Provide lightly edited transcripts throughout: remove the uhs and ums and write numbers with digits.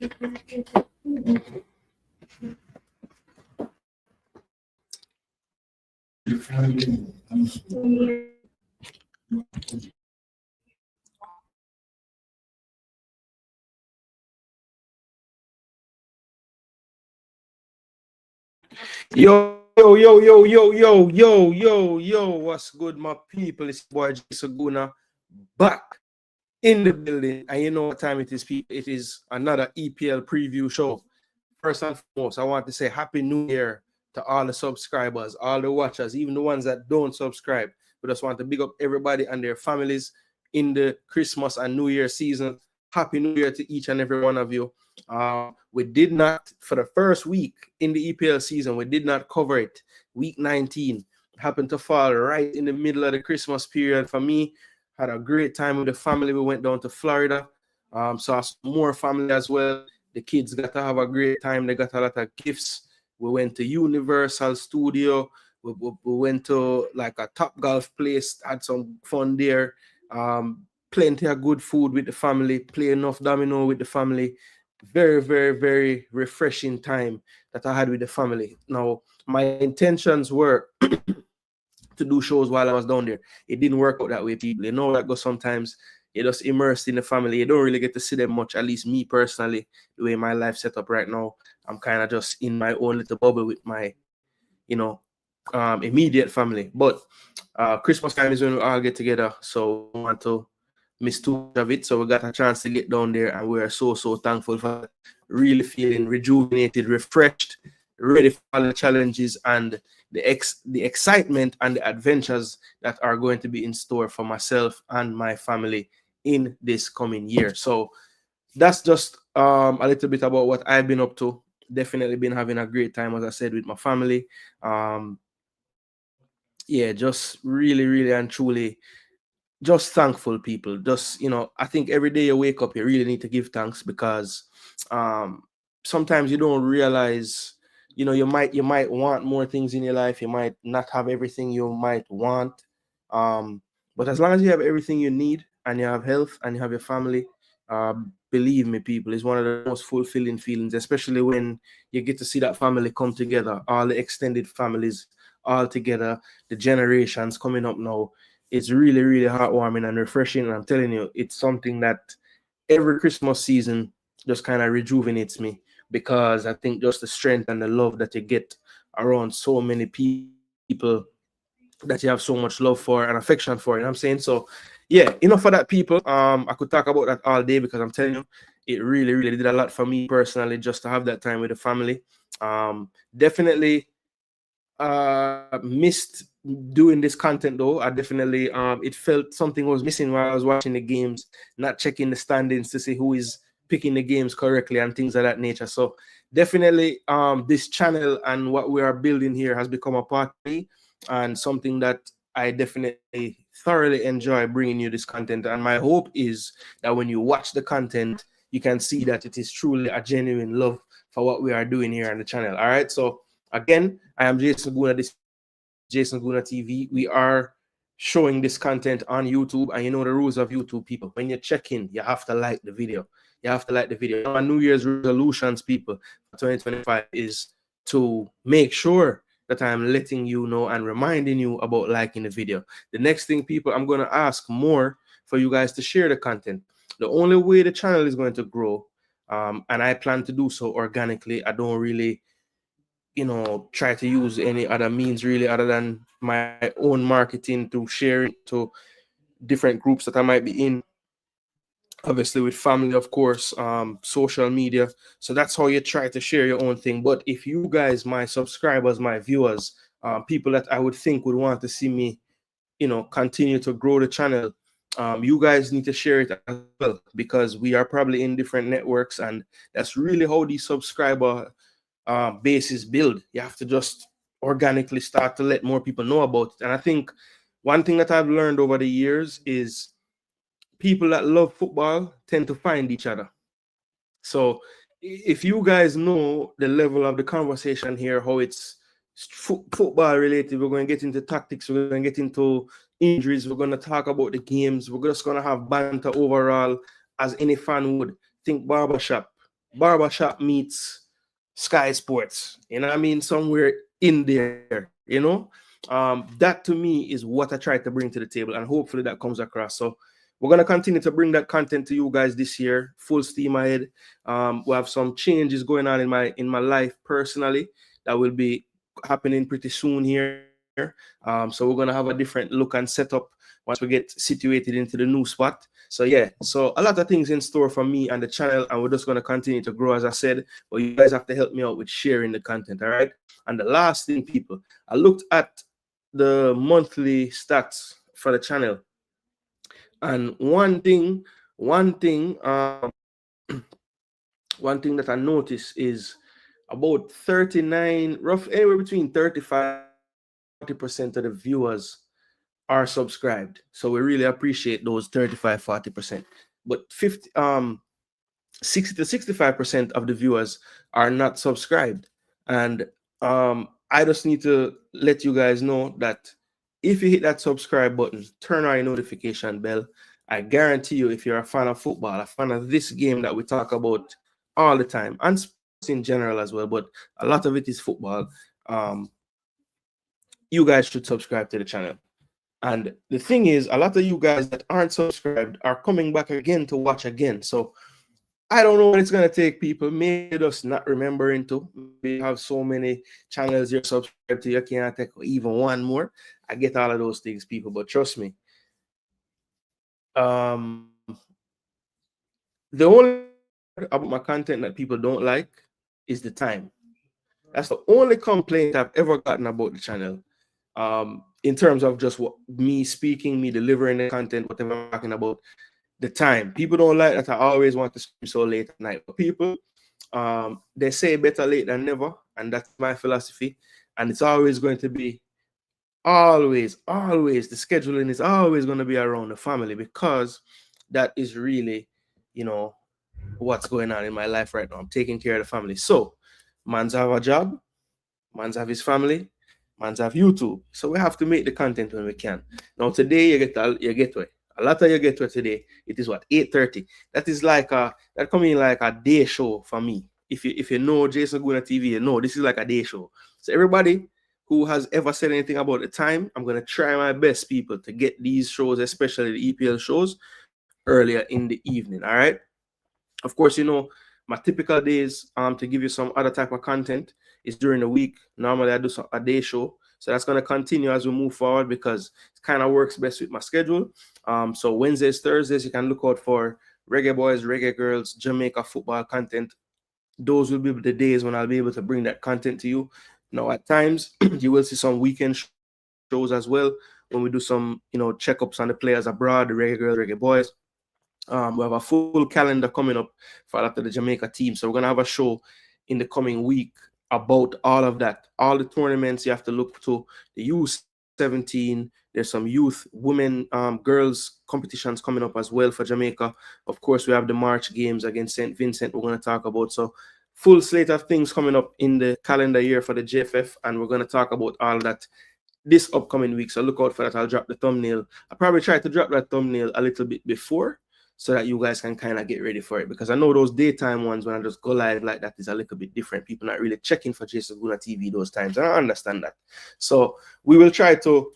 Yo, what's good, my people? It's boy Jason Gooner back in the building. And you know what time it is, people? It is another EPL preview show. First and foremost, I want to say Happy New Year to all the subscribers, all the watchers, even the ones that don't subscribe. We just want to big up everybody and their families in the Christmas and New Year season. Happy New Year to each and every one of you. We did not, for the first week in the EPL season, we did not cover it. Week 19 happened to fall right in the middle of the Christmas period for me. Had a great time with the family. We went down to Florida, saw some more family as well. The kids got to have a great time. They got a lot of gifts. We went to Universal Studio. We went to like a Top Golf place, had some fun there. Plenty of good food with the family, play enough domino with the family. Very, very, very refreshing time that I had with the family. Now, my intentions were to do shows while I was down there. It didn't work out that way, people. You know that goes sometimes. You're just immersed in the family. You don't really get to see them much, at least me personally, the way my life set up right now. I'm kind of just in my own little bubble with my, immediate family. But Christmas time is when we all get together. So we want to miss too much of it. So we got a chance to get down there, and we're so thankful for that. Really feeling rejuvenated, refreshed, ready for all the challenges and the excitement and the adventures that are going to be in store for myself and my family in this coming year. So that's just a little bit about what I've been up to. Definitely been having a great time, as I said, with my family. Yeah, just really and truly just thankful, people. Just, I think every day you wake up, you really need to give thanks, because sometimes you don't realize, you might want more things in your life. You might not have everything you might want. But as long as you have everything you need and you have health and you have your family, believe me, people, it's one of the most fulfilling feelings, especially when you get to see that family come together, all the extended families all together, the generations coming up now. It's really heartwarming and refreshing. And I'm telling you, it's something that every Christmas season just kind of rejuvenates me, because I think just the strength and the love that you get around so many people that you have so much love for and affection for. You know what I'm saying? So yeah, enough of that, people. I could talk about that all day, because I'm telling you, it really did a lot for me personally, just to have that time with the family. Definitely missed doing this content though. I definitely it felt something was missing while I was watching the games, not checking the standings to see who is picking the games correctly and things of that nature. So definitely this channel and what we are building here has become a part of me, and something that I definitely thoroughly enjoy bringing you this content. And my hope is that when you watch the content, you can see that it is truly a genuine love for what we are doing here on the channel. All right, so again, I am Jason Gooner. This is Jason Gooner TV. We are showing this content on YouTube, and you know the rules of YouTube, people. When you check in, you have to like the video. You have to like the video. My New Year's resolutions, people, for 2025 is to make sure that I'm letting you know and reminding you about liking the video. The next thing, people, I'm going to ask more for you guys to share the content. The only way the channel is going to grow, and I plan to do so organically. I don't really try to use any other means really other than my own marketing, to share it to different groups that I might be in, obviously with family, of course, social media. So that's how you try to share your own thing. But if you guys, my subscribers, my viewers, people that I would think would want to see me continue to grow the channel, you guys need to share it as well, because we are probably in different networks, and that's really how these subscriber bases build. You have to just organically start to let more people know about it. And I think one thing that I've learned over the years is people that love football tend to find each other. So if you guys know the level of the conversation here, how it's football related, we're going to get into tactics, we're going to get into injuries, we're going to talk about the games, we're just going to have banter overall, as any fan would think barbershop. barbershop meets Sky Sports. You know what I mean? Somewhere in there, you know? That to me is what I try to bring to the table, and hopefully that comes across. So we're gonna continue to bring that content to you guys this year, full steam ahead. We have some changes going on in my life personally that will be happening pretty soon here. So we're gonna have a different look and setup once we get situated into the new spot. So yeah, so a lot of things in store for me and the channel, and we're just gonna continue to grow, as I said. But you guys have to help me out with sharing the content, all right? And the last thing, people, I looked at the monthly stats for the channel, and one thing, one thing that I noticed is about 39, rough anywhere between 35 to 40% of the viewers are subscribed. So we really appreciate those 35-40%. But 60 to 65% of the viewers are not subscribed. And I just need to let you guys know that if you hit that subscribe button, turn on your notification bell, I guarantee you, if you're a fan of football, a fan of this game that we talk about all the time, and sports in general as well, but a lot of it is football, you guys should subscribe to the channel. And the thing is, a lot of you guys that aren't subscribed are coming back again to watch again. So I don't know what it's gonna take, people. Maybe just not remembering to. Maybe you have so many channels you're subscribed to, you can't take even one more. I get all of those things, people, but trust me. The only about my content that people don't like is the time. That's the only complaint I've ever gotten about the channel. In terms of just what me speaking, me delivering the content, whatever I'm talking about, the time. People don't like that I always want to stream so late at night. But people, they say better late than never, and that's my philosophy. And it's always going to be, always, the scheduling is always going to be around the family, because that is really, you know, what's going on in my life right now. I'm taking care of the family. So, man's have a job, man's have his family, man's have YouTube. So we have to make the content when we can. Now today you get a lot of you get to today. It is what, 8:30. That is like that coming like a day show for me. If you know Jason Gooner TV, you know this is like a day show. So everybody who has ever said anything about the time, I'm gonna try my best, people, to get these shows, especially the EPL shows, earlier in the evening. All right. Of course, you know, my typical days to give you some other type of content is during the week. Normally I do a day show. So that's going to continue as we move forward, because it kind of works best with my schedule. So Wednesdays, Thursdays, you can look out for Reggae Boys, Reggae Girls, Jamaica football content. Those will be the days when I'll be able to bring that content to you. Now, at times, you will see some weekend shows as well, when we do some, checkups on the players abroad, the Reggae Girls, Reggae Boys. We have a full calendar coming up for after the Jamaica team. So we're gonna have a show in the coming week about all of that, all the tournaments you have to look to, the U17. There's some youth, women, girls competitions coming up as well for Jamaica. Of course, we have the March games against St. Vincent. We're gonna talk about, so full slate of things coming up in the calendar year for the JFF, and we're gonna talk about all that this upcoming week. So look out for that. I'll drop the thumbnail. I probably try to drop that thumbnail a little bit before, so that you guys can kind of get ready for it, because I know those daytime ones, when I just go live like that, is a little bit different. People not really checking for Jason Gooner TV those times, and I understand that. So we will try to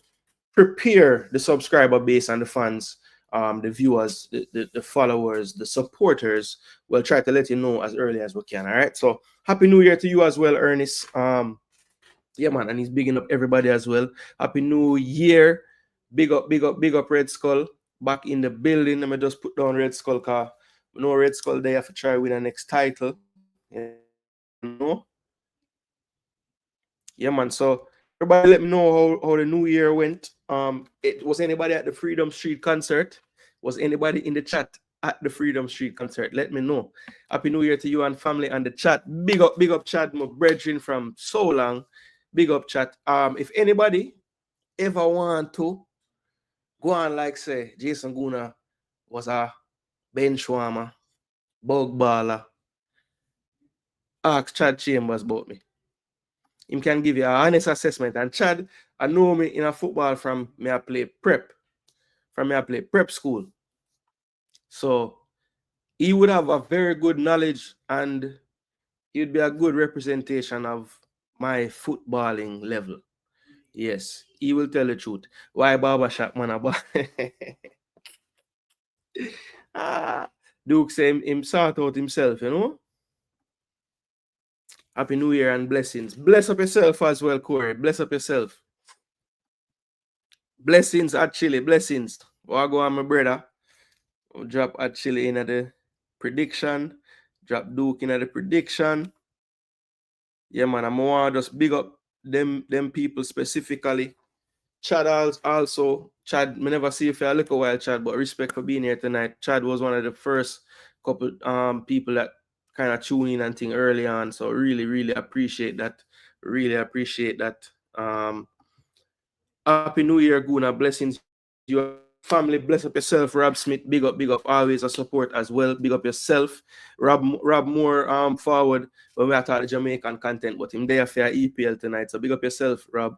prepare the subscriber base and the fans, the viewers, the followers, the supporters. We'll try to let you know as early as we can. All right. So happy New Year to you as well, Ernest. Yeah, man, and he's bigging up everybody as well. Happy New Year. Big up, big up, big up, Red Skull. Back in the building. Let me just put down Red Skull, because no Red Skull there for try win the next title. You know? Yeah, man. So everybody let me know how the new year went. It was anybody at the Freedom Street concert? Was anybody in the chat at the Freedom Street concert? Let me know. Happy New Year to you and family and the chat. Big up, Chad, my brethren from so long. Big up, chat. If anybody ever want to go on, like say Jason Gooner was a bench warmer, bug baller, ask Chad Chambers about me. Him can give you an honest assessment. And Chad, I know me in a football from me I play prep. From me I play prep school. So he would have a very good knowledge and he would be a good representation of my footballing level. Yes, he will tell the truth. Why barbershop man about Duke say him sort out himself, you know. Happy New Year and blessings. Bless up yourself as well, Corey. Bless up yourself. Blessings actually, blessings. What go on, my brother? Drop actually in the prediction. Drop Duke in the prediction. Yeah, man. I'm want to just big up them people specifically. Chad also. Chad, me never see you for a little while, Chad, but respect for being here tonight. Chad was one of the first couple people that kind of tune in and thing early on. So really, really appreciate that. Really appreciate that. Happy New Year, Gooner. Blessings. Your family, bless up yourself. Rob Smith, big up, always a support as well. Big up yourself. Rob more forward when we are talking Jamaican content, but him there for EPL tonight. So big up yourself, Rob.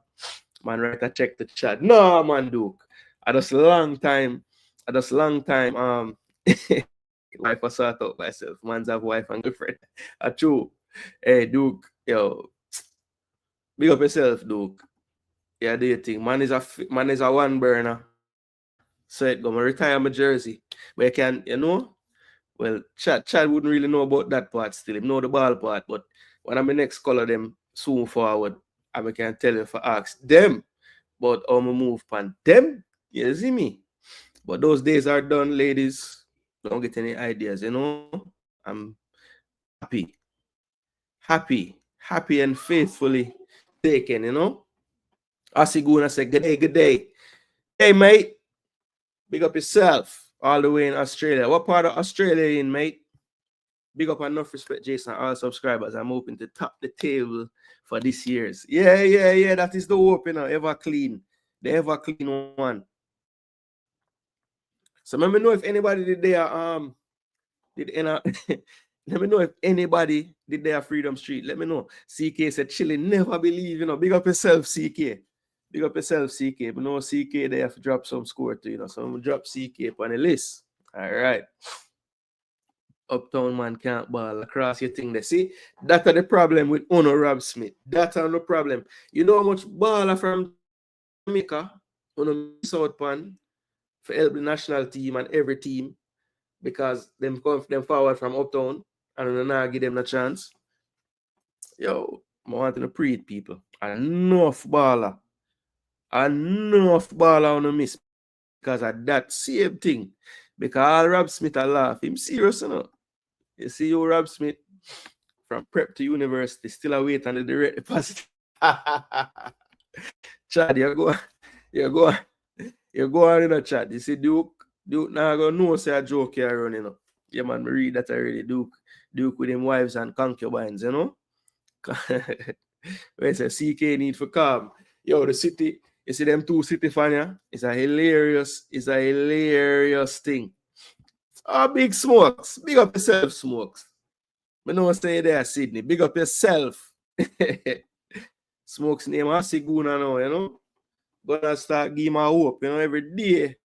Man, right, I check the chat. No, man, Duke. I just long time. Wife I sort out myself. Man's have wife and girlfriend. True. Hey, Duke, yo. Big up yourself, Duke. Yeah, do you think? Man is a one burner. So it go, I retire my jersey. But you can, you know, well, Chad wouldn't really know about that part still. He know the ball part, but when I'm the next color them soon forward, I can tell you for ask them about how I move pan them. You see me? But those days are done, ladies. Don't get any ideas, you know. I'm happy and faithfully taken, you know. Asiguna said, good day. Hey, mate. Big up yourself all the way in Australia. What part of Australia are you in, mate? Big up and enough respect, Jason. All subscribers. I'm hoping to top the table for this year's. Yeah. That is the hope, you know. Ever clean. The ever clean one. So let me know if anybody did their let me know if anybody did their Freedom Street. Let me know. CK said chilling, never believe, you know. Big up yourself, CK. Big up yourself, CK. But no CK, they have to drop some score too, you know. So I'm gonna drop CK on the list. All right. Uptown man can't ball across your thing there. See, that's the problem with Ono Rob Smith. That's the problem. You know how much baller from Jamaica on miss out pan for help the national team and every team because them come them forward from Uptown and now give them a chance. Yo, I want to pre-it people. Enough baller on the miss because of that same thing. Because Rob Smith a laugh. Him serious, you know. You see you, Rob Smith, from prep to university, still await on the direct deposit. Chad, you go on in a chat. You see Duke now go know say a joke here running up. Yeah, man, me read that already. Duke with him wives and concubines, you know. Where say CK need for calm. Yo, the city, you see them two city fan, yeah? It's a hilarious thing. Oh, big smokes. Big up yourself, smokes. I know stay there, Sydney. Big up yourself. Smokes name Jason Gooner now, you know. Gonna start give my hope, you know, every day.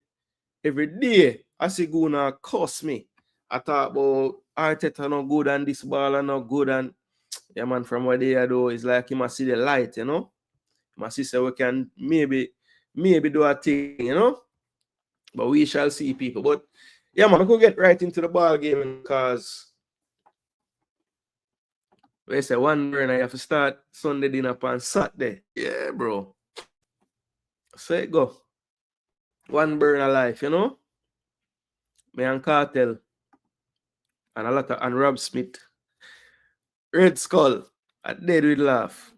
Jason Gooner cost me. I thought about Arteta no good and this ball no good and yeah man, from what they do, it's like he must see the light, you know. My sister we can maybe do a thing, you know. But we shall see, people. But yeah, man, I could get right into the ball game because we say one burner, you have to start Sunday dinner on Saturday. Yeah, bro. So it go. One burner life, you know. Me and Cartel and a lot of and Rob Smith. Red Skull. I dead with laugh.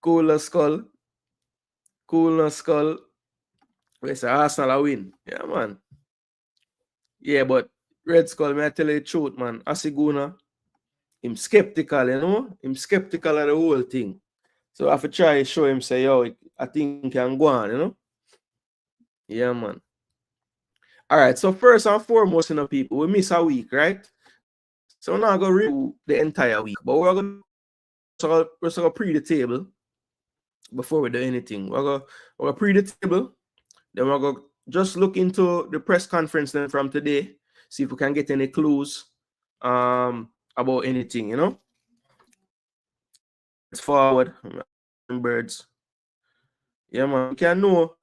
Cooler Skull. We say Arsenal win. Yeah, man. Yeah, but Red Skull, may I tell you the truth, man. Asiguna, him skeptical, you know? Him skeptical of the whole thing. So I have to try to show him, say, yo, I think can go on, you know? Yeah, man. All right, so first and foremost, you know, people, we miss a week, right? So we're not going to review the entire week, but we're going to pre the table before we do anything. We're going to pre the table, then we're going to just look into the press conference then from today, see if we can get any clues about anything, you know. It's forward, birds. Yeah, man. You can know.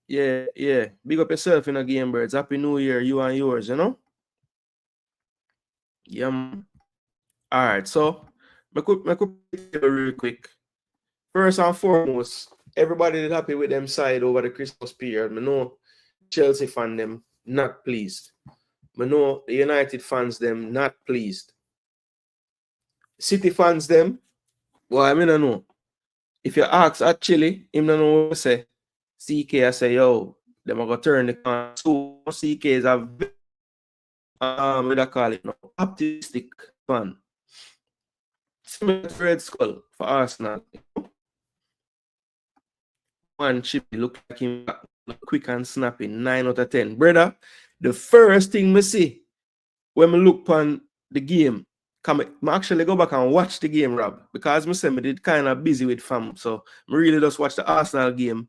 Yeah, yeah. Big up yourself in a game, birds. Happy New Year, you and yours, you know. Yeah, man. All right, so I could real quick. First and foremost, everybody is happy with them side over the Christmas period. I know Chelsea fan them not pleased. I know the United fans them not pleased. City fans them, well, I mean, I know. If you ask actually, him don't know what to say. CK, I say, yo, them are gonna turn the corner. So CK is a what I call it now, optimistic fan. Similar to Red Skull for Arsenal. One chip look like him quick and snappy, 9 out of 10. Brother, the first thing me see when I look on the game, I actually go back and watch the game, Rob, because me say me did kind of busy with fam, so I really just watch the Arsenal game,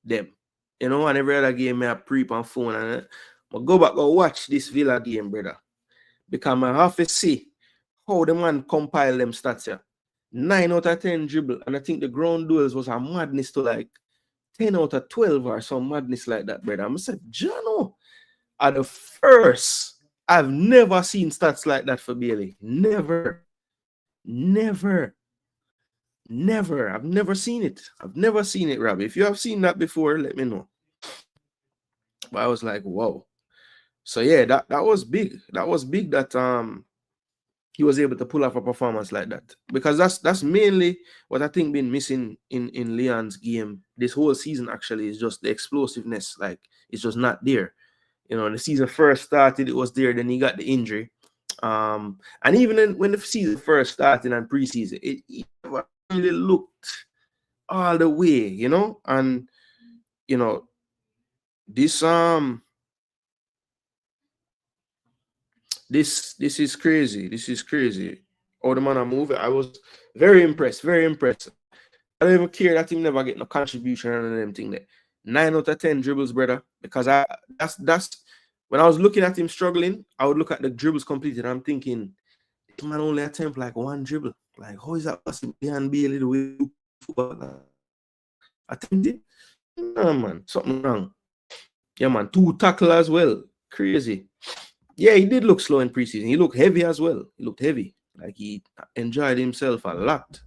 them. You know, and every other game I prep on phone and I go back and watch this Villa game, brother, because I have to see how the man compile them stats here. 9 out of 10 dribble, and I think the ground duels was a madness to like 10 out of 12 or some madness like that, brother. I said, Jano, at the first, I've never seen stats like that for Bailey. Never. Never. Never. I've never seen it. I've never seen it, Robbie. If you have seen that before, let me know. But I was like, whoa. So yeah, that was big. That was big that he was able to pull off a performance like that. Because that's mainly what I think been missing in Leon's game this whole season, actually, is just the explosiveness. Like, it's just not there. You know, the season first started, it was there, then he got the injury. And even when the season first started and preseason, it never really looked all the way, you know. And you know, this this is crazy. This is crazy. Oh, the man I move. I was very impressed, very impressed. I don't even care that he never get no contribution and them thing there. 9 out of 10 dribbles, brother. Because that's when I was looking at him struggling, I would look at the dribbles completed. I'm thinking, this man only attempt like one dribble. Like, how is that possible? And be a little way football. Attempted? No, man, something wrong. Yeah, man, 2 tackle as well. Crazy. Yeah, he did look slow in preseason. He looked heavy as well. He looked heavy. Like, he enjoyed himself a lot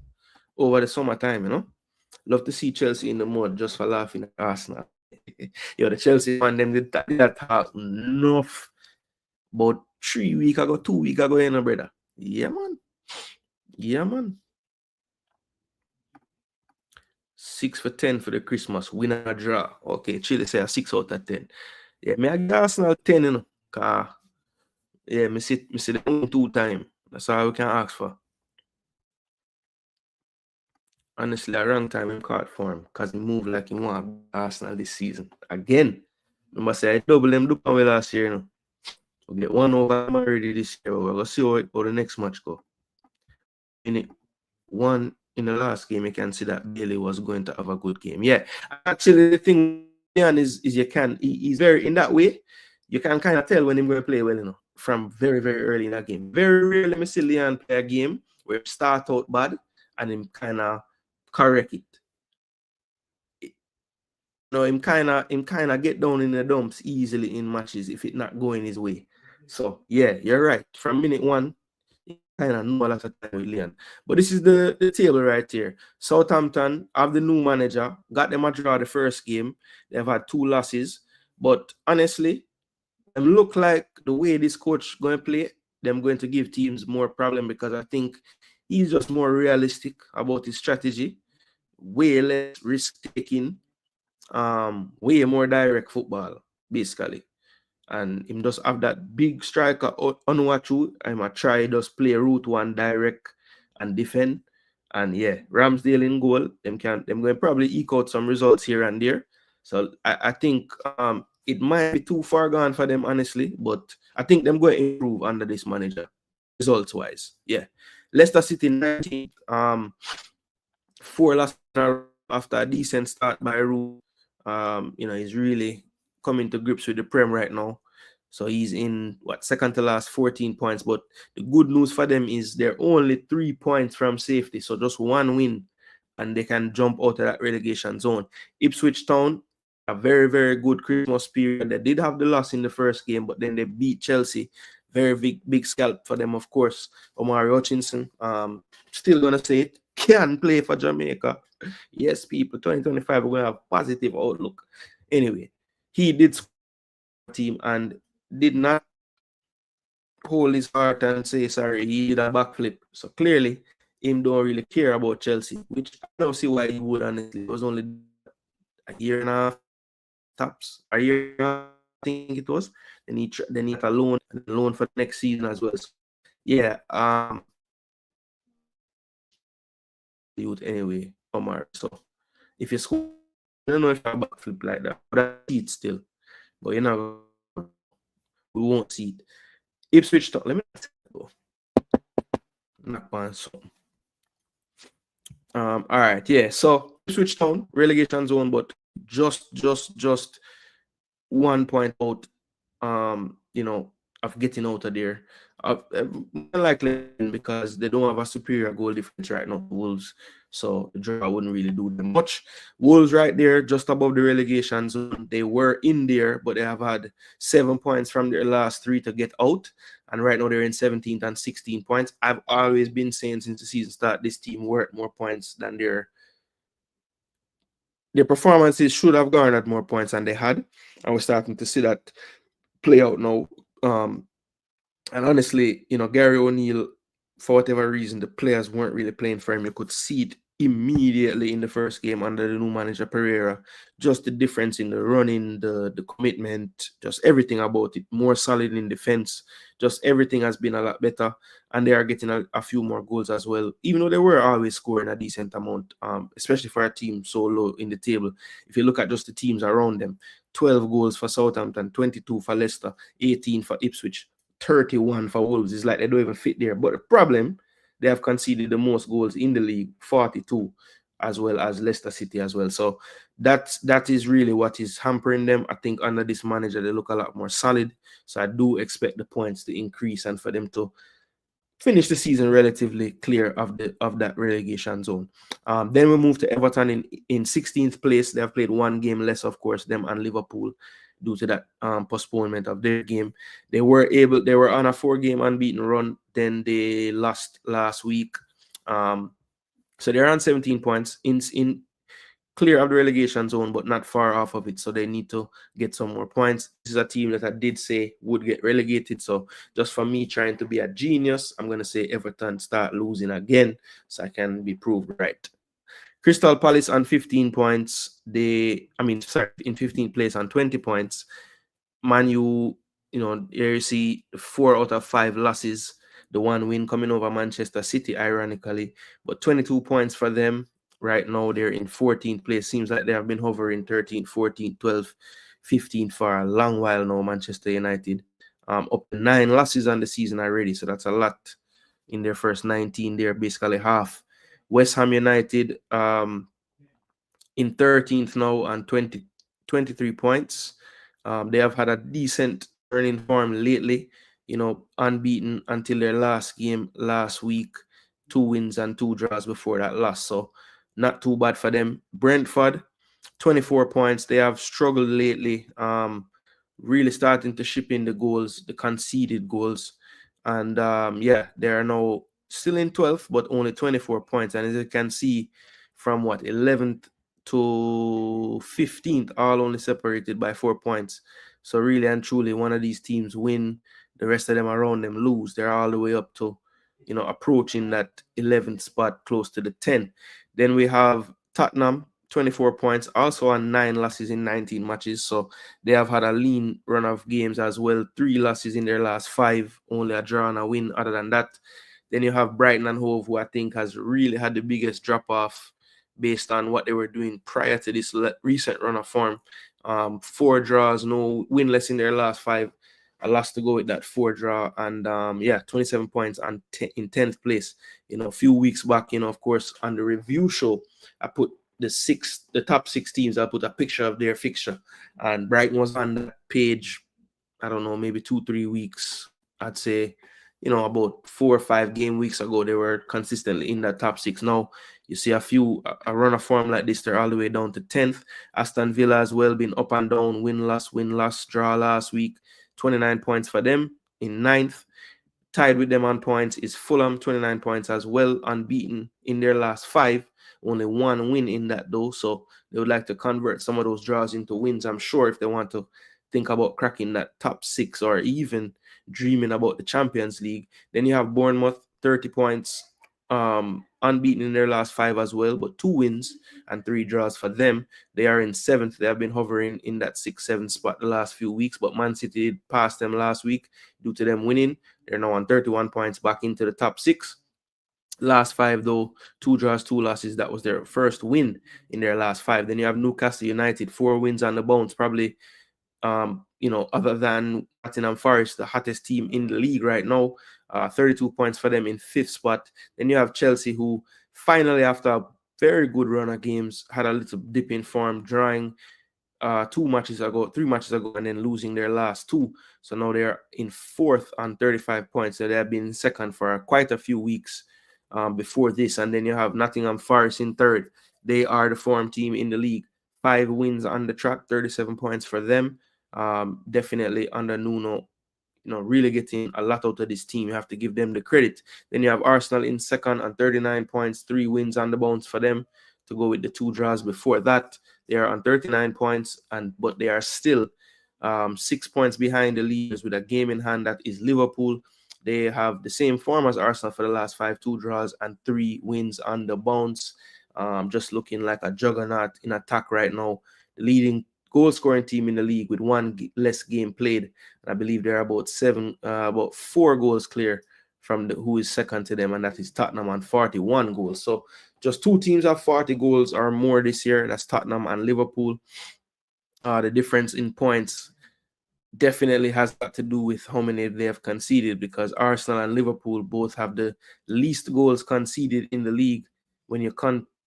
over the summertime, you know. Love to see Chelsea in the mud just for laughing at Arsenal. Yo, the Chelsea man, them did that talk enough. About 3 weeks ago, 2 weeks ago, you know, brother. Yeah, man. Yeah, man. 6 for 10 for the Christmas. Winner or draw. Okay, Chile say a 6 out of 10. Yeah, me I give Arsenal 10, you know. Yeah, me see them 2 times. That's all we can ask for. Honestly, a wrong time in card for him because he moved like he want Arsenal this season. Again, I must say I double them look away last year, you know. We'll get 1 over them already this year. We're gonna see how the next match go. In it, 1 in the last game, you can see that Bailey was going to have a good game. Yeah, actually, the thing is he's very in that way. You can kind of tell when he's going to play well, you know, from very, very early in that game. Very rarely, me see Leon play a game where he start out bad and him kind of correct it. You know, him kind of get down in the dumps easily in matches if it's not going his way. So yeah, you're right. From minute 1, kind of know a lot of time with Leon. But this is the table right here. Southampton have the new manager, got them a draw the first game. They've had 2 losses. But honestly, them look like the way this coach going to play, them going to give teams more problem because I think he's just more realistic about his strategy, way less risk taking, way more direct football, basically. And him just have that big striker Onuachu. I'm a try just play route 1 direct and defend. And yeah, Ramsdale in goal. Them going to probably eke out some results here and there. So I think it might be too far gone for them, honestly, but I think them going to improve under this manager, results wise. Yeah. Leicester City 19th, 4 last after a decent start by Root. You know, he's really coming to grips with the Prem right now. So he's in second to last, 14 points. But the good news for them is they're only 3 points from safety. So just one win and they can jump out of that relegation zone. Ipswich Town, a very, very good Christmas period. They did have the loss in the first game, but then they beat Chelsea. Very big scalp for them, of course. Omari Hutchinson, still gonna say it, can play for Jamaica. Yes, people, 2025 we're gonna have positive outlook. Anyway, he did score team and did not hold his heart and say sorry. He did a backflip. So clearly, him don't really care about Chelsea, which I don't see why he would. Honestly, it was only a year and a half tops. A year and a half, I think it was. Then he got a loan for the next season as well. So, yeah. Youth anyway, Omar. So if you score, I don't know if I backflip like that, but I see it still. But you know, we won't see it. Ipswich Town. Let me go. Knock on something. All right, yeah. So Ipswich Town, relegation zone, but just 1 point out. Of getting out of there. Likely because they don't have a superior goal difference right now, Wolves. So the draw wouldn't really do them much. Wolves right there, just above the relegation zone. They were in there, but they have had 7 points from their last 3 to get out. And right now they're in 17th and 16 points. I've always been saying since the season start, this team worth more points than their performances should have garnered more points than they had. And we're starting to see that play out now. And honestly, Gary O'Neill, for whatever reason, the players weren't really playing for him. You could see it immediately in the first game under the new manager Pereira. Just the difference in the running, the commitment, just everything about it. More solid in defense. Just everything has been a lot better. And they are getting a few more goals as well. Even though they were always scoring a decent amount, especially for a team so low in the table. If you look at just the teams around them, 12 goals for Southampton, 22 for Leicester, 18 for Ipswich, 31 for Wolves. It's like they don't even fit there. But the problem, they have conceded the most goals in the league, 42, as well as Leicester City as well. So that is really what is hampering them. I think under this manager, they look a lot more solid. So I do expect the points to increase and for them to finish the season relatively clear of that relegation zone. Then we move to Everton in 16th place. They have played 1 game less, of course, them and Liverpool, due to that postponement of their game. They were on a 4-game unbeaten run. Then they lost last week. So they're on 17 points in clear of the relegation zone, but not far off of it. So they need to get some more points. This is a team that I did say would get relegated. So just for me trying to be a genius, I'm going to say Everton start losing again so I can be proved right. Crystal Palace on 15 points. In 15th place on 20 points. Man U, here you see 4 out of 5 losses. The 1 win coming over Manchester City, ironically. But 22 points for them. Right now, they're in 14th place. Seems like they have been hovering 13, 14, 12, 15 for a long while now, Manchester United. Up to 9 losses on the season already. So that's a lot in their first 19. They're basically half. West Ham United in 13th now and 23 points. They have had a decent turning form lately, unbeaten until their last game last week. 2 wins and 2 draws before that loss. So not too bad for them. Brentford, 24 points. They have struggled lately. Really starting to ship in the goals, the conceded goals. And they are now still in 12th, but only 24 points. And as you can see, from 11th to 15th, all only separated by 4 points. So really and truly, one of these teams win, the rest of them around them lose. They're all the way up to, approaching that 11th spot, close to the 10. Then we have Tottenham, 24 points, also on 9 losses in 19 matches. So they have had a lean run of games as well. 3 losses in their last 5, only a draw and a win other than that. Then you have Brighton and Hove, who I think has really had the biggest drop-off based on what they were doing prior to this recent run of form. 4 draws, no winless in their last 5. A loss to go with that 4 draw. And 27 points in 10th place. A few weeks back, of course, on the review show, I put the top 6 teams. I'll put a picture of their fixture, and Brighton was on that page, I don't know, maybe 2-3 weeks. I'd say, about 4 or 5 game weeks ago, they were consistently in that top 6. Now you see a run of form like this, they're all the way down to 10th. Aston Villa as well, been up and down, win loss, draw last week. 29 points for them in 9th. Tied with them on points is Fulham, 29 points as well, unbeaten in their last 5. Only 1 win in that though, so they would like to convert some of those draws into wins, I'm sure, if they want to think about cracking that top 6 or even dreaming about the Champions League. Then you have Bournemouth, 30 points, unbeaten in their last 5 as well, but 2 wins and 3 draws for them. They are in 7th. They have been hovering in that 6-7 spot the last few weeks, but Man City passed them last week due to them winning. They're now on 31 points, back into the top 6. Last 5 though, 2 draws, 2 losses. That was their first win in their last 5. Then you have Newcastle United, 4 wins on the bounce, probably other than Nottingham Forest, the hottest team in the league right now. 32 points for them in 5th spot. Then you have Chelsea, who finally, after a very good run of games, had a little dip in form, drawing 3 matches ago, and then losing their last 2. So now they're in 4th on 35 points. So they have been second for quite a few weeks before this. And then you have Nottingham Forest in 3rd. They are the form team in the league. 5 wins on the track, 37 points for them. Definitely under Nuno, really getting a lot out of this team. You have to give them the credit. Then you have Arsenal in 2nd on 39 points, 3 wins on the bounce for them to go with the 2 draws before that. They are on 39 points, but they are still 6 points behind the leaders with a game in hand, that is Liverpool. They have the same form as Arsenal for the last 5, 2 draws and 3 wins on the bounce. Just looking like a juggernaut in attack right now. The leading goal scoring team in the league with 1 less game played. And I believe they're about 4 goals clear from who is second to them, and that is Tottenham on 41 goals. So just 2 teams have 40 goals or more this year. That's Tottenham and Liverpool. The difference in points definitely has got to do with how many they have conceded, because Arsenal and Liverpool both have the least goals conceded in the league. When you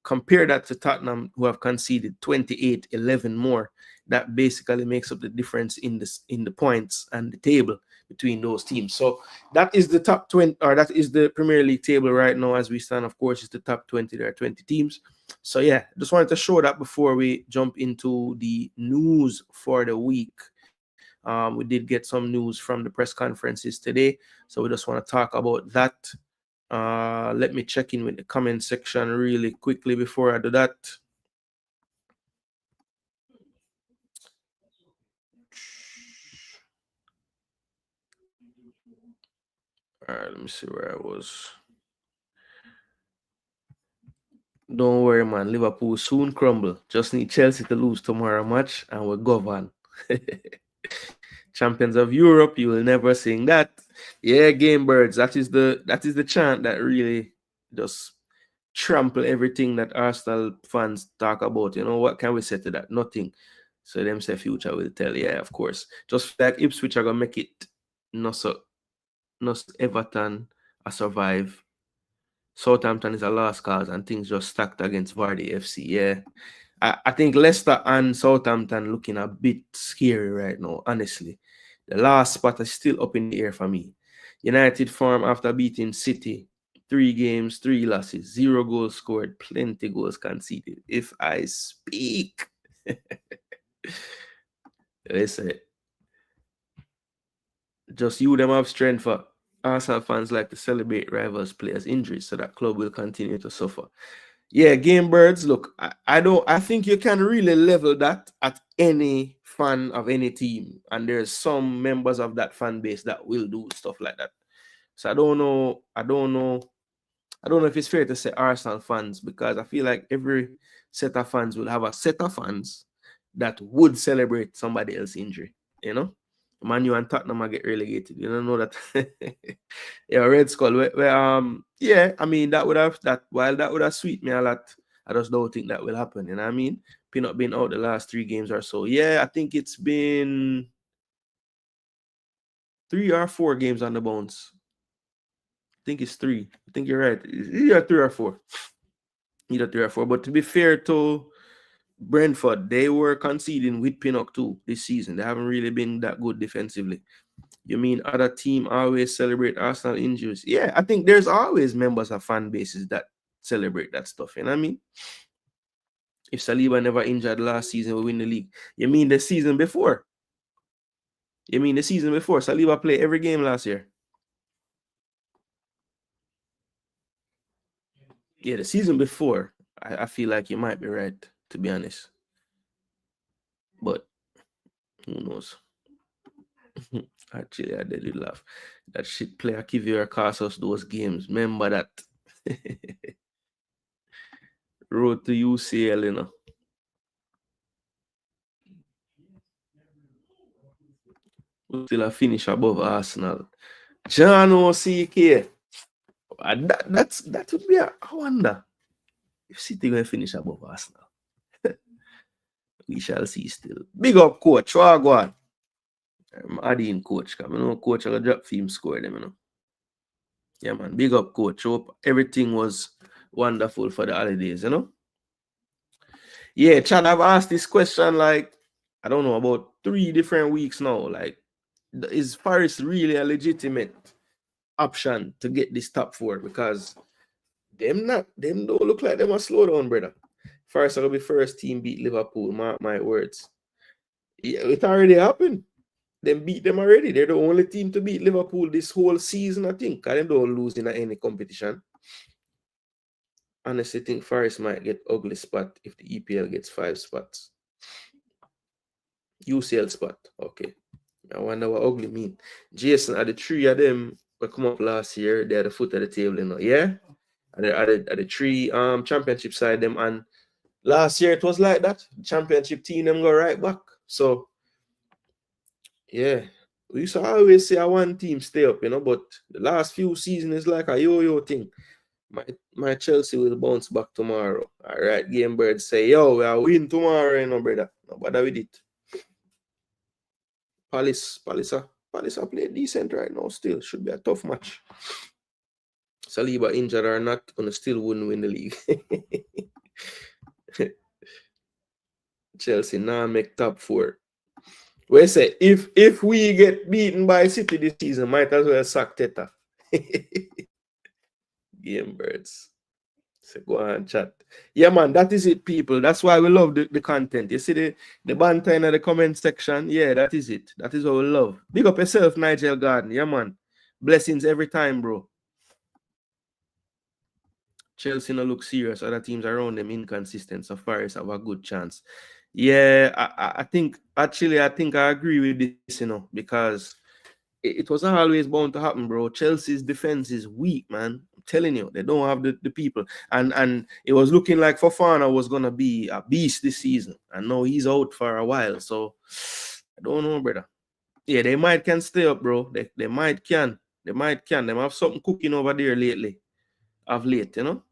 compare that to Tottenham, who have conceded 28, 11 more, that basically makes up the difference in the points and the table between those teams. So that is the top 20, or that is the Premier League table right now as we stand. Of course, it's the top 20. There are 20 teams. So yeah, just wanted to show that before we jump into the news for the week. We did get some news from the press conferences today, so we just want to talk about that. Let me check in with the comment section really quickly before I do that. All right, let me see where I was. Don't worry, man. Liverpool soon crumble. Just need Chelsea to lose tomorrow match, and we'll govern. Champions of Europe, you will never sing that. Yeah, game birds. That is the chant that really just trample everything that Arsenal fans talk about. What can we say to that? Nothing. So them say future will tell. Yeah, of course. Just like Ipswich are gonna make it. No Everton a survive. Southampton is a lost cause, and things just stacked against Vardy FC. Yeah. I think Leicester and Southampton looking a bit scary right now, honestly. The last spot is still up in the air for me. United form after beating City, 3 games, 3 losses, 0 goals scored, plenty goals conceded. If I speak, listen, just you them have strength for. Arsenal fans like to celebrate rivals' players' injuries, so that club will continue to suffer. Yeah, game birds. Look, I think you can really level that at any fan of any team, and there's some members of that fan base that will do stuff like that. So I don't know if it's fair to say Arsenal fans, because I feel like every set of fans will have a set of fans that would celebrate somebody else's injury. Man U and Tottenham will get relegated. You don't know that. Yeah, Red Skull. Yeah, I mean while that would have sweet me a lot, I just don't think that will happen. You know what I mean? Peanut been out the last 3 games or so. Yeah, I think it's been 3 or 4 games on the bounce. I think it's 3. I think you're right. It's either 3 or 4. either 3 or 4. But to be fair to Brentford, they were conceding with Pinnock too this season. They haven't really been that good defensively. You mean other team always celebrate Arsenal injuries? Yeah, I think there's always members of fan bases that celebrate that stuff. You know what I mean? If Saliba never injured last season, we win the league. You mean the season before? You mean the season before? Saliba played every game last year. Yeah, the season before. I feel like you might be right, to be honest. But who knows? Actually, I did laugh. That shit player Kivior cost us those games. Remember that? Road to UCL, you know. We still a finish above Arsenal. John OCK. That would be I wonder if City going to finish above Arsenal. We shall see still. Big up, coach. Wagwan. I'm adding coach. Because I know coach will drop film score them, you know. Yeah, man. Big up, coach. Hope everything was wonderful for the holidays, you know. Yeah, Chad, I've asked this question like, I don't know, about 3 different weeks now. Like, is Paris really a legitimate option to get this top 4? Because them don't look like them a slow down, brother. First, I'll be first team beat Liverpool. Mark my words. Yeah, it already happened. Them beat them already. They're the only team to beat Liverpool this whole season, I think. Because they don't lose in any competition. Honestly, think Forest might get ugly spot if the EPL gets 5 spots. UCL spot. Okay. I wonder what ugly mean. Jason, are the 3 of them that come up last year, they're the foot of the table, you know. Yeah? Are the 3 championship side them, and last year it was like that. Championship team them go right back. So yeah. We used to always say one team stay up, you know, but the last few seasons is like a yo-yo thing. My Chelsea will bounce back tomorrow. All right, Game Bird say, yo, we are win tomorrow, you know, brother. No bother with it. Palace are playing decent right now still. Should be a tough match. Saliba injured or not, gonna still wouldn't win the league. Chelsea now make top 4. We say if we get beaten by City this season, might as well sack Teta. Game Birds. So go on chat. Yeah, man, that is it, people. That's why we love the content. You see the banter in the comment section. Yeah, that is it. That is what we love. Big up yourself, Nigel Garden. Yeah, man. Blessings every time, bro. Chelsea no look serious. Other teams around them inconsistent. So Forest have a good chance. Yeah, I think I agree with this, you know, because it wasn't always bound to happen, bro. Chelsea's defense is weak, man. I'm telling you, they don't have the people. And it was looking like Fofana was gonna be a beast this season. And now he's out for a while. So I don't know, brother. Yeah, they might can stay up, bro. They might can. They might can. They have something cooking over there lately. Of late, you know.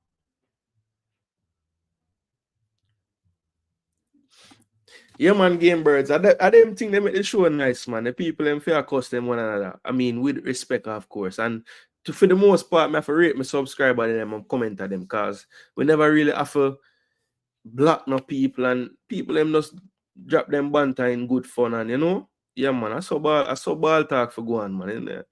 Yeah, man, Game Birds. I don't think they make the show nice, man. The people them fair cost them one another. I mean, with respect, of course. And for the most part, I have to rate my subscriber them and comment at them because we never really have to block no people, and people them just drop them banter in good fun, and you know. Yeah, man. I saw ball talk for go on, man. And,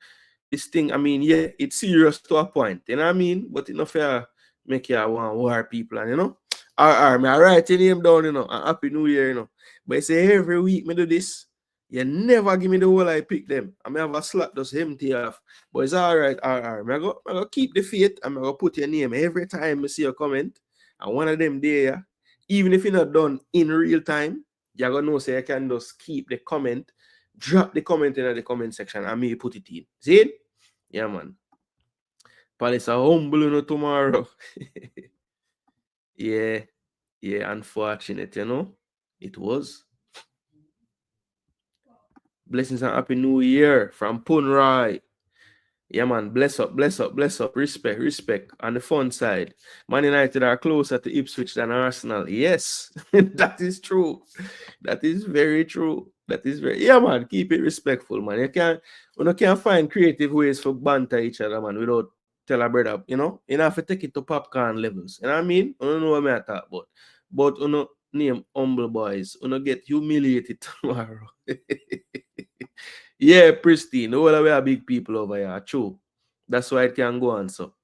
this thing, I mean, yeah, it's serious to a point, you know what I mean? But it not fair make you want war people, and you know. I write your name down, you know, and Happy New Year, you know. But I say every week me do this. You never give me the whole I pick them. I may have a slot just empty off. But it's all right. I go keep the faith. I'm going to put your name every time I see your comment. And one of them there, even if you're not done in real time, you're going to know, say, I can just keep the comment, drop the comment in the comment section, and me put it in. See it? Yeah, man. Palace are humble, you know, tomorrow. Yeah, unfortunate, you know. It was. Blessings and Happy New Year from Punrai. Yeah, man. Bless up. Respect. On the fun side, Man United are closer to Ipswich than Arsenal. Yes, that is true. That is very true. Yeah, man. Keep it respectful, man. You can't find creative ways for banter each other, man, without tell a brother, you know have to take it to popcorn levels. You know what I mean? I don't know what I talk about. But name humble boys, get humiliated tomorrow. Yeah, pristine. All we are big people over here. True. That's why it can go on. So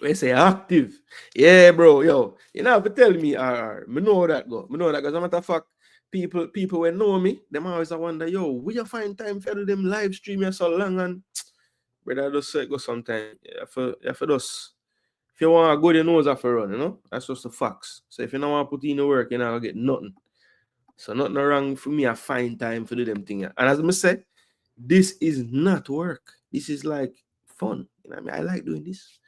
we say active. Yeah, bro. Yo, you know have to tell me RR. Me know that go. Me know that, because as a matter of fact, people when know me, them always I wonder, yo, will you find time for them live stream so long? And brother, just say go sometime. For just, if you want to go, you know that for run, That's just the facts. So if you don't want to put in the work, you're not gonna get nothing. So nothing wrong for me. I find time for do them thing. And as I said, this is not work. This is like fun. You know what I mean? I like doing this.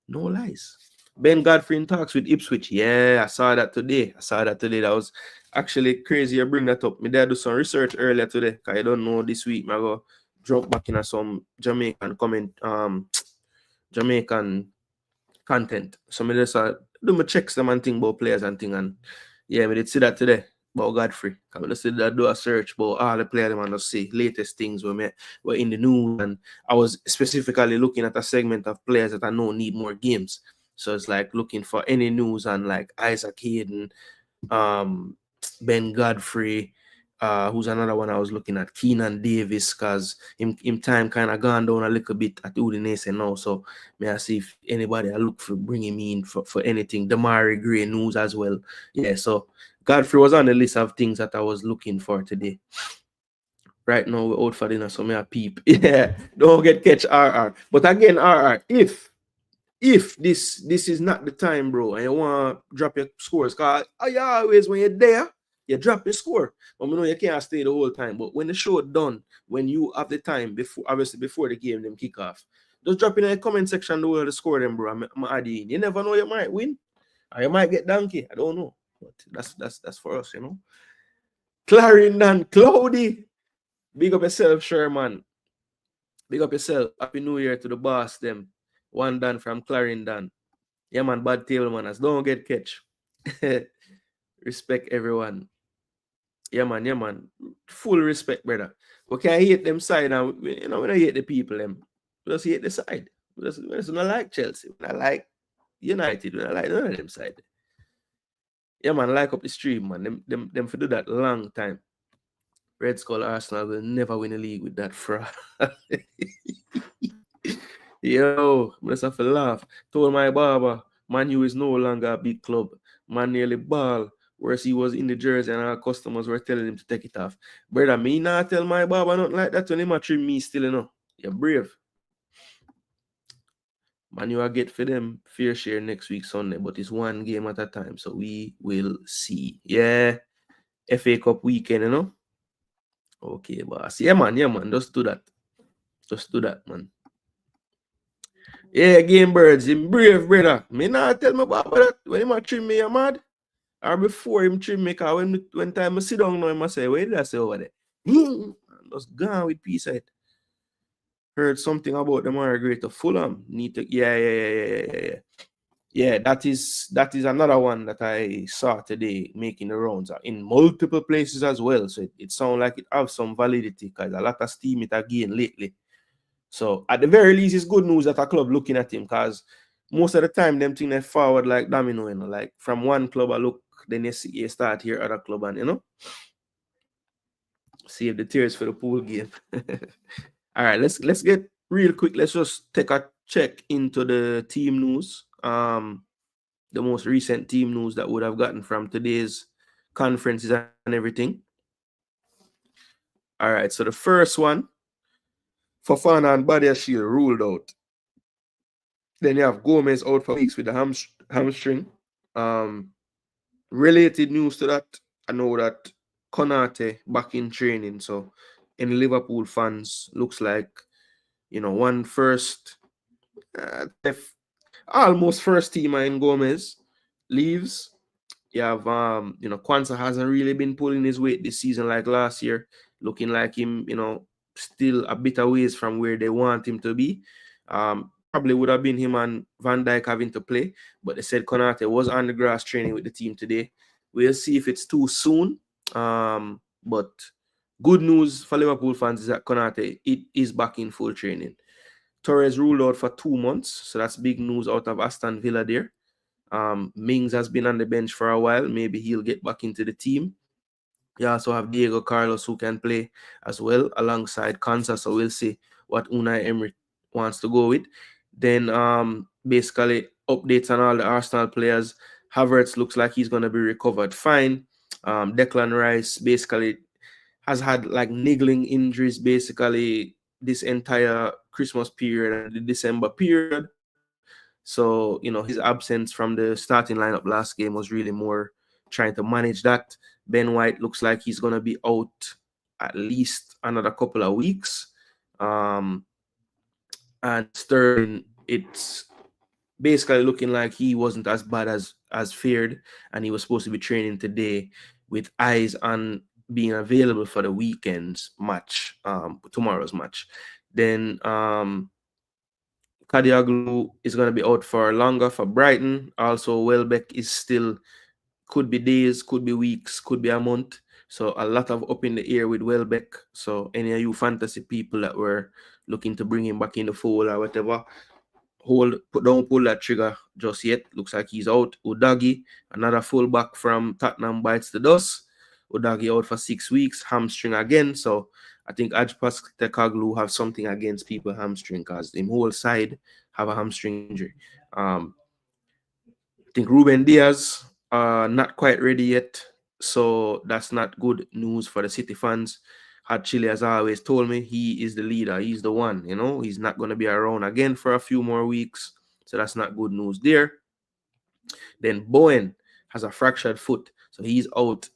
No lies. Ben Godfrey in talks with Ipswich. Yeah, I saw that today. That was actually crazy. You bring that up. Me did do some research earlier today, because I don't know this week. I go drop back in some Jamaican Jamaican content. So me just do my checks them and think about players and thing. And yeah, me did see that today about Godfrey. I just did do a search about all the players and just see latest things were in the news. And I was specifically looking at a segment of players that I know need more games. So it's like looking for any news on like Isaac Hayden, Ben Godfrey, who's another one I was looking at, Keenan Davis, because him time kind of gone down a little bit at Udinese now. So may I see if anybody I look for bringing me in for anything. Damari Gray news as well. Yeah, so Godfrey was on the list of things that I was looking for today. Right now we're out for dinner, so may I peep. Yeah, don't get catch RR. But again, RR, if this is not the time, bro, and you want to drop your scores, because I always, when you're there, you drop your score. But I know you can't stay the whole time. But when the show done, when you have the time, obviously before the game, them kick off, just drop in the comment section the score them, bro. I'm adding. You never know, you might win. Or you might get donkey. I don't know. But that's for us, Clarendon, Cloudy. Big up yourself, Sherman. Big up yourself. Happy New Year to the boss, them. One done from Clarendon. Yeah, man, bad table manners. Don't get catch. Respect everyone. Yeah, man. Full respect, brother. We can't hate them side, and we don't hate the people, them. We just hate the side. We just not like Chelsea. We not like United. We not like none of them side. Yeah, man, like up the stream, man. Them for do that long time. Red Skull Arsenal will never win a league with that fraud. Yo, I just have to laugh. Told my barber, Man U is no longer a big club. Man nearly ball, whereas he was in the jersey and our customers were telling him to take it off. Brother, me not tell my barber nothing like that when him a trim me still, You're brave. Man U will get for them fair share next week Sunday, but it's one game at a time, so we will see. Yeah, FA Cup weekend, Okay, boss. Yeah, man. Just do that, man. Yeah, Game Birds, him brave, brother. Me not tell me about that. When him a trim me, you mad? Or before him trim me, because when time I sit down now, him say, where did I say over there? Just gone with peace out. Heard something about the Margaret of Fulham. Need to, yeah. Yeah, that is another one that I saw today making the rounds in multiple places as well. So it sounds like it has some validity, because a lot of steam it again lately. So at the very least, it's good news that a club looking at him, because most of the time them thing they forward like domino, like from one club I look, then you start here other club and save the tears for the pool game. All right, let's get real quick. Let's just take a check into the team news. The most recent team news that would have gotten from today's conferences and everything. All right, so the first one, Fofana and Badiashile ruled out. Then you have Gomez out for weeks with the hamstring. Related news to that, I know that Konate back in training. So in Liverpool fans, looks like, one first, almost first teamer in Gomez leaves. You have, Kwanzaa hasn't really been pulling his weight this season like last year, looking like him, still a bit away from where they want him to be. Probably would have been him and Van Dijk having to play, but they said Konate was on the grass training with the team today. We'll see if it's too soon. But good news for Liverpool fans is that Konate is back in full training. Torres ruled out for 2 months, so that's big news out of Aston Villa there. Mings has been on the bench for a while. Maybe he'll get back into the team. You also have Diego Carlos who can play as well alongside Konsa, so we'll see what Unai Emery wants to go with. Then basically updates on all the Arsenal players. Havertz looks like he's going to be recovered fine. Declan Rice basically has had like niggling injuries basically this entire Christmas period and the December period. So, his absence from the starting lineup last game was really more trying to manage that. Ben White looks like he's going to be out at least another couple of weeks. And Sterling, it's basically looking like he wasn't as bad as feared, and he was supposed to be training today with eyes on being available for the weekend's match, tomorrow's match. Then Kadioglu is going to be out for longer for Brighton. Also, Welbeck is still, could be days, could be weeks, could be a month. So a lot of up in the air with Welbeck. So any of you fantasy people that were looking to bring him back in the fold or whatever, don't pull that trigger just yet. Looks like he's out. Udagi, another fullback from Tottenham, bites the dust. Udagi out for 6 weeks, hamstring again. So I think Ajpas Tekaglu have something against people hamstring because the whole side have a hamstring injury. I think Ruben Diaz not quite ready yet, so that's not good news for the City fans. Had Chile, as I always told me, he is the leader. He's the one, he's not going to be around again for a few more weeks. So that's not good news there. Then Bowen has a fractured foot. So he's out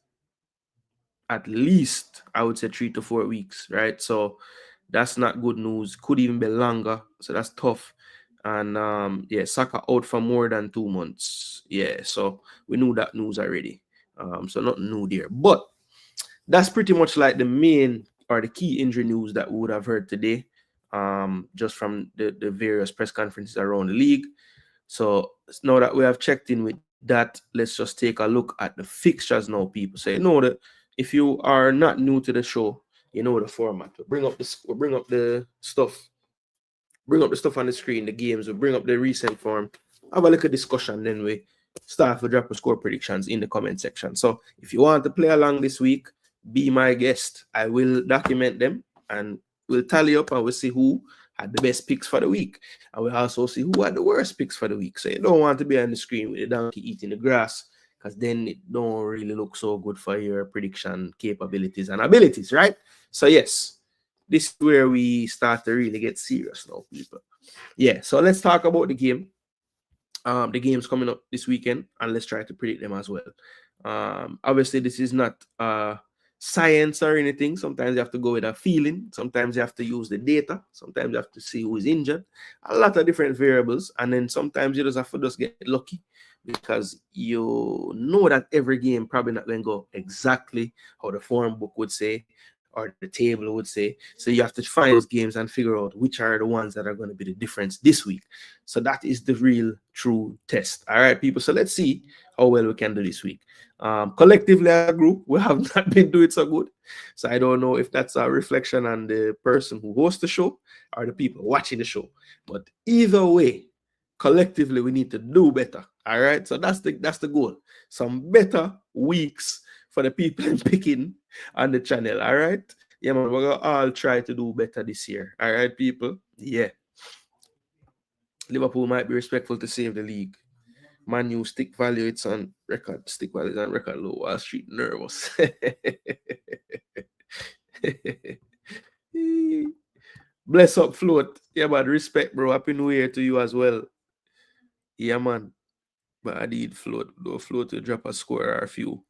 at least, I would say, 3 to 4 weeks, right? So that's not good news. Could even be longer. So that's tough. And Saka out for more than 2 months. Yeah, so we knew that news already. So nothing new there. But that's pretty much like the main or the key injury news that we would have heard today, just from the various press conferences around the league. So now that we have checked in with that, let's just take a look at the fixtures now, people. So that if you are not new to the show, you know the format. We'll bring up the stuff. Bring up the stuff on the screen, the games. We'll bring up the recent form. Have a little discussion, then we start with drop score predictions in the comment section. So if you want to play along this week, be my guest. I will document them and we'll tally up and we'll see who had the best picks for the week. And we'll also see who had the worst picks for the week. So you don't want to be on the screen with the donkey eating the grass, because then it don't really look so good for your prediction capabilities and abilities, right? So yes, this is where we start to really get serious now, people. Yeah, so let's talk about the game. The games coming up this weekend, and let's try to predict them as well. Obviously, this is not science or anything. Sometimes you have to go with a feeling. Sometimes you have to use the data. Sometimes you have to see who is injured. A lot of different variables. And then sometimes you just have to just get lucky, because you know that every game probably not going to go exactly how the form book would say or the table would say. So you have to find those games and figure out which are the ones that are going to be the difference this week. So that is the real true test. All right, people. So let's see how well we can do this week. Collectively as a group, we have not been doing so good. So I don't know if that's a reflection on the person who hosts the show or the people watching the show. But either way, collectively we need to do better. All right. So that's the goal. Some better weeks for the people picking on the channel. All right. Yeah, man, we're gonna all try to do better this year. All right, people. Yeah. Liverpool might be respectful to save the league. Man U stick value, it's on record. Stick value is on record low. Wall Street nervous. Bless up, float. Yeah, man. Respect, bro. Happy New Year to you as well. Yeah, man. But I need float. No float to drop a score or a few.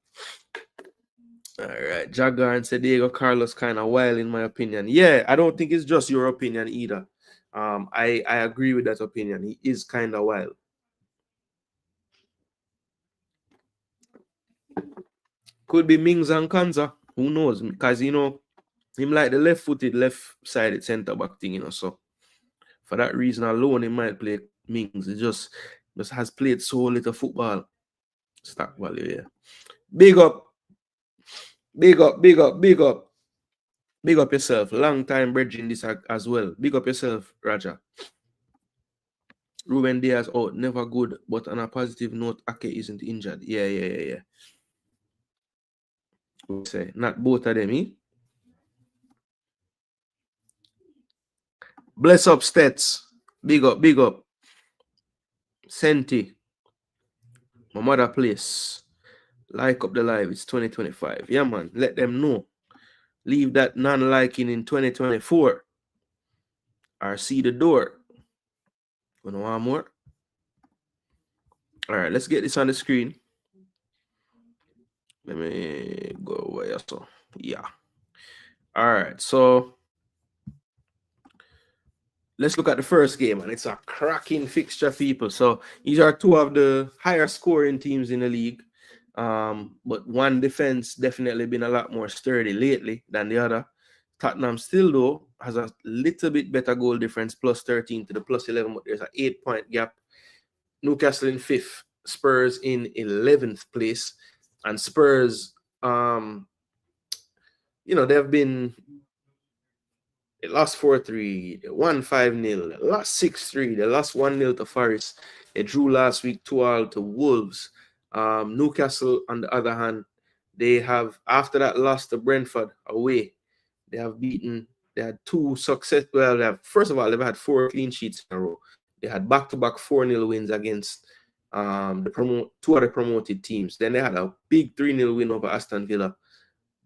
All right. Jaguar and Diego Carlos kind of wild in my opinion. Yeah, I don't think it's just your opinion either. I agree with that opinion. He is kind of wild. Could be Mings and Kanza. Who knows? Because, him like the left-footed, left-sided centre-back thing, So for that reason alone, he might play Mings. It just has played so little football. Stock value, yeah. Big up. Big up, big up, big up. Big up yourself. Long time bridging this as well. Big up yourself, Raja. Ruben Diaz out, never good, but on a positive note, Ake isn't injured. Yeah. Say, not both of them, eh? Bless up, Stets. Big up. Senti. My mother place. Like up the live. It's 2025. Yeah, man. Let them know. Leave that non-liking in 2024. Or see the door. You know want more? All right, let's get this on the screen. Let me go away. So, yeah. All right, so let's look at the first game, and it's a cracking fixture, people. So these are two of the higher scoring teams in the league. But one defense definitely been a lot more sturdy lately than the other. Tottenham still, though, has a little bit better goal difference, plus 13 to the plus 11, but there's an 8-point gap. Newcastle in 5th, Spurs in 11th place. And Spurs, they've been, they lost 4-3, they won 5-0, they lost 6-3, they lost 1-0 to Forest. They drew last week 2-2 to Wolves. Newcastle, on the other hand, they have, after that loss to Brentford away, they had two success. Well, first of all, they've had 4 clean sheets in a row. They had back-to-back 4-0 wins against two other promoted teams. Then they had a big 3-0 win over Aston Villa.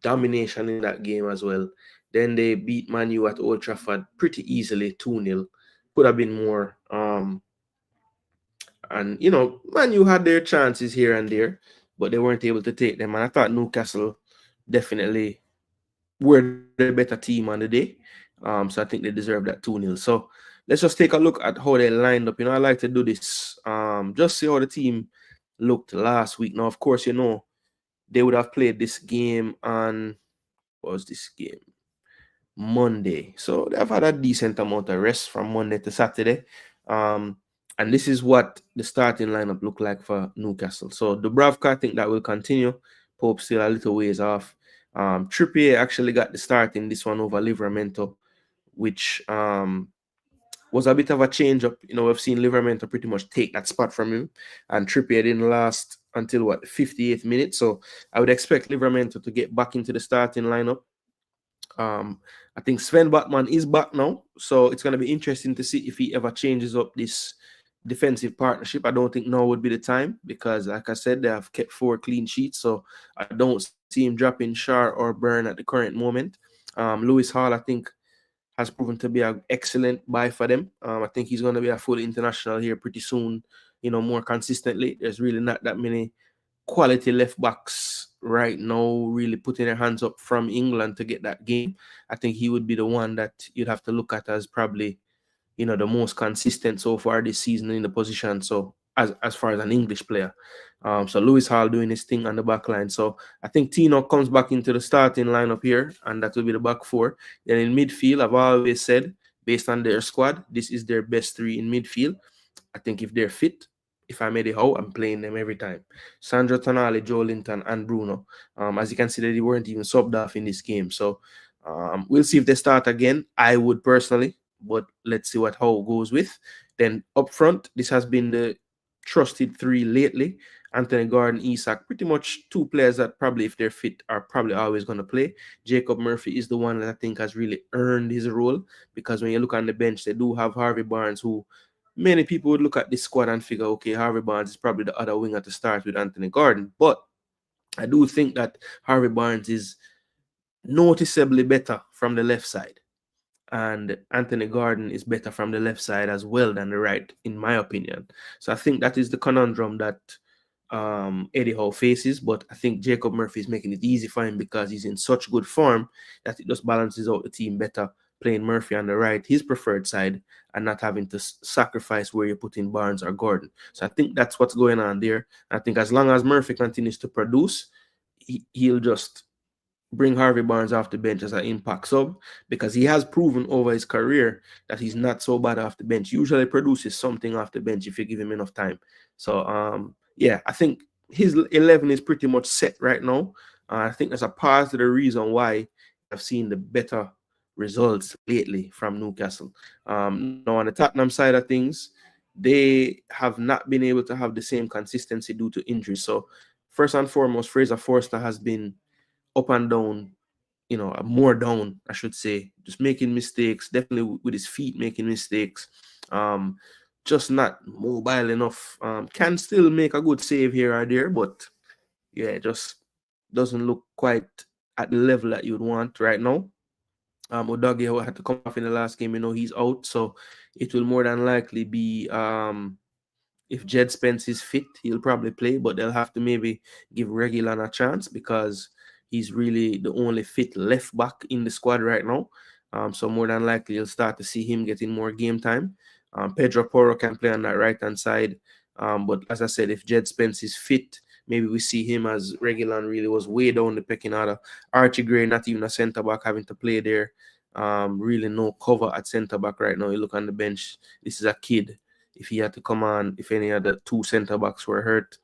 Domination in that game as well. Then they beat Man U at Old Trafford pretty easily, 2-0. Could have been more. And, Man U had their chances here and there, but they weren't able to take them. And I thought Newcastle definitely were the better team on the day. So I think they deserve that 2-0. So let's just take a look at how they lined up. I like to do this. Just see how the team looked last week. Now, of course, they would have played this game on, what was this game? Monday. So they've had a decent amount of rest from Monday to Saturday. And this is what the starting lineup looked like for Newcastle. So Dubravka, I think that will continue. Pope still a little ways off. Trippier actually got the start in this one over Livramento, which was a bit of a change up. We've seen Livramento pretty much take that spot from him, and Trippier didn't last until the 58th minute. So I would expect Livramento to get back into the starting lineup. I think Sven Botman is back now, so it's going to be interesting to see if he ever changes up this defensive partnership. I don't think now would be the time because, like I said, they have kept 4 clean sheets, so I don't see him dropping Shar or Burn at the current moment. Lewis Hall, I think, has proven to be an excellent buy for them. I think he's going to be a full international here pretty soon, more consistently. There's really not that many quality left backs right now really putting their hands up from England to get that game. I think he would be the one that you'd have to look at as probably the most consistent so far this season in the position. So as far as an English player, so Lewis Hall doing his thing on the back line. So I think Tino comes back into the starting lineup here, and that will be the back 4. Then in midfield, I've always said, based on their squad, this is their best 3 in midfield. I think if they're fit, if I'm Eddie Howe, I'm playing them every time. Sandro Tonali, Joe Linton, and Bruno. As you can see, they weren't even subbed off in this game. So we'll see if they start again. I would personally, but let's see what Howe goes with. Then up front, this has been the trusted 3 lately. Anthony Gordon, Isak, pretty much 2 players that probably, if they're fit, are probably always going to play. Jacob Murphy is the one that I think has really earned his role, because when you look on the bench, they do have Harvey Barnes, who many people would look at this squad and figure, okay, Harvey Barnes is probably the other winger to start with Anthony Gordon. But I do think that Harvey Barnes is noticeably better from the left side. And Anthony Gordon is better from the left side as well than the right, in my opinion. So I think that is the conundrum that Eddie Howe faces. But I think Jacob Murphy is making it easy for him because he's in such good form that it just balances out the team better, playing Murphy on the right, his preferred side, and not having to sacrifice where you put in Barnes or Gordon. So I think that's what's going on there. I think as long as Murphy continues to produce, he'll just bring Harvey Barnes off the bench as an impact sub, because he has proven over his career that he's not so bad off the bench. Usually produces something off the bench if you give him enough time. So yeah, I think his 11 is pretty much set right now. I think that's a part of the reason why have seen the better results lately from Newcastle. Now on the Tottenham side of things, they have not been able to have the same consistency due to injury. So first and foremost, Fraser Forster has been up and down, more down, I should say, just making mistakes, definitely with his feet making mistakes, just not mobile enough. Can still make a good save here or there, but yeah, just doesn't look quite at the level that you'd want right now. Odogie had to come off in the last game, he's out, so it will more than likely be if Jed Spence is fit, he'll probably play, but they'll have to maybe give Reguilon a chance because he's really the only fit left back in the squad right now. So more than likely, you'll start to see him getting more game time. Pedro Porro can play on that right-hand side. But as I said, if Jed Spence is fit, maybe we see him as Reguilon really was way down the pecking order. Archie Gray, not even a centre-back, having to play there. Really no cover at centre-back right now. You look on the bench, this is a kid. If he had to come on, if any of the two centre-backs were hurt.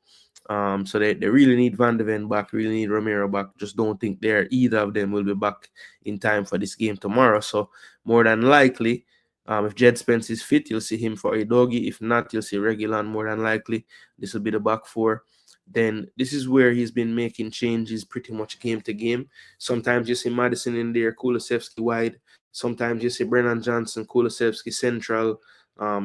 So they really need Van de Ven back, really need Romero back. Just don't think either of them will be back in time for this game tomorrow. So more than likely, if Jed Spence is fit, you'll see him for a doggy. If not, you'll see Reguilon more than likely. This will be the back four. Then this is where he's been making changes pretty much game to game. Sometimes you see Madison in there, Kulusevski wide. Sometimes you see Brennan Johnson, Kulusevski central.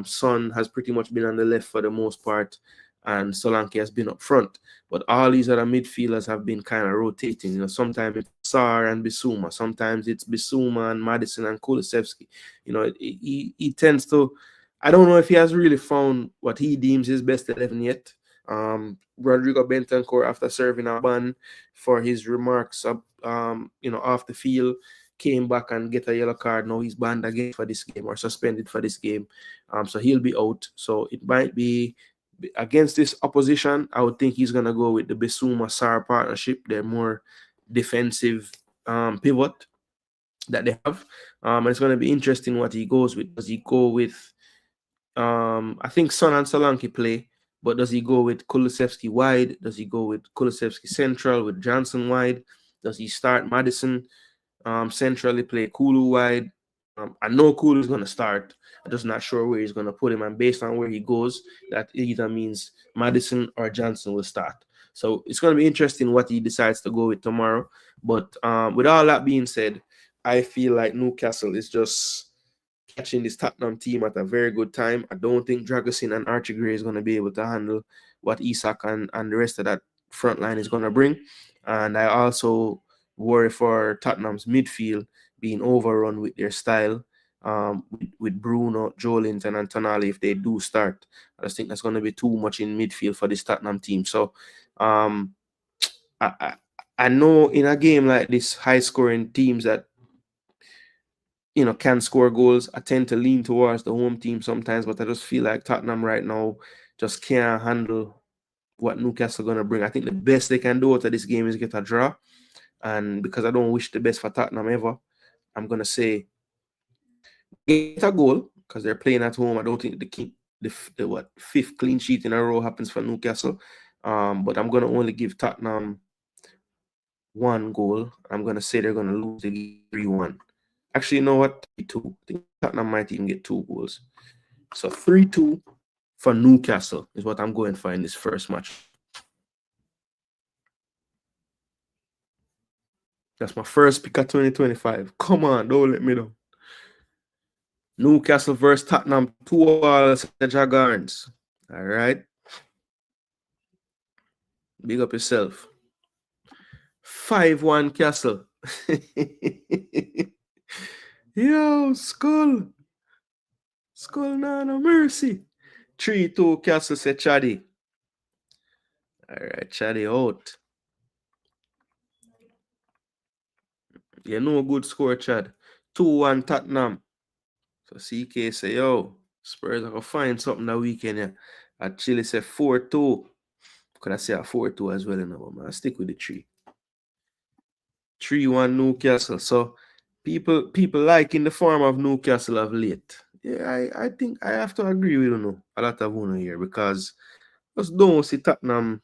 Son has pretty much been on the left for the most part, and Solanke has been up front. But all these other midfielders have been kind of rotating. Sometimes it's Sarr and Bissouma. Sometimes it's Bissouma and Madison and Kulusevski. He tends to. I don't know if he has really found what he deems his best 11 yet. Rodrigo Bentancur, after serving a ban for his remarks off the field, came back and get a yellow card. Now he's banned again for this game or suspended for this game. So he'll be out. So it might be against this opposition. I would think he's gonna go with the Bissouma Sarr partnership. They're more defensive pivot that they have. And it's gonna be interesting what he goes with. Does he go with I think Son and Solanke play, but does he go with Kulusevski wide? Does he go with Kulusevski central with Johnson wide? Does he start Madison centrally, play Kulu wide? I know Kulu is going to start. I'm just not sure where he's going to put him. And based on where he goes, that either means Madison or Johnson will start. So it's going to be interesting what he decides to go with tomorrow. But with all that being said, I feel like Newcastle is just catching this Tottenham team at a very good time. I don't think Dragusin and Archie Gray is going to be able to handle what Isak and the rest of that front line is going to bring. And I also worry for Tottenham's midfield being overrun with their style, with Bruno, Joelinton, and Tonali if they do start. I just think that's going to be too much in midfield for this Tottenham team. So I know in a game like this, high-scoring teams that can score goals, I tend to lean towards the home team sometimes, but I just feel like Tottenham right now just can't handle what Newcastle are going to bring. I think the best they can do out of this game is get a draw. And because I don't wish the best for Tottenham ever, I'm going to say get a goal because they're playing at home. I don't think the fifth clean sheet in a row happens for Newcastle. But I'm going to only give Tottenham one goal. I'm going to say they're going to lose the 3-1. Actually, you know what? 3-2. I think Tottenham might even get 2 goals. So 3-2 for Newcastle is what I'm going for in this first match. That's my first pick of 2025. Come on, don't let me down. Newcastle versus Tottenham, 2-2 the Jaguars. All right. Big up yourself. 5-1 Castle. Yo, Skull. Skull, no mercy. 3-2 Castle, said Chaddy. All right, Chaddy out. You know good score, Chad. 2-1 Tottenham. So CK say, yo, Spurs are going to find something that weekend. Yeah. At Chile say 4-2. Could I say a 4-2 as well? But I stick with the 3. 3-1 Newcastle. So people liking the form of Newcastle of late. Yeah, I think I have to agree with a lot of Uno here because just don't see Tottenham,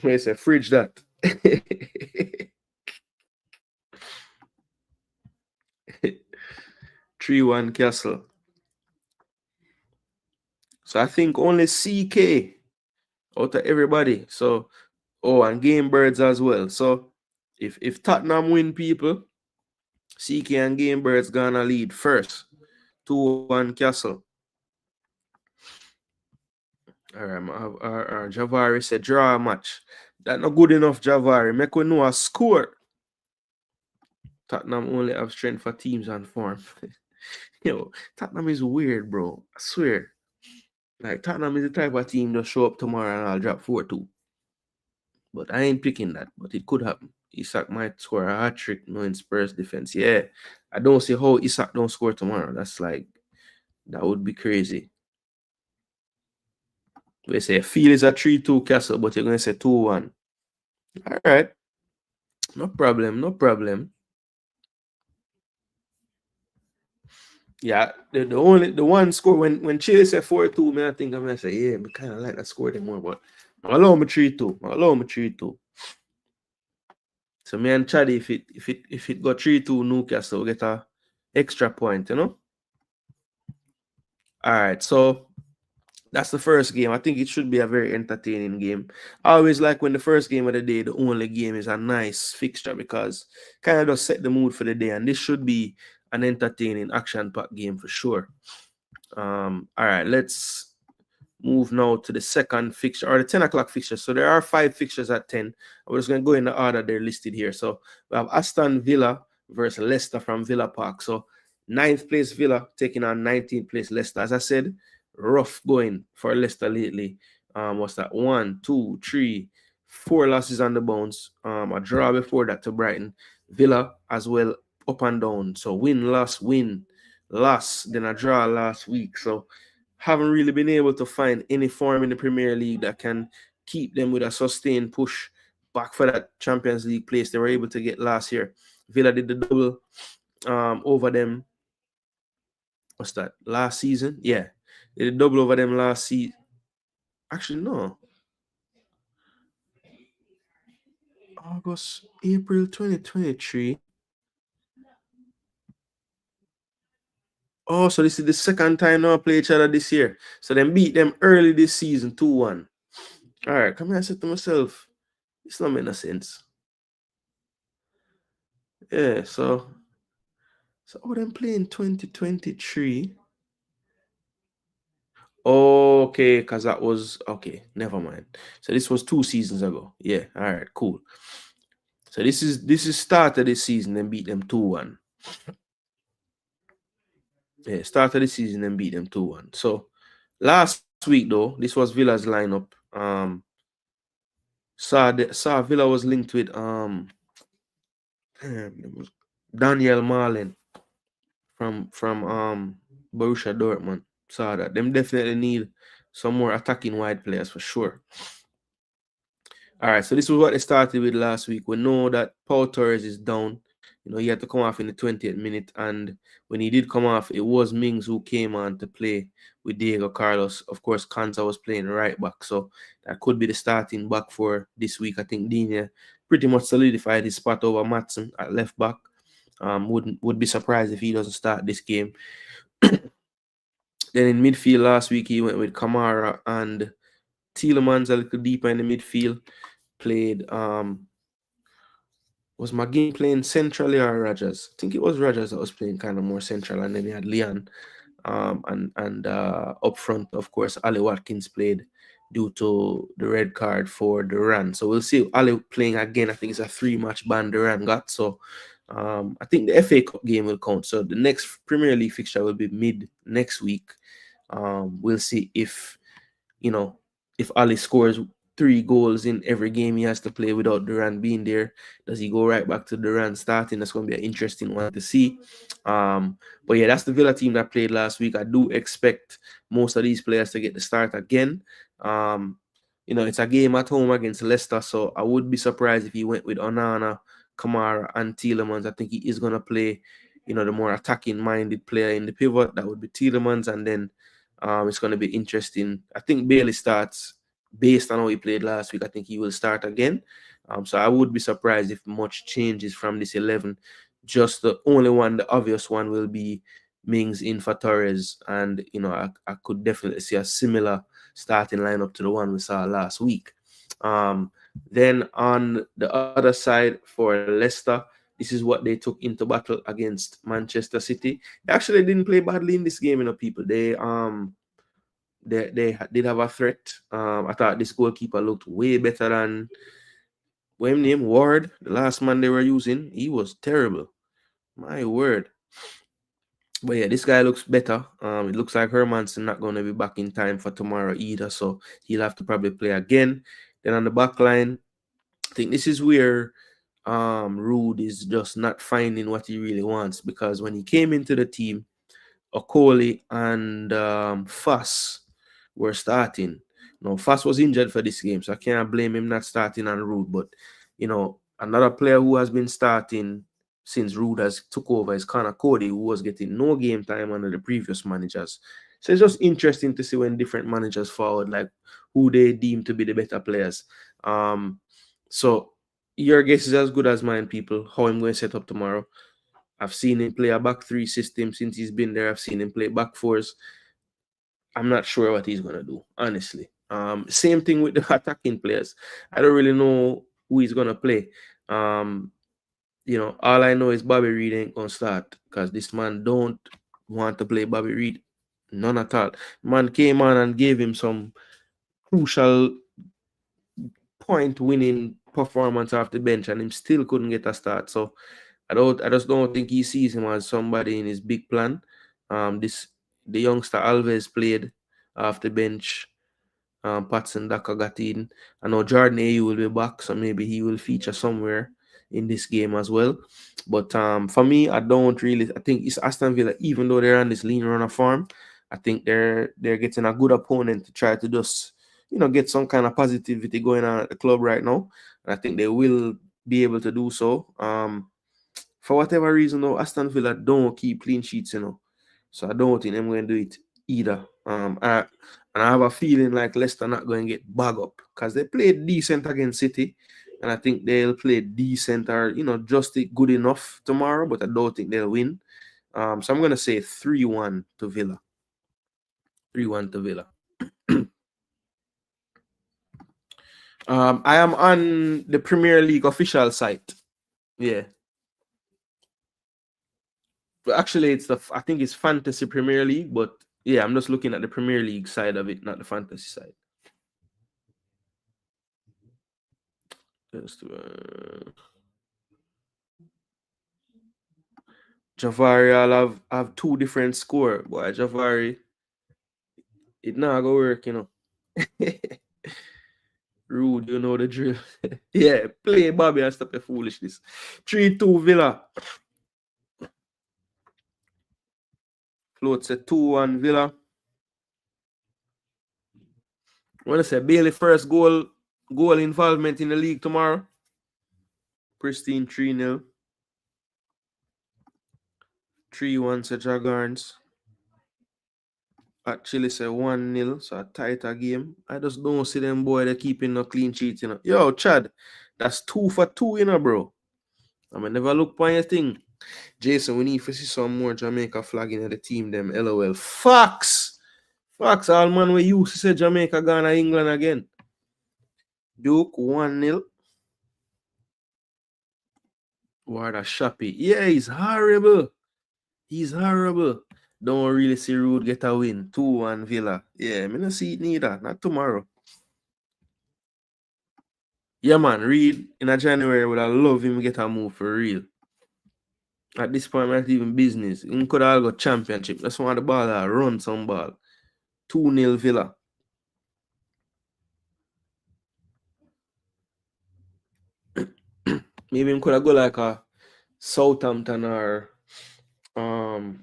I say fridge that. 3-1 Castle. So I think only CK out of everybody. So and Game Birds as well. So if Tottenham win, people, CK and Game Birds gonna lead first. 2-1 Castle. All right, Javari said draw a match. That not good enough, Javari. Make we know a score. Tottenham only have strength for teams and form. Yo, Tottenham is weird, bro. I swear. Like, Tottenham is the type of team that show up tomorrow and I'll drop 4-2. But I ain't picking that. But it could happen. Isak might score a hat trick knowing Spurs defense. Yeah. I don't see how Isak don't score tomorrow. That's like, that would be crazy. We say feel is a 3-2 Castle, but you're gonna say 2-1. All right. No problem. No problem. Yeah, the one score when Chile said 4-2, man, I think I'm gonna say, yeah, we kind of like that score them more, but allow me 3-2. Allow me 3-2. So me and Chaddy, if it got 3-2 Newcastle, we get a extra point, you know? All right, so that's the first game. I think it should be a very entertaining game. I always like when the first game of the day, the only game, is a nice fixture because kind of just set the mood for the day. And this should be an entertaining action-packed game for sure. All right, let's move now to the second fixture or the 10 o'clock fixture. So there are 5 fixtures at 10. I'm just going to go in the order they're listed here. So we have Aston Villa versus Leicester from Villa Park. So 9th place Villa taking on 19th place Leicester. As I said, rough going for Leicester lately. What's that? 1, 2, 3, 4 losses on the bounce. A draw before that to Brighton. Villa as well, up and down. So win, loss, then a draw last week. So haven't really been able to find any form in the Premier League that can keep them with a sustained push back for that Champions League place they were able to get last year. Villa did the double over them. What's that? Last season? Yeah. They did double over them last season. Actually, no. April 2023. Oh, so this is the second time now play each other this year. So then beat them early this season, 2-1. All right, come here, I said to myself, this don't make no sense. Yeah, so them playing 2023. Okay, because that was okay. Never mind. So this was 2 seasons ago. Yeah. All right. Cool. So this is start of this season and beat them 2-1. Yeah, start of the season and beat them 2-1. So last week though, this was Villa's lineup. Saw Villa was linked with Daniel Marlin from Borussia Dortmund. Saw that. Them definitely need some more attacking wide players for sure. All right, so this was what they started with last week. We know that Paul Torres is down. You know, he had to come off in the 20th minute. And when he did come off, it was Mings who came on to play with Diego Carlos. Of course, Kanza was playing right back. So that could be the starting back for this week. I think Digne pretty much solidified his spot over Matson at left back. Would be surprised if he doesn't start this game. Then in midfield last week, he went with Kamara and Tielemans a little deeper in the midfield. Played was McGinn playing centrally or Rogers? I think it was Rogers that was playing kind of more central, and then he had Leon. And up front, of course, Ali Watkins played due to the red card for Duran. So we'll see Ali playing again. I think it's a 3-match ban Duran got. So I think the FA Cup game will count. So the next Premier League fixture will be mid next week. We'll see if Ali scores 3 goals in every game he has to play without Duran being there. Does he go right back to Duran starting? That's going to be an interesting one to see. But yeah, that's the Villa team that played last week. I do expect most of these players to get the start again. It's a game at home against Leicester, so I would be surprised if he went with Onana, Kamara, and Tielemans. I think he is going to play, the more attacking-minded player in the pivot. That would be Tielemans, and then it's going to be interesting. I think Bailey starts based on how he played last week, I think he will start again. So I would be surprised if much changes from this 11. Just the only one, the obvious one, will be Mings in for Torres. And, I could definitely see a similar starting lineup to the one we saw last week. Then on the other side for Leicester, this is what they took into battle against Manchester City. They actually didn't play badly in this game, people. They did have a threat. I thought this goalkeeper looked way better than what him name Ward, the last man they were using. He was terrible. My word. But yeah, this guy looks better. It looks like Hermanson not going to be back in time for tomorrow either, so he'll have to probably play again. Then on the back line, I think this is where Rude is just not finding what he really wants, because when he came into the team, Okoli and Fuss were starting. Fuss was injured for this game, so I can't blame him not starting on Rude. But another player who has been starting since Rude has took over is Connor Cody, who was getting no game time under the previous managers. So it's just interesting to see when different managers forward, like who they deem to be the better players. So your guess is as good as mine, people. How I'm going to set up tomorrow. I've seen him play a back three system since he's been there. I've seen him play back fours. I'm not sure what he's gonna do, honestly. Same thing with the attacking players. I don't really know who he's gonna play. All I know is Bobby Reed ain't gonna start because this man don't want to play Bobby Reed. None at all. Man came on and gave him some crucial point winning performance off the bench, and him still couldn't get a start. So I just don't think he sees him as somebody in his big plan. The youngster Alves played off the bench. Patson Daka got in. I know Jordan Ayew will be back, so maybe he will feature somewhere in this game as well. But for me, I think it's Aston Villa, even though they're on this lean run of form, I think they're getting a good opponent to try to just get some kind of positivity going on at the club right now. And I think they will be able to do so. For whatever reason, though, Aston Villa don't keep clean sheets, so I don't think I'm going to do it either. And I have a feeling like Leicester not going to get bag up because they played decent against City, and I think they'll play decent or just good enough tomorrow, but I don't think they'll win. So I'm going to say 3-1 to Villa. 3-1 to Villa. I am on the Premier League official site. Yeah. But actually, I think it's Fantasy Premier League, but yeah, I'm just looking at the Premier League side of it, not the fantasy side. Javari, I'll have two different score. Boy, Javari, it not go work, Rude, you know the drill. Yeah, play Bobby and stop your foolishness. 3-2 Villa. Floats a 2-1 Villa. I want to say Bailey first goal involvement in the league tomorrow. Pristine 3-0. 3-1 to Jaguars. Actually say 1-0, so a tighter game. I just don't see them boy they keeping no clean sheet, Yo, Chad, that's 2 for 2, bro. I mean, never look for anything. Jason, we need to see some more Jamaica flagging at the team, them LOL. Facts, all man we used to say Jamaica gone to England again. Duke 1-0. What a shoppy. Yeah, he's horrible. Don't really see Rude get a win. 2-1 Villa. Yeah, me not see it neither. Not tomorrow. Yeah, man. Reed in a January would have loved him get a move for real. At this point, not even business. He could have got championship. That's why the ball run some ball. 2-0 Villa. Maybe him could have go like a Southampton or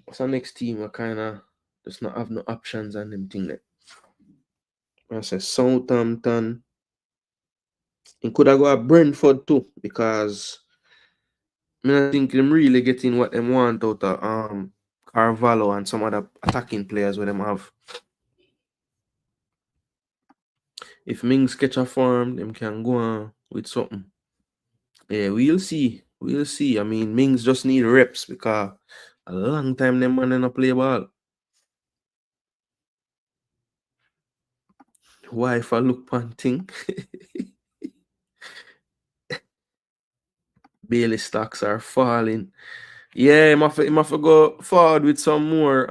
what's the next team? I kind of just not have no options on them thing there. I say Southampton. He could have got a Brentford too, because I think them really getting what they want out of Carvalho and some other attacking players where them have. If Mings catch a form, them can go on with something. Yeah, we'll see. We'll see. I mean, Mings just need reps because a long time them man not play ball. Why if I look panting? Bailey stocks are falling. Yeah, he must go forward with some more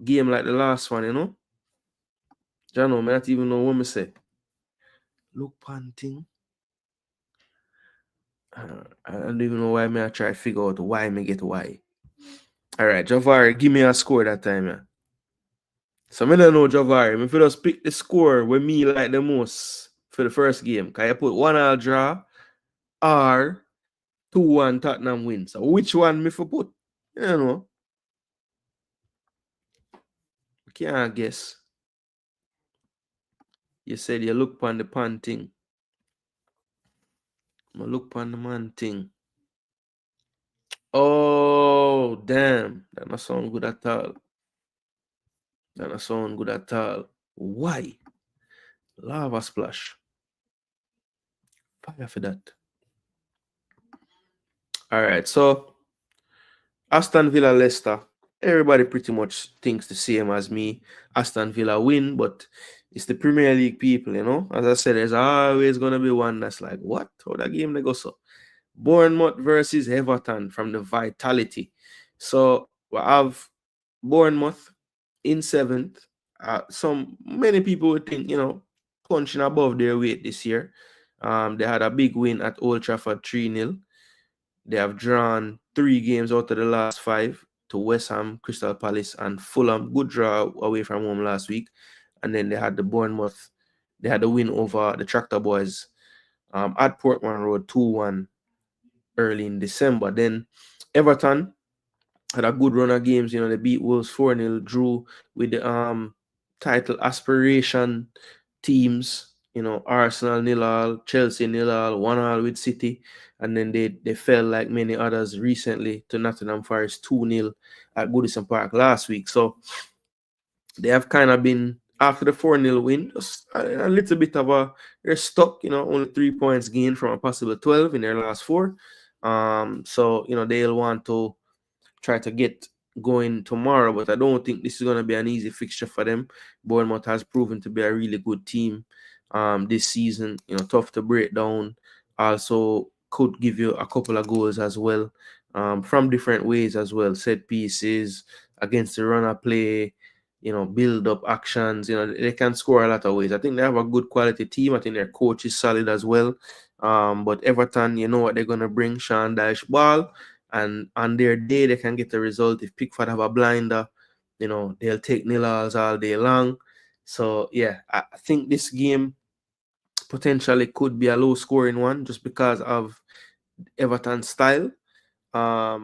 game like the last one, you know? I know, I not even know what me say. Look panting. I don't even know why I try to figure out why me get why. Alright, Javari, give me a score that time, yeah. So I don't know Javari. If you just pick the score with me like the most for the first game, can you put 1-1 draw or 2-1 Tottenham win? So which one me for put? I don't know. I can't guess. You said you look on the pan thing. I look on the man thing. Oh, damn. That not sound good at all. That not sound good at all. Why? Lava splash. Fire for that. All right, so Aston Villa Leicester. Everybody pretty much thinks the same as me. Aston Villa win, but it's the Premier League people, you know. As I said, there's always gonna be one that's like, what? How that game they go so? Bournemouth versus Everton from the Vitality. So we have Bournemouth in 7th. Many people would think, you know, punching above their weight this year. They had a big win at Old Trafford 3-0. They have drawn 3 games out of the last 5 to West Ham, Crystal Palace, and Fulham. Good draw away from home last week. And then they had the Bournemouth. They had a win over the Tractor Boys at Portman Road 2-1 early in December. Then Everton had a good run of games. You know, they beat Wolves 4-0, drew with the title aspiration teams. You know, Arsenal 0-0, Chelsea 0-0, 1-1 with City. And then they fell like many others recently to Nottingham Forest 2-0 at Goodison Park last week. So they have kind of been, after the 4-0 win, just a little bit of they're stuck, you know, only 3 points gained from a possible 12 in their last 4. So, you know, they'll want to try to get going tomorrow, but I don't think this is going to be an easy fixture for them. Bournemouth has proven to be a really good team this season, you know, tough to break down. Also could give you a couple of goals as well from different ways as well. Set pieces, against the runner play, you know, build up actions. You know, they can score a lot of ways. I think they have a good quality team. I think their coach is solid as well. But Everton, you know what they're going to bring, Sean Dyche ball. And on their day, they can get a result. If Pickford have a blinder, you know, they'll take nil-alls all day long. So, yeah, I think this game potentially could be a low-scoring one just because of Everton's style. But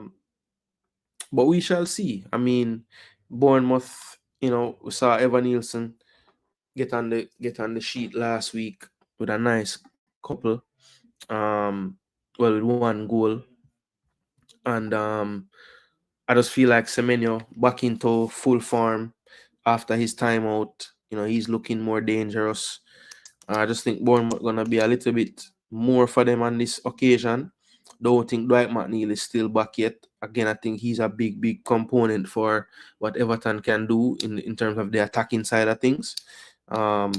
we shall see. I mean, Bournemouth, you know, we saw Evan Nielsen get on the sheet last week with a nice couple. Well, with 1 goal. And I just feel like Semenyo back into full form after his time out. You know, he's looking more dangerous. I just think Bournemouth gonna be a little bit more for them on this occasion. Don't think Dwight McNeil is still back yet. Again, I think he's a big component for what Everton can do in terms of the attacking side of things. And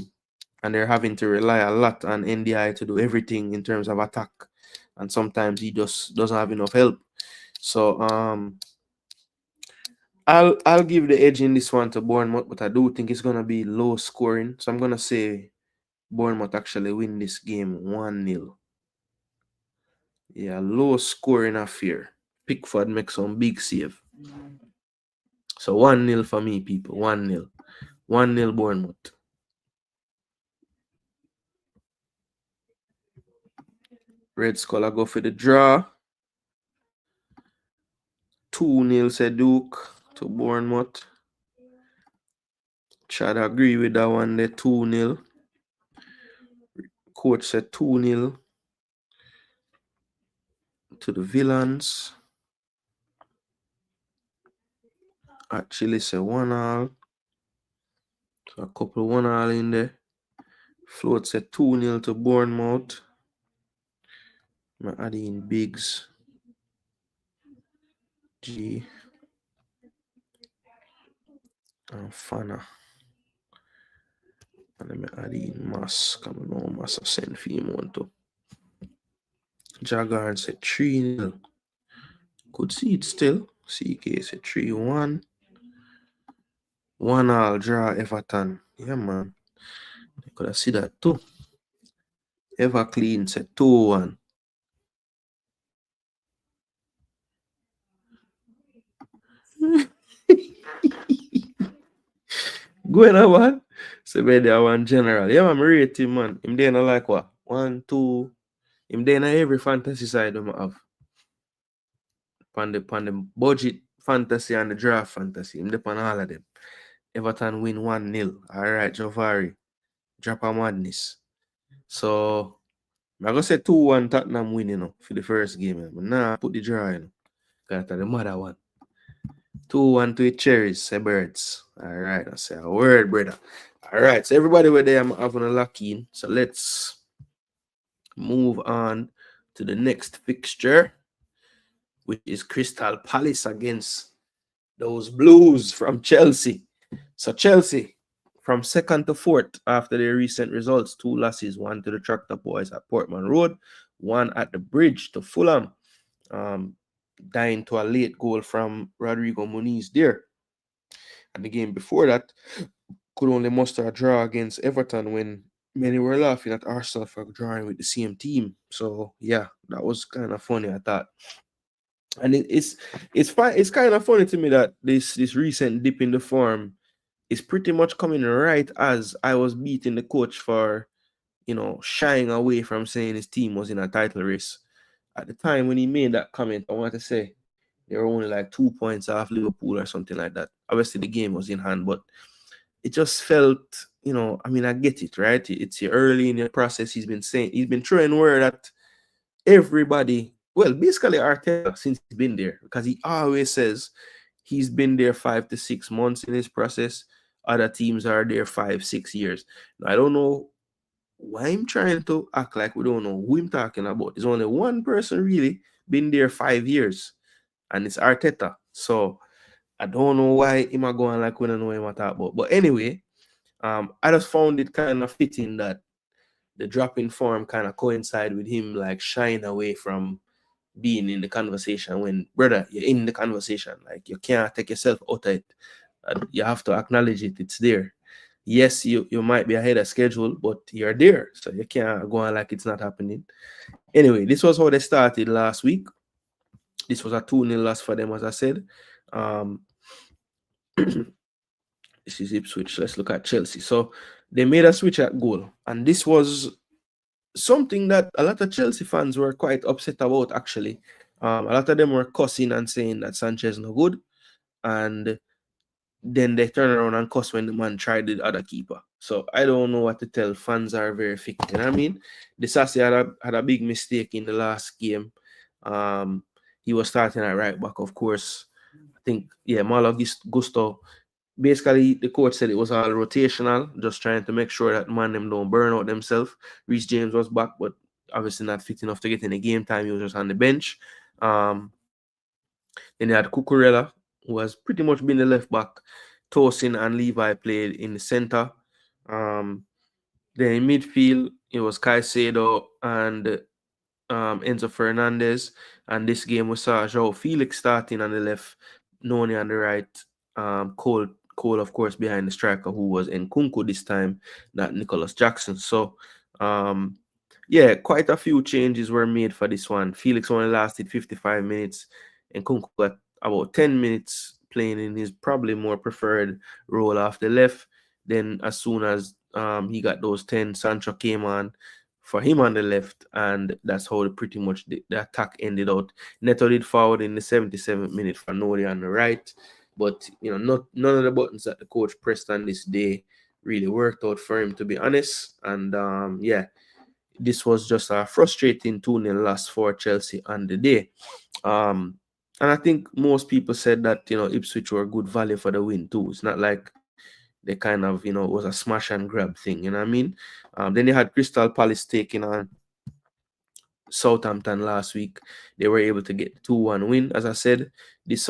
they're having to rely a lot on NDI to do everything in terms of attack. And sometimes he just doesn't have enough help. So I'll give the edge in this one to Bournemouth, but I do think it's gonna be low scoring. So I'm gonna say Bournemouth actually win this game 1-0. Yeah, low scoring affair. Pickford makes some big save. So 1-0 for me, people. 1-0. 1-0 Bournemouth. Red Skull, I go for the draw. 2-0 said Duke to Bournemouth. Chad agree with that one there. 2-0. Coach said 2-0 to the Villains. Actually said 1-1. So a couple 1-1 in there Float said 2-0 to Bournemouth. I'm adding Biggs. G. And Fana. And then I add in Mass. Come on, Mass send for him one too. Jaguar said 3-0. Could see it still. CK said 3-1. 1-1 draw Everton. Yeah, man. You could have seen that too. Everclean said 2-1. Going on, man. So, maybe I want general. Yeah, man, I rate him, man. Him there not like what? 1, 2. Him there not every fantasy side I have. On the budget fantasy and the draft fantasy. Him depend on all of them. Everton win 1-0. All right, Jovari. Drop a madness. So, I'm going to say 2-1 Tottenham win, for the first game. But nah, put the draw, Because that's the mother one. 2-1 to the Cherries, say Birds. All right, I say a word, brother. All right, so everybody were there, I'm having a lock in. So let's move on to the next fixture, which is Crystal Palace against those Blues from Chelsea. So Chelsea, from second to fourth after their recent results, 2 losses, 1 to the Tractor Boys at Portman Road, 1 at the Bridge to Fulham, dying to a late goal from Rodrigo Muniz there. And the game before that could only muster a draw against Everton when many were laughing at Arsenal for drawing with the same team. So yeah, that was kind of funny, I thought. And it's fine. It's kind of funny to me that this recent dip in the form is pretty much coming right as I was beating the coach for, shying away from saying his team was in a title race. At the time when he made that comment, I want to say they were only like 2 points off Liverpool or something like that. Obviously, the game was in hand, but it just felt, I mean, I get it, right? It's early in the process. He's been throwing word at everybody. Well, basically Arteta since he's been there, because he always says he's been there 5 to 6 months in this process. Other teams are there 5, 6 years. Now, I don't know why I'm trying to act like we don't know who I'm talking about. There's only one person really been there 5 years, and it's Arteta. So I don't know why him are going like we don't know him at about. But anyway, I just found it kind of fitting that the drop in form kind of coincide with him like shying away from being in the conversation when, brother, you're in the conversation. Like, you can't take yourself out of it. You have to acknowledge it. It's there. Yes, you might be ahead of schedule, but you're there. So you can't go on like it's not happening. Anyway, this was how they started last week. This was a 2-0 loss for them, as I said. This is Ipswich. Let's look at Chelsea. So they made a switch at goal. And this was something that a lot of Chelsea fans were quite upset about, actually. A lot of them were cussing and saying that Sanchez no good. And then they turn around and cuss when the man tried the other keeper. So I don't know what to tell. Fans are very thick. You know what I mean? Disasi had a big mistake in the last game. He was starting at right back, of course. I think, Malo Gusto. Basically, the coach said it was all rotational, just trying to make sure that man them don't burn out themselves. Reece James was back, but obviously not fit enough to get in the game time. He was just on the bench. Then they had Cucurella, who has pretty much been the left back. Tosin and Levi played in the center. Then in midfield, it was Caicedo and Enzo Fernandez. And this game we saw João Felix starting on the left, Noni on the right, Cole, of course, behind the striker, who was Nkunku this time, not Nicholas Jackson. So, quite a few changes were made for this one. Felix only lasted 55 minutes, and Nkunku got about 10 minutes playing in his probably more preferred role off the left. Then as soon as he got those 10, Sancho came on for him on the left, and that's how pretty much the attack ended out. Neto did forward in the 77th minute for Nori on the right. But, none of the buttons that the coach pressed on this day really worked out for him, to be honest. And, this was just a frustrating 2-0 loss for Chelsea on the day. And I think most people said that, Ipswich were good value for the win, too. It's not like they kind of, you know, it was a smash and grab thing, you know what I mean? Then they had Crystal Palace taking on Southampton last week. They were able to get 2-1 win. As I said, this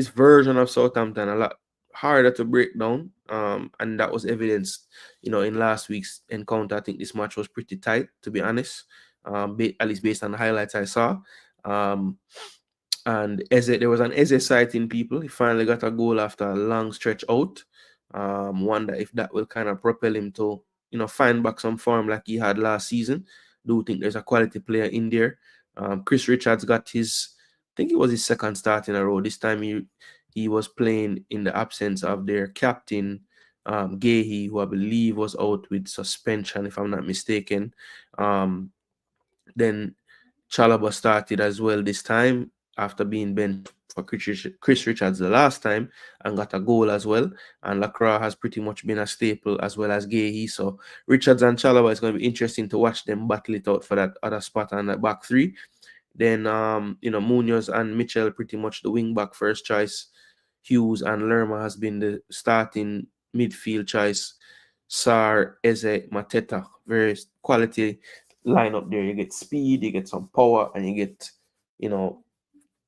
version of Southampton, a lot harder to break down. And that was evidenced, you know, in last week's encounter. I think this match was pretty tight, to be honest. At least based on the highlights I saw. And there was an Eze sighting, people. He finally got a goal after a long stretch out. Wonder if that will kind of propel him to, you know, find back some form like he had last season. Do think there's a quality player in there. Chris Richards got I think it was his second start in a row. This time he was playing in the absence of their captain, Gehi, who I believe was out with suspension, if I'm not mistaken. Then Chalobah started as well this time after being benched for Chris Richards the last time and got a goal as well. And Lacroix has pretty much been a staple as well as Gehi. So Richards and Chalobah is going to be interesting to watch them battle it out for that other spot on that back three. Then, you know, Munoz and Mitchell pretty much the wing back first choice. Hughes and Lerma has been the starting midfield choice. Sar, Eze, Mateta, very quality lineup there. You get speed, you get some power, and you get, you know,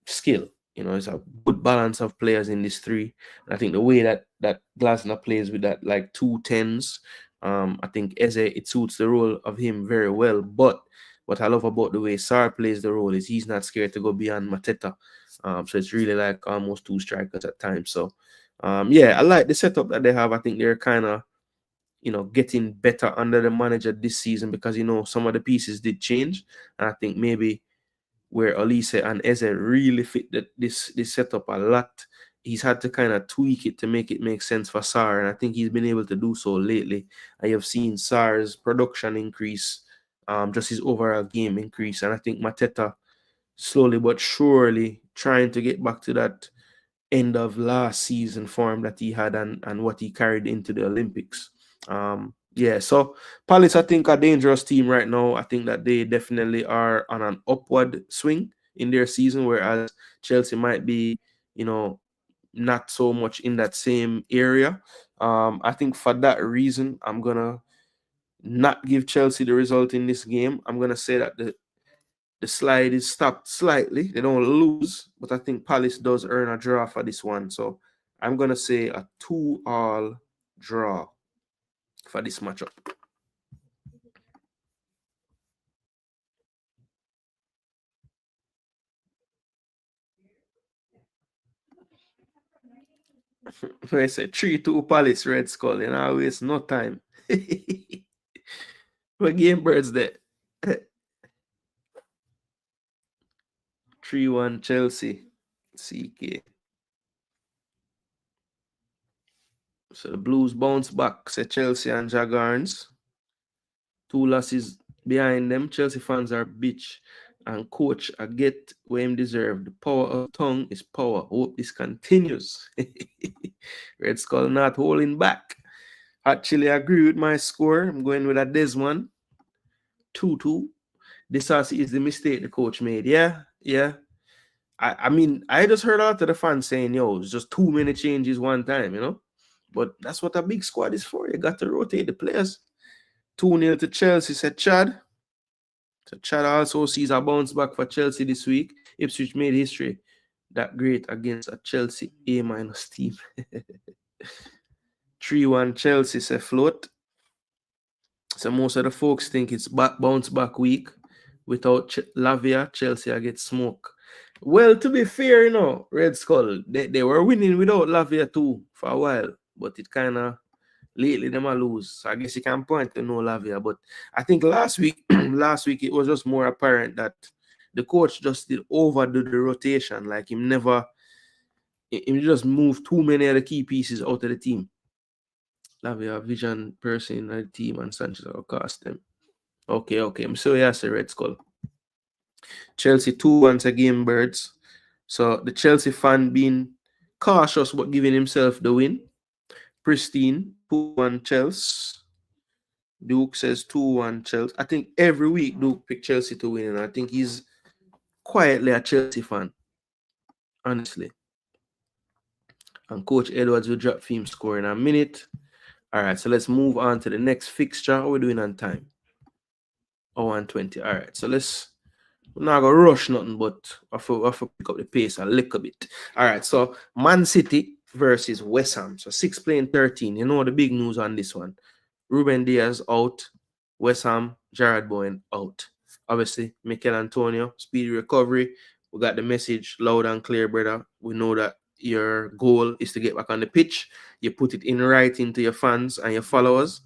skill. You know, it's a good balance of players in this three. And I think the way that Glasner plays with that like 2 10s, I think Eze, it suits the role of him very well. But what I love about the way Sar plays the role is he's not scared to go beyond Mateta. So it's really like almost 2 strikers at times. So yeah, I like the setup that they have. I think they're kind of, you know, getting better under the manager this season because, you know, some of the pieces did change. And I think maybe where Olise and Eze really fit this setup a lot, he's had to kind of tweak it to make it make sense for Sar. And I think he's been able to do so lately. I have seen Sar's production increase, just his overall game increase. And I think Mateta slowly but surely trying to get back to that end of last season form that he had and what he carried into the Olympics. Yeah, so Palace, I think, a dangerous team right now. I think that they definitely are on an upward swing in their season, whereas Chelsea might be, you know, not so much in that same area. I think for that reason, I'm gonna not give Chelsea the result in this game. I'm gonna say that the slide is stopped slightly. They don't lose, but I think Palace does earn a draw for this one. So I'm going to say a 2-2 draw for this matchup. I say 3-2 Palace, Red Skull. You know, waste no time. What game birds there? 3-1 Chelsea. CK. So the Blues bounce back, say Chelsea and Jaguars. 2 losses behind them. Chelsea fans are bitch. And coach, I get where him deserve. The power of tongue is power. Hope this continues. Red Skull not holding back. Actually, agree with my score. I'm going with a Desmond. 2-2. This is the mistake the coach made. Yeah, yeah. I mean, I just heard out of the fans saying, yo, it's just too many changes one time, you know? But that's what a big squad is for. You got to rotate the players. 2-0 to Chelsea, said Chad. So Chad also sees a bounce back for Chelsea this week. Ipswich made history that great against a Chelsea A- team. 3-1 Chelsea, say float. So most of the folks think it's bounce back week. Without Lavia, Chelsea I get smoke. Well, to be fair, you know, Red Skull, they were winning without Lavia too for a while. But it kind of, lately them a lose. So I guess you can point to no Lavia. But I think last week it was just more apparent that the coach just did overdo the rotation. Like him just moved too many of the key pieces out of the team. Lavia vision person in the team and Sanchez will cost them. Okay. I'm so yes, Red Skull. Chelsea 2-1 again, birds. So the Chelsea fan being cautious but giving himself the win. Pristine 2-1 Chelsea. Duke says 2-1 Chelsea. I think every week Duke pick Chelsea to win, and I think he's quietly a Chelsea fan, honestly. And Coach Edwards will drop theme score in a minute. All right, so let's move on to the next fixture. How are we doing on time? 1:20. All right, so we're not gonna rush nothing, but I have to pick up the pace a little bit. All right, so Man City versus West Ham. So 6 playing 13. You know the big news on this one. Ruben Diaz out, West Ham, Jared Bowen out. Obviously, Mikel Antonio, speedy recovery. We got the message loud and clear, brother. We know that your goal is to get back on the pitch. You put it in writing to your fans and your followers.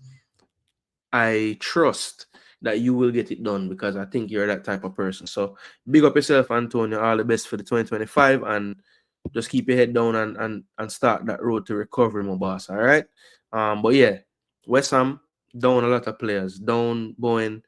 I trust that you will get it done because I think you're that type of person. So big up yourself, Antonio. All the best for the 2025 and just keep your head down and start that road to recovery, my boss. All right. But yeah, West Ham down a lot of players, down Bowen.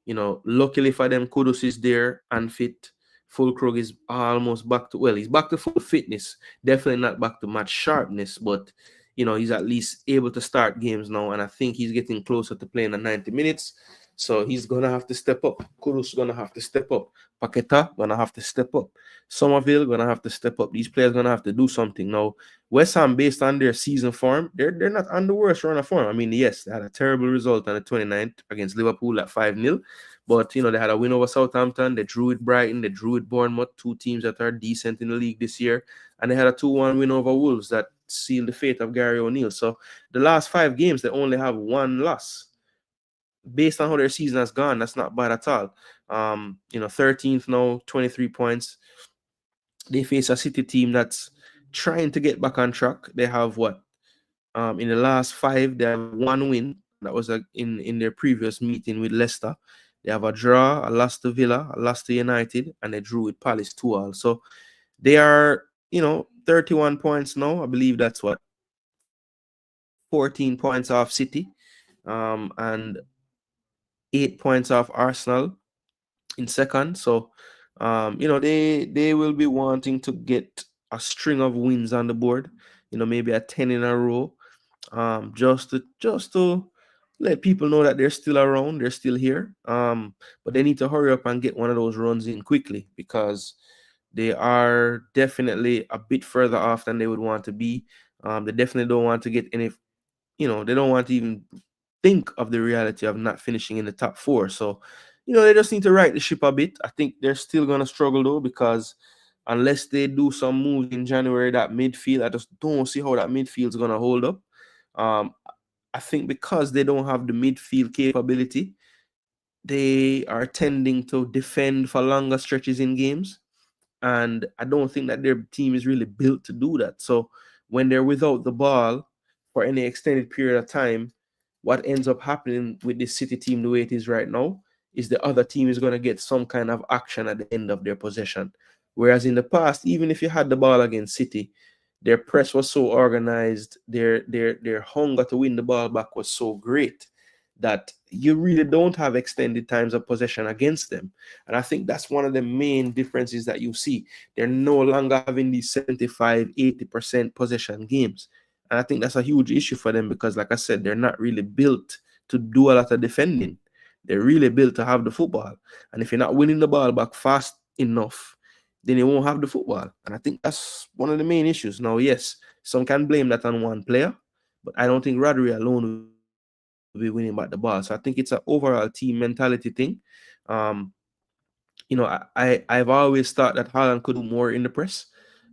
Luckily for them, Kudus is there and fit. Fulkrug is almost back to, well, he's back to full fitness. Definitely not back to match sharpness, but he's at least able to start games now, and I think he's getting closer to playing the 90 minutes. So he's gonna have to step up. Kudus gonna have to step up. Paqueta gonna have to step up. Somerville gonna have to step up. These players gonna have to do something now. West Ham, based on their season form, they're not on the worst run of form. I mean, yes, they had a terrible result on the 29th against Liverpool at 5-0. But they had a win over Southampton, they drew with Brighton, they drew with Bournemouth, two teams that are decent in the league this year, and they had a 2-1 win over Wolves that sealed the fate of Gary O'Neill. So the last 5 games, they only have 1 loss. Based on how their season has gone, that's not bad at all. 13th now, 23 points. They face a City team that's trying to get back on track. They have what? In the last 5, they have 1 win. That was in their previous meeting with Leicester. They have a draw, a loss to Villa, a loss to United, and they drew with Palace 2-2. So they are, 31 points now. I believe that's what? 14 points off City, and 8 points off Arsenal in second. So, they will be wanting to get a string of wins on the board. Maybe a 10 in a row, just to let people know that they're still around, they're still here. But they need to hurry up and get one of those runs in quickly because they are definitely a bit further off than they would want to be. They definitely don't want to get any, they don't want to even think of the reality of not finishing in the top 4. So, they just need to right the ship a bit. I think they're still going to struggle though, because unless they do some moves in January, that midfield, I just don't see how that midfield is going to hold up. I think because they don't have the midfield capability, they are tending to defend for longer stretches in games. And I don't think that their team is really built to do that. So when they're without the ball for any extended period of time, what ends up happening with this City team the way it is right now is the other team is going to get some kind of action at the end of their possession. Whereas in the past, even if you had the ball against City, their press was so organized, their hunger to win the ball back was so great that you really don't have extended times of possession against them. And I think that's one of the main differences that you see. They're no longer having these 75, 80% possession games. And I think that's a huge issue for them because, like I said, they're not really built to do a lot of defending. They're really built to have the football. And if you're not winning the ball back fast enough, then you won't have the football. And I think that's one of the main issues. Now, yes, some can blame that on one player, but I don't think Rodri alone will be winning back the ball. So I think it's an overall team mentality thing. I've always thought that Haaland could do more in the press.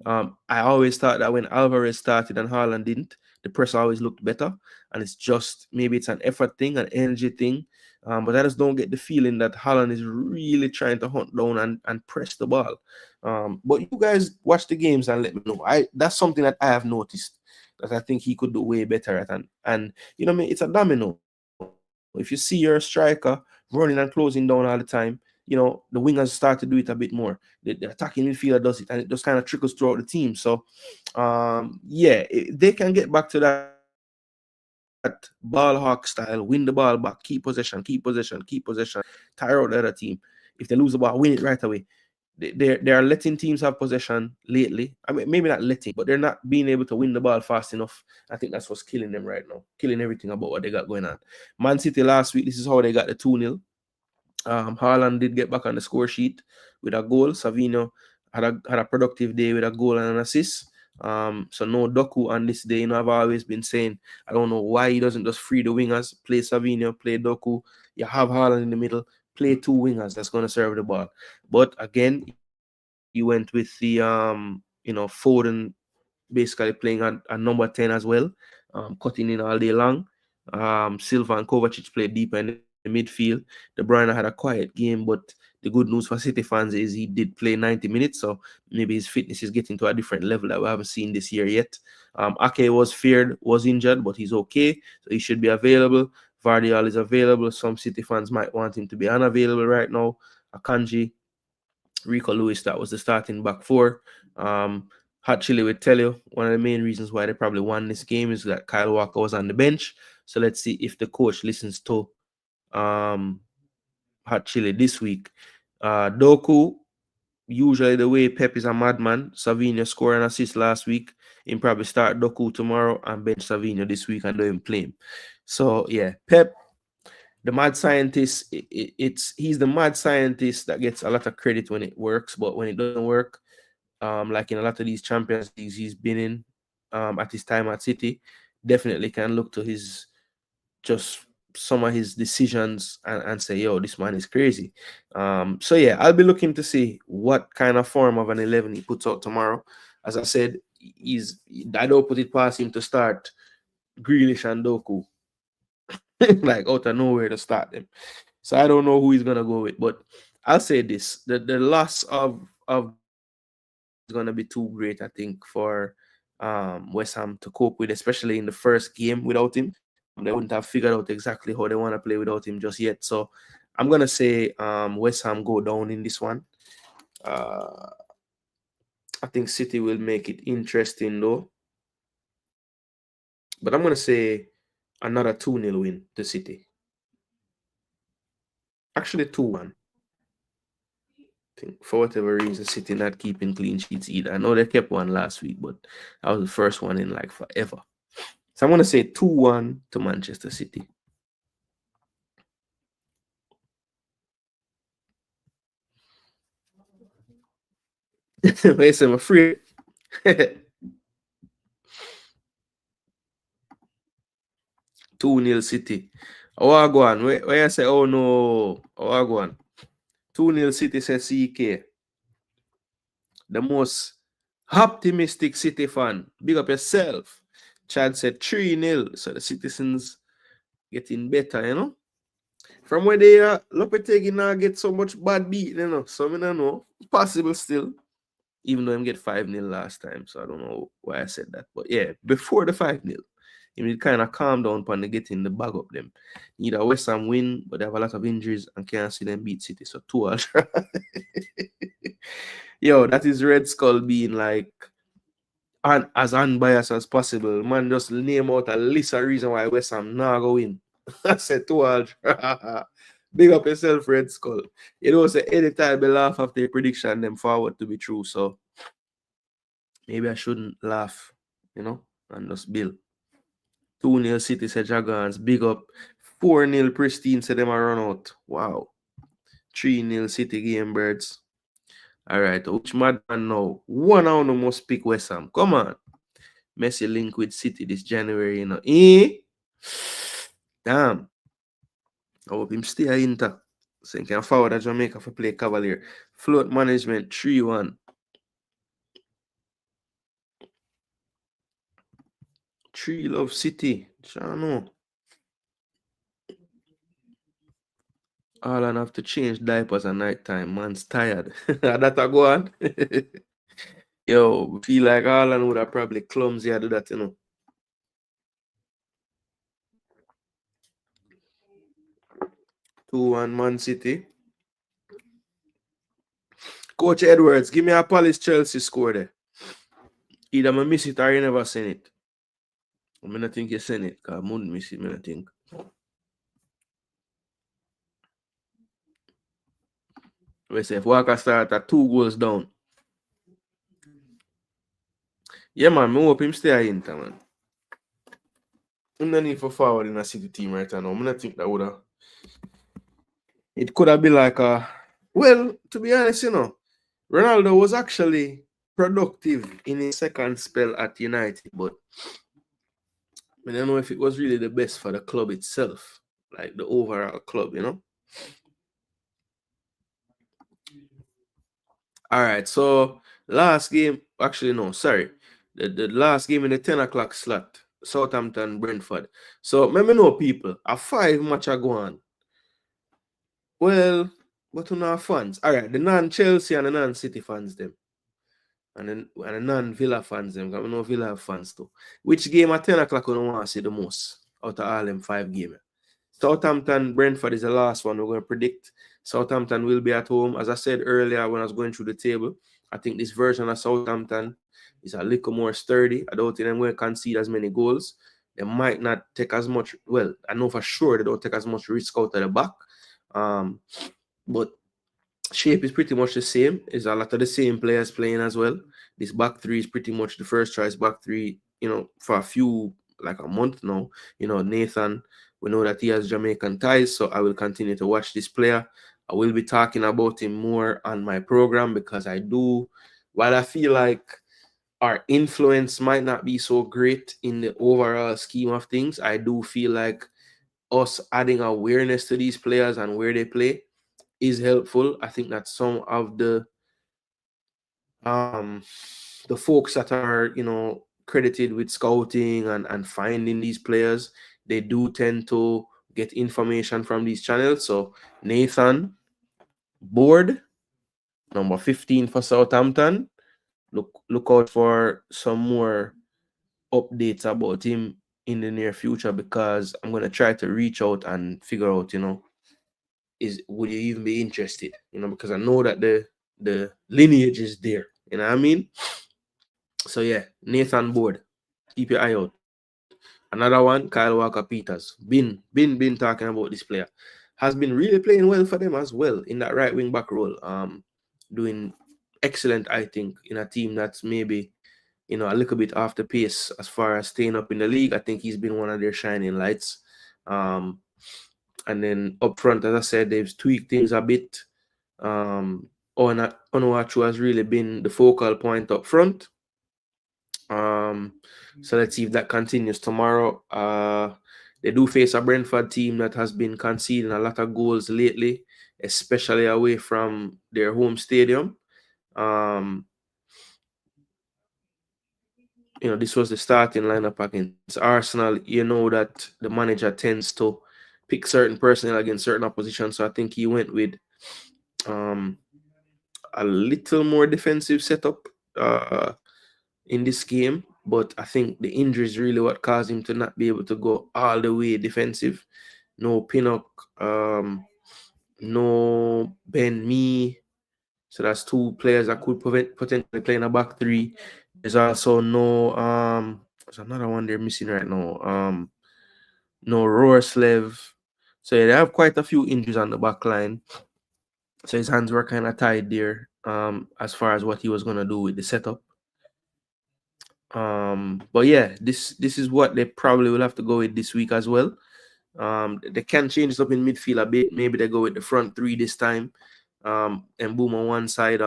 I always thought that when Alvarez started and Haaland didn't, the press always looked better. And it's just, maybe it's an effort thing, an energy thing. But I just don't get the feeling that Haaland is really trying to hunt down and press the ball. But you guys watch the games and let me know. That's something that I have noticed that I think he could do way better at. And it's a domino. If you see your striker running and closing down all the time, the wingers start to do it a bit more. The attacking midfielder does it, and it just kind of trickles throughout the team. So, they can get back to that ball hawk style, win the ball back, keep possession, tire out the other team. If they lose the ball, win it right away. They are letting teams have possession lately. I mean, maybe not letting, but they're not being able to win the ball fast enough. I think that's what's killing them right now, killing everything about what they got going on. Man City last week, this is how they got the 2-0. Haaland did get back on the score sheet with a goal. Savinho had a productive day with a goal and an assist. So no Doku on this day. You know, I've always been saying I don't know why he doesn't just free the wingers, play Savinho, play Doku. You have Haaland in the middle, play two wingers that's going to serve the ball. But again, he went with the Foden basically playing a number 10 as well, cutting in all day long. Silva and Kovacic played deeper in the midfield. De Bruyne had a quiet game, but the good news for City fans is he did play 90 minutes, so maybe his fitness is getting to a different level that we haven't seen this year yet. Ake was injured, but he's okay, so he should be available. Vardiol is available. Some City fans might want him to be unavailable right now. Akanji, Rico Lewis, that was the starting back four. Hot Chili will tell you one of the main reasons why they probably won this game is that Kyle Walker was on the bench. So let's see if the coach listens to Hot Chili this week. Doku, usually the way Pep is a madman. Savinho scored an assist last week. He'll probably start Doku tomorrow and bench Savinho this week and do him play him. So yeah, Pep, the mad scientist, he's the mad scientist that gets a lot of credit when it works, but when it doesn't work, like in a lot of these Champions Leagues he's been in at his time at City, definitely can look to his just some of his decisions and say, yo, this man is crazy. So yeah, I'll be looking to see what kind of form of an 11 he puts out tomorrow. As I said, I don't put it past him to start Grealish and Doku like out of nowhere to start them. So I don't know who he's gonna go with, but I'll say this: the loss of Grealish is gonna be too great, I think, for West Ham to cope with, especially in the first game without him. They wouldn't have figured out exactly how they want to play without him just yet. So I'm gonna say West Ham go down in this one. I think City will make it interesting though, but I'm gonna say another 2-0 win to City. Actually, 2-1. Think for whatever reason, City not keeping clean sheets either. I know they kept one last week, but that was the first one in like forever. So I'm gonna say 2-1 to Manchester City. Wait, I'm afraid. 2-0 City. Oh, I go on. Where I say, oh no, oh, I go on. 2-0 City says CK. The most optimistic City fan. Big up yourself. Chad said 3-0. So the citizens getting better, you know. From where they are, Lopetegui now get so much bad beat, you know. So I don't know. Possible still. Even though him get 5-0 last time. So I don't know why I said that. But yeah, before the 5-0, it kind of calm down upon the getting the bag up them. Either West Ham win, but they have a lot of injuries and can't see them beat City. So 2-0. Yo, that is Red Skull being like as unbiased as possible. Man, just name out a list of reasons why West Ham not go win. I said 2-0. Big up yourself, Red Skull. You know, say anytime they laugh after a prediction, them forward to be true. So maybe I shouldn't laugh, you know, and just build. 2-0 City said Dragons. Big up. 4-0 Pristine said them a run out. Wow. 3-0 City game birds. All right. Which madman now? One hour no must pick West Ham. Come on. Messi link with City this January, you know. Damn. I hope him stay at Inter. So he can forward at Jamaica for play Cavalier. Float management 3-1. 3 love City. I don't know. All I have to change diapers at night time. Man's tired. That a go on. Yo, feel like Alan would have probably clumsy to do that, you know. 2-1 Man City. Coach Edwards, give me a Palace Chelsea score there. Either I miss it or you never send it. I mean, I think you send it, because I wouldn't miss it, I think. We say if Walker start at 2 goals down. Yeah, man, I hope him stay at Inter, man. I'm not need for forward in a City team right now. I don't think that would have. It could have been like a. Well, to be honest, you know, Ronaldo was actually productive in his second spell at United, but I don't know if it was really the best for the club itself, like the overall club, you know. All right, so last game, actually no, sorry, the last game in the 10 o'clock slot, Southampton Brentford. So let me know people, a 5 match are going. Well, but on our fans, all right, the non-Chelsea and the non-City fans them, and the non-Villa fans them. Because we know Villa have fans too. Which game at 10 o'clock we want to see the most out of all them 5 games? Southampton Brentford is the last one we're going to predict. Southampton will be at home. As I said earlier when I was going through the table, I think this version of Southampton is a little more sturdy. I don't think they're going to concede as many goals. They might not take as much. Well, I know for sure they don't take as much risk out of the back. But shape is pretty much the same. It's a lot of the same players playing as well. This back three is pretty much the first choice back three, for a few, like a month now. Nathan, we know that he has Jamaican ties, so I will continue to watch this player. I will be talking about him more on my program because while I feel like our influence might not be so great in the overall scheme of things, I do feel like us adding awareness to these players and where they play is helpful. I think that some of the folks that are credited with scouting and finding these players, they do tend to get information from these channels. So Nathan Board, number 15 for Southampton. Look out for some more updates about him in the near future, because I'm going to try to reach out and figure out, would you even be interested? Because I know that the lineage is there. You know what I mean? So yeah, Nathan Board, keep your eye out. Another one, Kyle Walker-Peters. Been talking about this player. Has been really playing well for them as well in that right wing back role. Doing excellent, I think, in a team that's maybe a little bit off the pace as far as staying up in the league. I think he's been one of their shining lights. And then up front, as I said, they've tweaked things a bit. Onuachu has really been the focal point up front. So let's see if that continues tomorrow. They do face a Brentford team that has been conceding a lot of goals lately, especially away from their home stadium. This was the starting lineup against Arsenal. You know that the manager tends to pick certain personnel against certain opposition. So I think he went with a little more defensive setup in this game. But I think the injury is really what caused him to not be able to go all the way defensive. No Pinnock, no Ben Mee. So that's 2 players that could potentially play in a back three. There's also no there's another one they're missing right now. No Roerslev. So yeah, they have quite a few injuries on the back line. So his hands were kind of tied there, as far as what he was gonna do with the setup. But yeah, this is what they probably will have to go with this week as well. They can change it up in midfield a bit. Maybe they go with the front 3 this time. And Boom on one side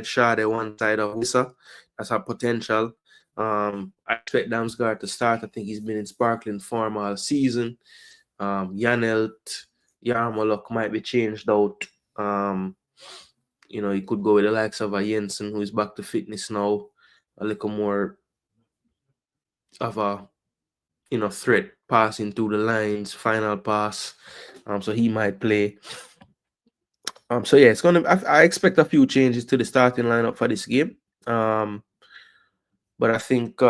Shade one side of Wissa. That's a potential. I expect Damsgaard to start. I think he's been in sparkling form all season. Janelt, Yarmoluk might be changed out. He could go with the likes of a Jensen, who is back to fitness now, a little more of a threat passing through the lines, final pass. So he might play. So yeah, it's I expect a few changes to the starting lineup for this game. But I think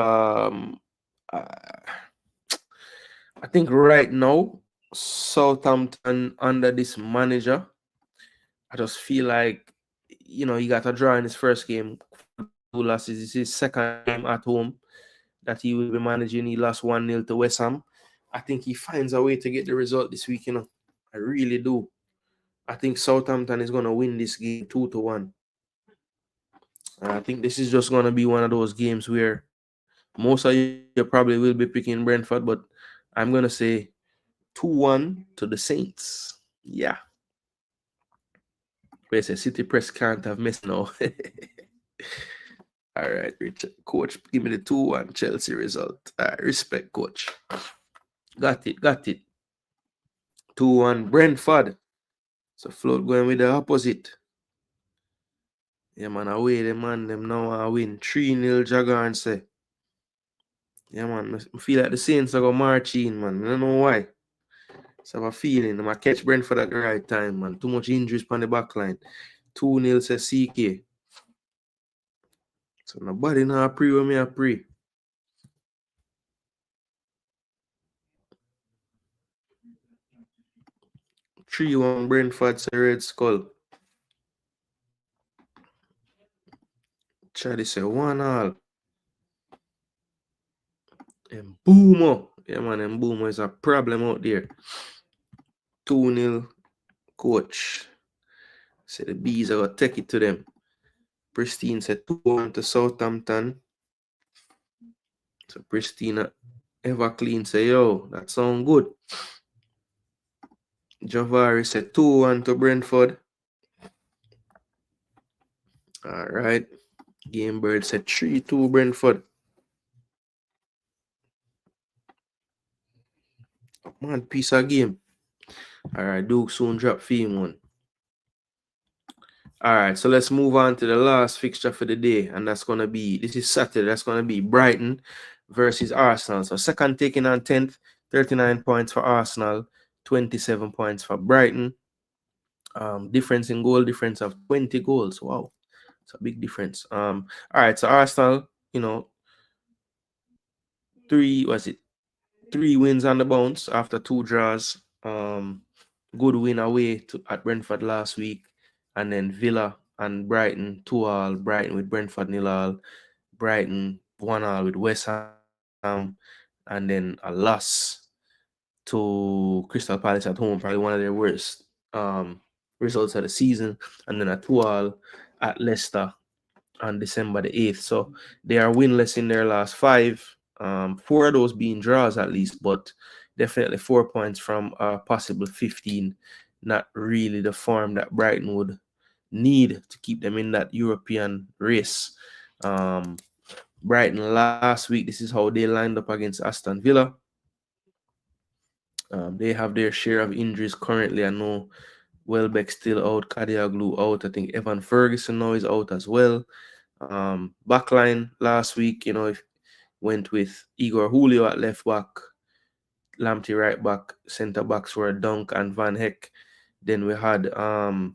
right now, Southampton under this manager, I just feel like he got a draw in his first game. 2 losses. This is his second game at home that he will be managing. He lost 1-0 to West Ham. I think he finds a way to get the result this week. I really do. I think Southampton is going to win this game 2-1. I think this is just going to be one of those games where most of you probably will be picking Brentford, but I'm going to say 2-1 to the Saints. Yeah. Say City Press can't have missed now. All right, Richard. Coach, give me the 2-1 Chelsea result. All right, respect, coach. Got it. 2-1 Brentford. So float going with the opposite. Yeah, man, away the man, them now I win 3-0 Jaguars say. Yeah, man, I feel like the Saints are going to march in, man. I don't know why. So I have a feeling I'm going to catch Brentford at the right time, man. Too much injuries on the back line. 2-0 says CK. So nobody now pray when me I pray. 3-1 Brentford say Red Skull. Charlie say 1-1. And Boomer. Yeah, man, and Boomer is a problem out there. 2-0 coach. Say the Bees are going to take it to them. Pristine said 2-1 to Southampton. So Pristine ever clean say, yo, that sound good. Javari said 2-1 to Brentford. All right. Gamebird said 3-2 Brentford. Man, piece of game. All right, Duke soon drop theme one. All right, so let's move on to the last fixture for the day, and that's going to be, this is Saturday, that's going to be Brighton versus Arsenal. So second taking on 10th, 39 points for Arsenal, 27 points for Brighton. Difference in goal difference of 20 goals. Wow, it's a big difference. All right, so Arsenal, you know, 3 wins on the bounce after 2 draws. Good win away at Brentford last week, and then Villa and Brighton 2-2. Brighton with Brentford 0-0. Brighton 1-1 with West Ham, and then a loss to Crystal Palace at home, probably one of their worst results of the season, and then a 2-2 at Leicester on December the 8th. So they are winless in their last 5. 4 of those being draws at least, but definitely 4 points from possible 15. Not really the form that Brighton would need to keep them in that European race. Brighton last week, this is how they lined up against Aston Villa. They have their share of injuries currently. I know Welbeck still out, Kadioglu out. I think Evan Ferguson now is out as well. Backline last week, went with Igor Julio at left back, Lamptey right back, centre backs were Dunk and Van Heck. Then we had Gruda,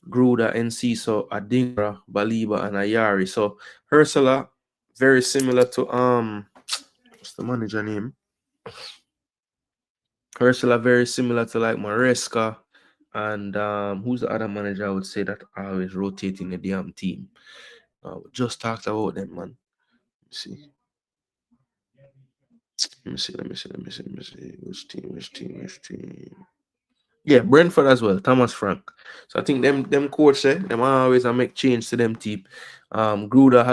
Enciso, Adingra, Baliba, and Ayari. So Ursula, very similar to what's the manager name? Ursula, very similar to like Maresca. And who's the other manager I would say that always rotating the damn team? We just talked about them, man. Let me see. Which team? Yeah, Brentford as well. Thomas Frank. So I think them coach them always make change to them team. Gruda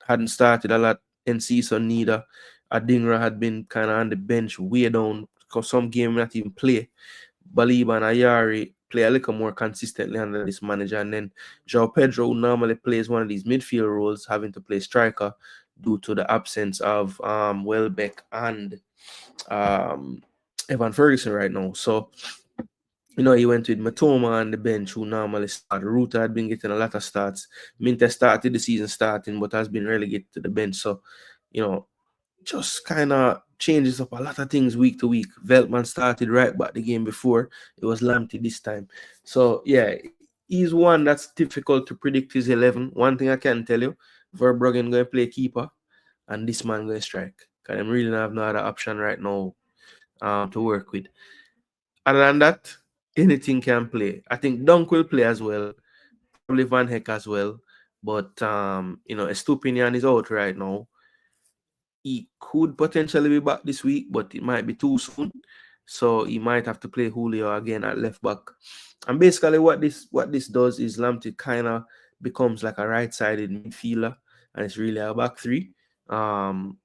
hadn't started a lot. Enciso neither. Adingra had been kind of on the bench way down because some game not even play. Baliba and Ayari play a little more consistently under this manager, and then João Pedro, who normally plays one of these midfield roles, having to play striker due to the absence of Welbeck and Evan Ferguson right now. So he went with Matoma on the bench, who normally started. Ruta had been getting a lot of starts. Minte started the season starting, but has been relegated to the bench. So, just kind of changes up a lot of things week to week. Veltman started right back the game before. It was Lamptey this time. So, yeah, he's one that's difficult to predict his 11. One thing I can tell you, Verbruggen going to play keeper, and this man going to strike. Because I'm really not have no other option right now to work with. Other than that, anything can play. I think Dunk will play as well. Probably Van Heck as well. But, Estupinian is out right now. He could potentially be back this week, but it might be too soon. So he might have to play Julio again at left back. And basically what this does is Lamptey kind of becomes like a right-sided midfielder, and it's really a back three. And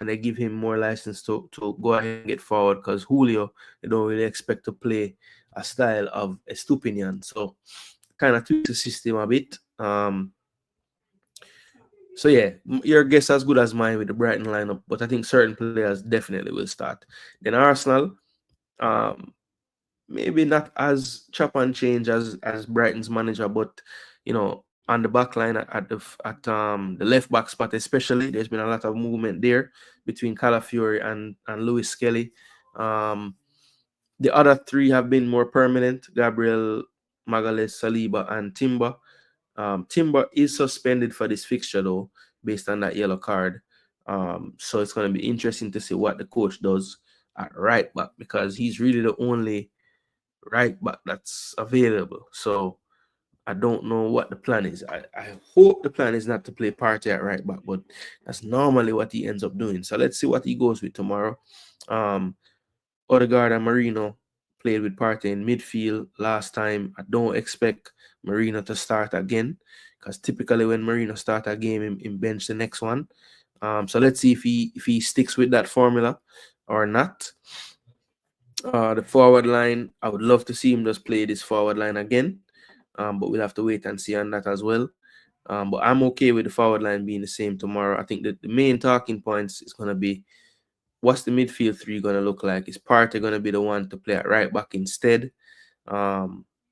they give him more license to go ahead and get forward, because Julio, they don't really expect to play a style of Estupinian. So kind of tweak the system a bit. So yeah, your guess as good as mine with the Brighton lineup, but I think certain players definitely will start. Then Arsenal, um, maybe not as chop and change as Brighton's manager, but you know, on the back line at the left back spot especially, there's been a lot of movement there between Calafiori and Lewis Skelly. The other three have been more permanent: Gabriel, Magalhaes, Saliba, and Timber. Timber is suspended for this fixture though, based on that yellow card. So it's going to be interesting to see what the coach does at right back, because he's really the only right back that's available. So I don't know what the plan is. I hope the plan is not to play Partey at right back, but that's normally what he ends up doing. So let's see what he goes with tomorrow. Odegaard and Marino played with Partey in midfield last time. I don't expect Marino to start again, because typically when Marino start a game, he bench the next one. So let's see if he sticks with that formula or not. The forward line, I would love to see him just play this forward line again, but we'll have to wait and see on that as well. But I'm okay with the forward line being the same tomorrow. I think that the main talking points is going to be, what's the midfield three going to look like? Is Partey going to be the one to play at right back instead?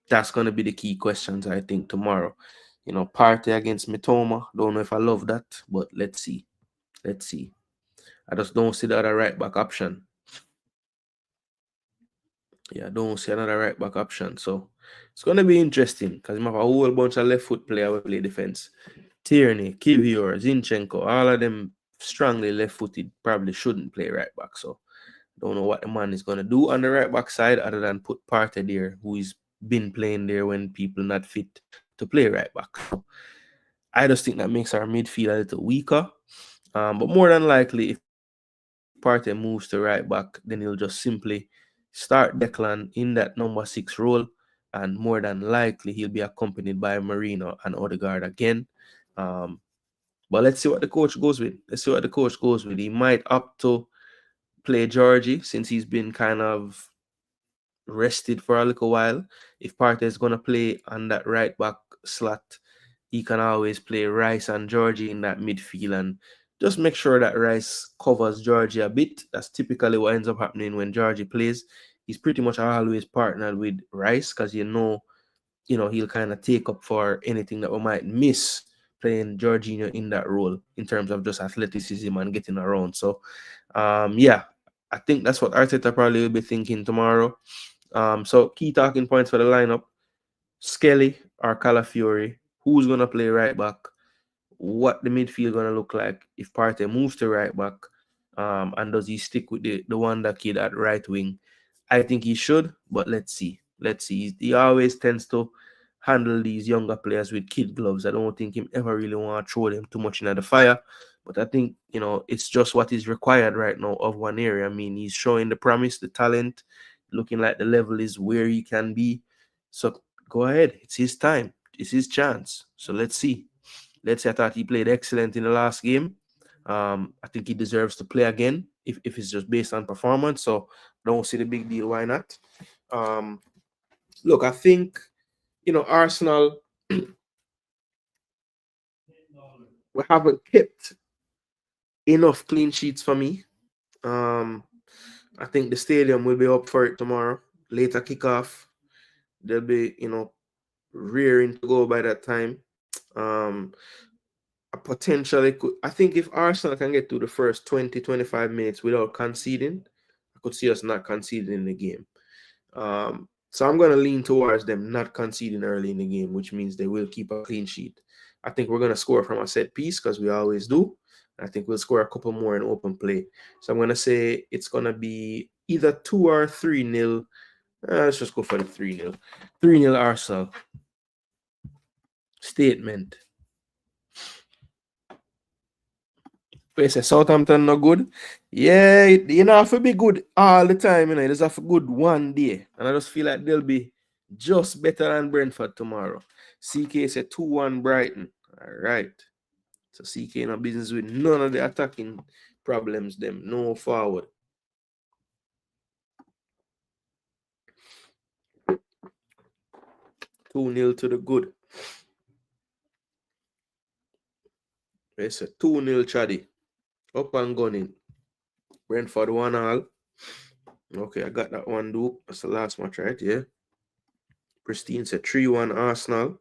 That's going to be the key questions, I think, tomorrow. You know, Partey against Mitoma. Don't know if I love that, but let's see. Let's see. I just don't see the other right back option. Yeah, I don't see another right back option. So it's going to be interesting, because we have a whole bunch of left foot players who play defense. Tierney, Kivior, Zinchenko, all of them strongly left footed, probably shouldn't play right back. So don't know what the man is going to do on the right back side other than put Partey there, who has been playing there when people not fit to play right back. So I just think that makes our midfield a little weaker. But more than likely, if Partey moves to right back, then he'll just simply start Declan in that number 6 role, and more than likely he'll be accompanied by Marino and Odegaard again. But let's see what the coach goes with. He might opt to play Georgie, since he's been kind of rested for a little while. If Partey is going to play on that right back slot, he can always play Rice and Georgie in that midfield, and just make sure that Rice covers Georgie a bit. That's typically what ends up happening when Georgie plays. He's pretty much always partnered with Rice, because he'll kind of take up for anything that we might miss playing Jorginho in that role, in terms of just athleticism and getting around. So, yeah, I think that's what Arteta probably will be thinking tomorrow. So key talking points for the lineup: Skelly or Calafiori. Who's going to play right back? What the midfield going to look like if Partey moves to right back? And does he stick with the Wonder kid at right wing? I think he should, but let's see. He always tends to handle these younger players with kid gloves. I don't think him ever really want to throw them too much into the fire. But I think, it's just what is required right now of one area. I mean, he's showing the promise, the talent, looking like the level is where he can be. So go ahead. It's his time. It's his chance. So let's see. I thought he played excellent in the last game. I think he deserves to play again if it's just based on performance. So don't see the big deal. Why not? Look, I think, Arsenal, we haven't kept enough clean sheets for me. I think the stadium will be up for it tomorrow. Later kickoff. They'll be, rearing to go by that time. Potentially could, I think if Arsenal can get to the first 20-25 minutes without conceding, I could see us not conceding in the game. So I'm going to lean towards them not conceding early in the game, which means they will keep a clean sheet. I think we're going to score from a set piece, because we always do. I think we'll score a couple more in open play. So I'm going to say it's going to be either 2 or 3-0. Let's just go for the 3-0. 3-0 Arsenal. Statement. They say Southampton not good. Yeah, have to be good all the time. It just have to good one day. And I just feel like they'll be just better than Brentford tomorrow. CK said 2-1 Brighton. All right. So CK no business with none of the attacking problems. Them no forward. 2-0 to the good. It's a 2-0 Chaddy. Up and gunning. Brentford 1-all. Okay, I got that one, dude. That's the last match, right? Yeah. Pristine said 3-1 Arsenal.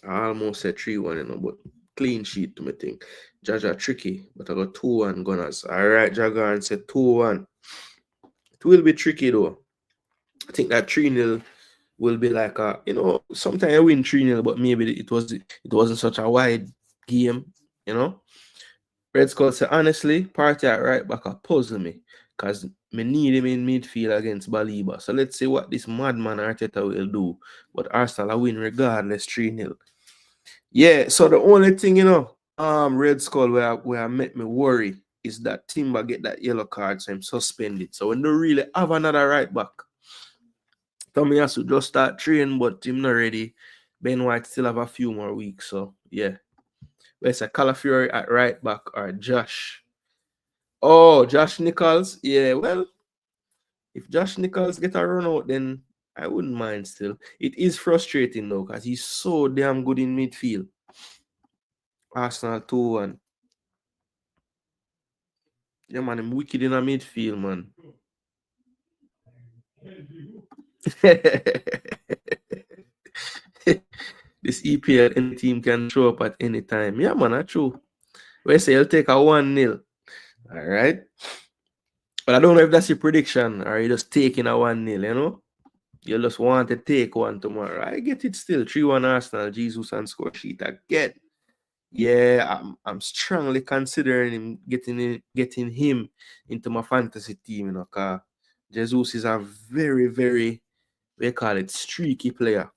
I almost said 3-1, you know, but clean sheet to me think. Jaja tricky, but I got 2-1 Gunners. All right, Jagar said 2-1. It will be tricky though. I think that 3-0 will be like a, you know, sometimes I win 3-0, but maybe it wasn't such a wide game, you know. Red Skull said, honestly, Party at right back a puzzle me because me need him in midfield against Baliba. So let's see what this madman Arteta will do. But Arsenal will win regardless 3-0. Yeah, so the only thing, you know, Red Skull where I make me worry is that Timber get that yellow card, so I'm suspended. So we don't really have another right back. Tommy has to just start training, but him not ready. Ben White still have a few more weeks, so yeah. Where's a Calafiori at right back or Josh? Oh, Josh Nichols. Yeah, well, if Josh Nichols get a run out, then I wouldn't mind still. It is frustrating though, because he's so damn good in midfield. Arsenal 2-1. Yeah, man, I'm wicked in a midfield, man. This EPL, any team can show up at any time. Yeah, man, that's true. We say he'll take a 1-0. All right. But I don't know if that's your prediction or you're just taking a 1-0, you know? You just want to take one tomorrow. I get it still. 3-1 Arsenal, Jesus and score sheet again. Yeah, I'm strongly considering him getting him into my fantasy team, you know, because Jesus is a very, very, we call it streaky player.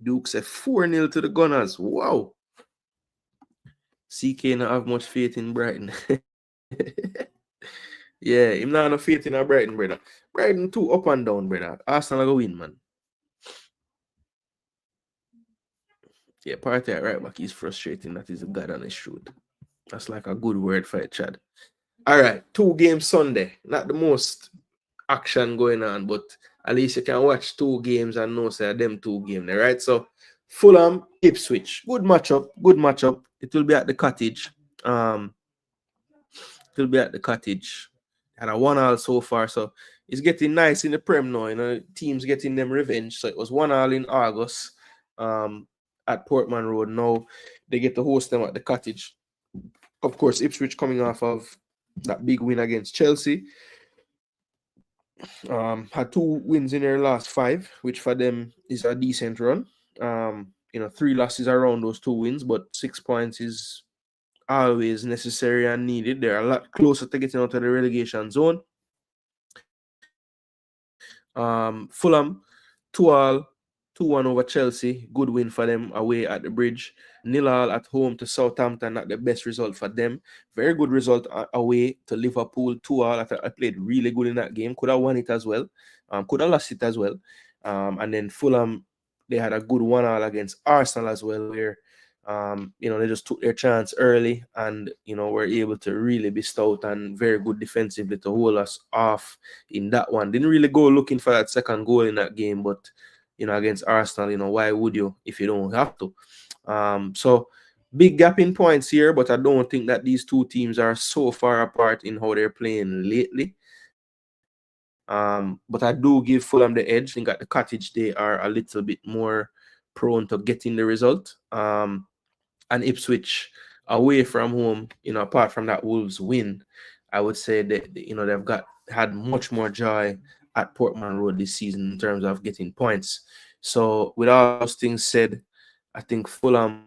Duke said 4-0 to the Gunners. Wow. CK not have much faith in Brighton. Yeah, him not have faith in a Brighton, brother. Brighton too up and down, brother. Arsenal go win, man. Yeah, Partey at right back is frustrating. That is a god honest truth. That's like a good word for it, Chad. All right, 2 games Sunday. Not the most action going on, but at least you can watch 2 games and know say them 2 games, right? So Fulham, Ipswich. Good matchup. Good matchup. It will be at the cottage. It will be at the cottage. And a 1-all so far. So it's getting nice in the Prem now. You know, teams getting them revenge. So it was 1-all in August at Portman Road. Now they get to host them at the cottage. Of course, Ipswich coming off of that big win against Chelsea. Had 2 wins in their last 5, which for them is a decent run. You know, 3 losses around those 2 wins, but 6 points is always necessary and needed. They're a lot closer to getting out of the relegation zone. Fulham 2-all, 2-1 over Chelsea. Good win for them away at the Bridge. 0-all at home to Southampton. Not the best result for them. Very good result away to Liverpool. 2-all. I played really good in that game. Could have won it as well. Could have lost it as well. And then Fulham, they had a good 1-all against Arsenal as well, where you know, they just took their chance early and, you know, were able to really be stout and very good defensively to hold us off in that one. Didn't really go looking for that second goal in that game, but, you know, against Arsenal, you know, why would you if you don't have to? So big gap in points here, but I don't think that these 2 teams are so far apart in how they're playing lately. But I do give Fulham the edge. I think at the cottage they are a little bit more prone to getting the result. And Ipswich away from home, you know, apart from that Wolves win, I would say that, you know, they've had much more joy at Portman Road this season in terms of getting points. So with all those things said, I think Fulham,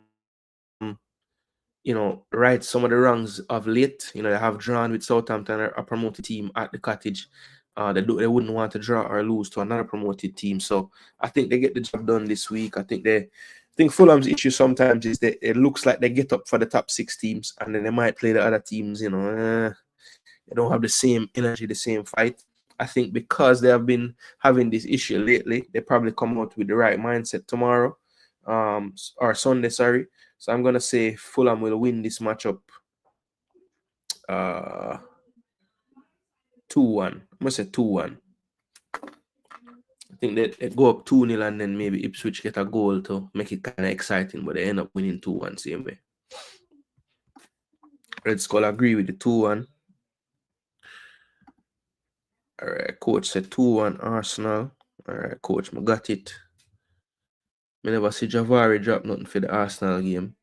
you know, right some of the wrongs of late. You know, they have drawn with Southampton, a promoted team at the cottage. They wouldn't want to draw or lose to another promoted team. So I think they get the job done this week. I think Fulham's issue sometimes is that it looks like they get up for the top 6 teams and then they might play the other teams, you know, they don't have the same energy, the same fight. I think because they have been having this issue lately, they probably come out with the right mindset tomorrow, or Sunday, sorry. So I'm gonna say Fulham will win this matchup 2-1. I'm gonna say 2-1. I think they go up 2-0 and then maybe Ipswich get a goal to make it kind of exciting, but they end up winning 2-1 same way. Red Skull agree with the 2-1. All right, coach said 2-1 Arsenal. All right, coach, I got it. I never see Javari drop nothing for the Arsenal game.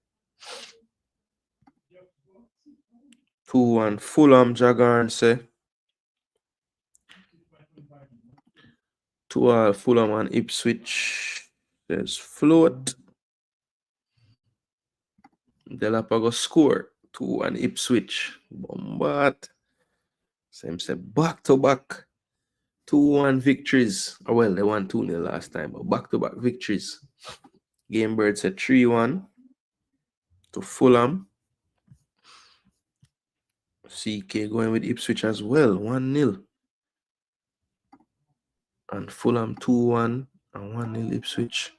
2-1 Fulham, Jagarn say. 2-2 Fulham and Ipswich. There's float. Delapago score. 2-1 Ipswich. Bombard. Same say back-to-back 2-1 victories. Oh, well, they won 2-0 last time, but back-to-back victories. Gamebird said 3-1 to Fulham. CK going with Ipswich as well, 1-0. And Fulham 2-1 and 1-0 Ipswich.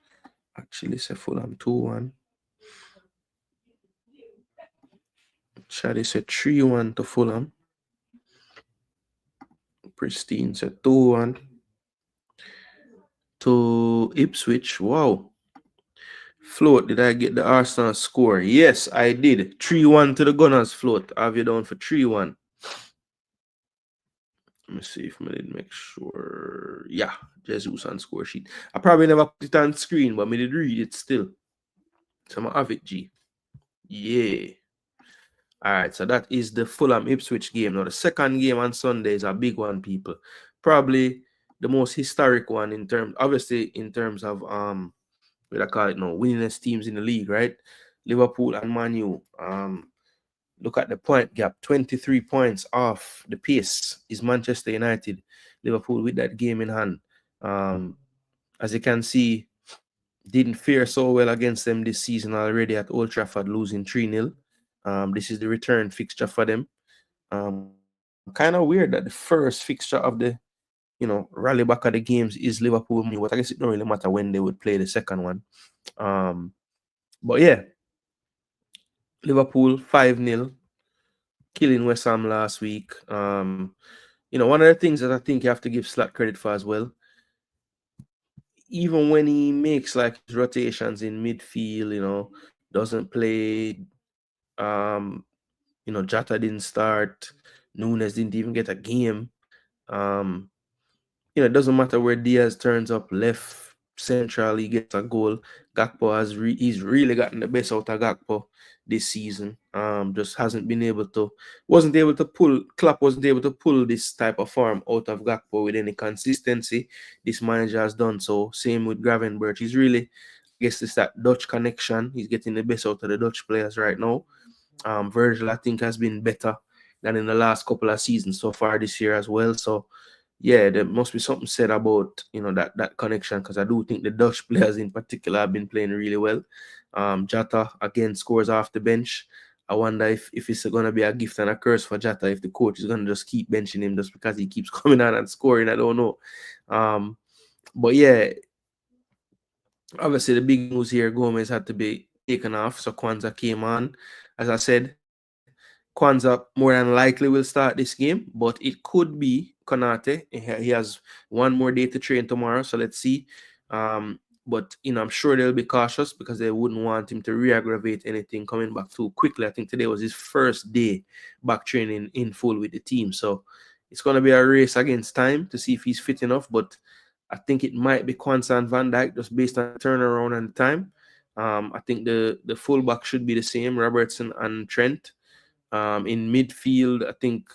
Actually, say Fulham 2-1. Shadi said 3-1 to Fulham. Pristine said 2-1 to Ipswich. Wow. Float, did I get the Arsenal score? Yes, I did. 3-1 to the Gunners, Float. Have you down for 3-1? Let me see if I did make sure. Yeah, Jesus on score sheet. I probably never put it on screen, but I did read it still. So I have it, G. Yeah. All right, so that is the Fulham Ipswich game. Now, the second game on Sunday is a big one, people. Probably the most historic one in terms, obviously, in terms of what I call it now, winningest teams in the league, right? Liverpool and Man U. Look at the point gap, 23 points off the pace is Manchester United. Liverpool with that game in hand. As you can see, didn't fare so well against them this season already at Old Trafford, losing 3-0. This is the return fixture for them. Kind of weird that the first fixture of the, rally back of the games is Liverpool. But I guess it don't really matter when they would play the second one. But yeah, Liverpool 5-0, killing West Ham last week. One of the things that I think you have to give Slack credit for as well, even when he makes like his rotations in midfield, doesn't play, Jota didn't start, Nunes didn't even get a game. It doesn't matter where Diaz turns up, left, central, he gets a goal. Gakpo he's really gotten the best out of Gakpo this season. Just wasn't able to pull, Klopp wasn't able to pull this type of form out of Gakpo with any consistency. This manager has done so. Same with Gravenberch. He's really, I guess it's that Dutch connection. He's getting the best out of the Dutch players right now. Virgil, I think, has been better than in the last couple of seasons so far this year as well. So yeah, there must be something said about that connection, because I do think the Dutch players in particular have been playing really well. Jota again scores off the bench. I wonder if it's going to be a gift and a curse for Jota, if the coach is going to just keep benching him just because he keeps coming on and scoring. I don't know. But yeah, obviously the big news here, Gomez had to be taken off, so Kwanzaa came on. As I said, Kwanzaa more than likely will start this game, but it could be Konate. He has one more day to train tomorrow, so let's see. But I'm sure they'll be cautious because they wouldn't want him to re-aggravate anything coming back too quickly. I think today was his first day back training in full with the team, so it's going to be a race against time to see if he's fit enough. But I think it might be Kwanzaa and Van Dijk just based on turnaround and time. I think the fullback should be the same, Robertson and Trent. In midfield, I think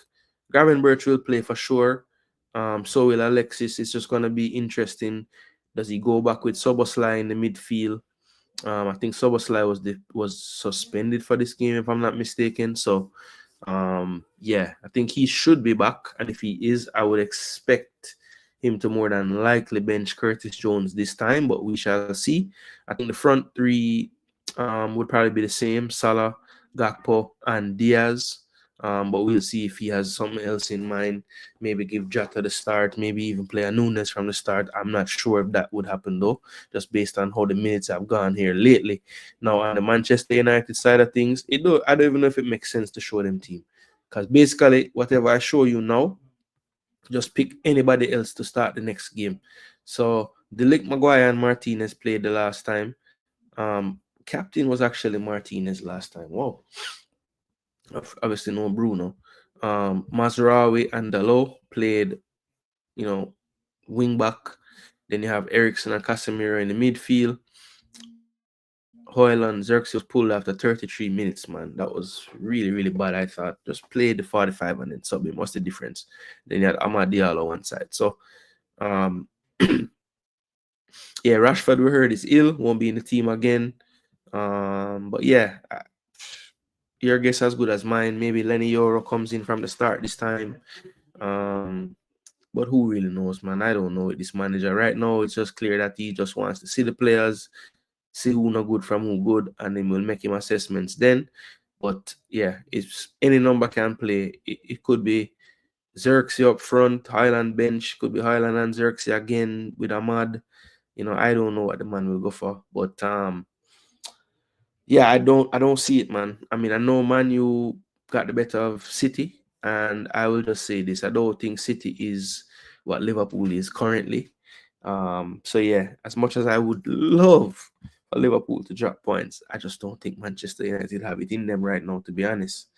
Gravenberch will play for sure. So will Alexis. It's just going to be interesting. Does he go back with Szoboszlai in the midfield? I think Szoboszlai was suspended for this game, if I'm not mistaken. So, yeah, I think he should be back. And if he is, I would expect him to more than likely bench Curtis Jones this time, but we shall see. I think the front three would probably be the same: Salah, Gakpo, and Diaz. But we'll see if he has something else in mind. Maybe give Jota the start, maybe even play a Nunes from the start. I'm not sure if that would happen though, just based on how the minutes have gone here lately. Now on the Manchester United side of things, I don't even know if it makes sense to show them team, because basically whatever I show you now, just pick anybody else to start the next game. So Delic, Maguire, and Martinez played the last time. Captain was actually Martinez last time. Wow. Obviously no Bruno. Mazraoui and Dalot played, wing back. Then you have Ericsson and Casemiro in the midfield. Hoyland, Xerxes was pulled after 33 minutes, man. That was really, really bad, I thought. Just played the 45 and then sub him. What's the difference? Then you had Amad Diallo on one side. So, yeah, Rashford, we heard, is ill. Won't be in the team again. But yeah, your guess as good as mine. Maybe Lenny Yoro comes in from the start this time. But who really knows, man? I don't know with this manager. Right now, it's just clear that he just wants to see the players, see who no good from who good, and then we'll make him assessments then. But yeah, if any number can play, it could be Xerxes up front, Highland bench, could be Highland and Xerxes again with Ahmad. I don't know what the man will go for. But yeah, I don't see it, man. I mean, I know Man U got the better of City, and I will just say this: I don't think City is what Liverpool is currently. So yeah, as much as I would love for Liverpool to drop points, I just don't think Manchester United have it in them right now, to be honest.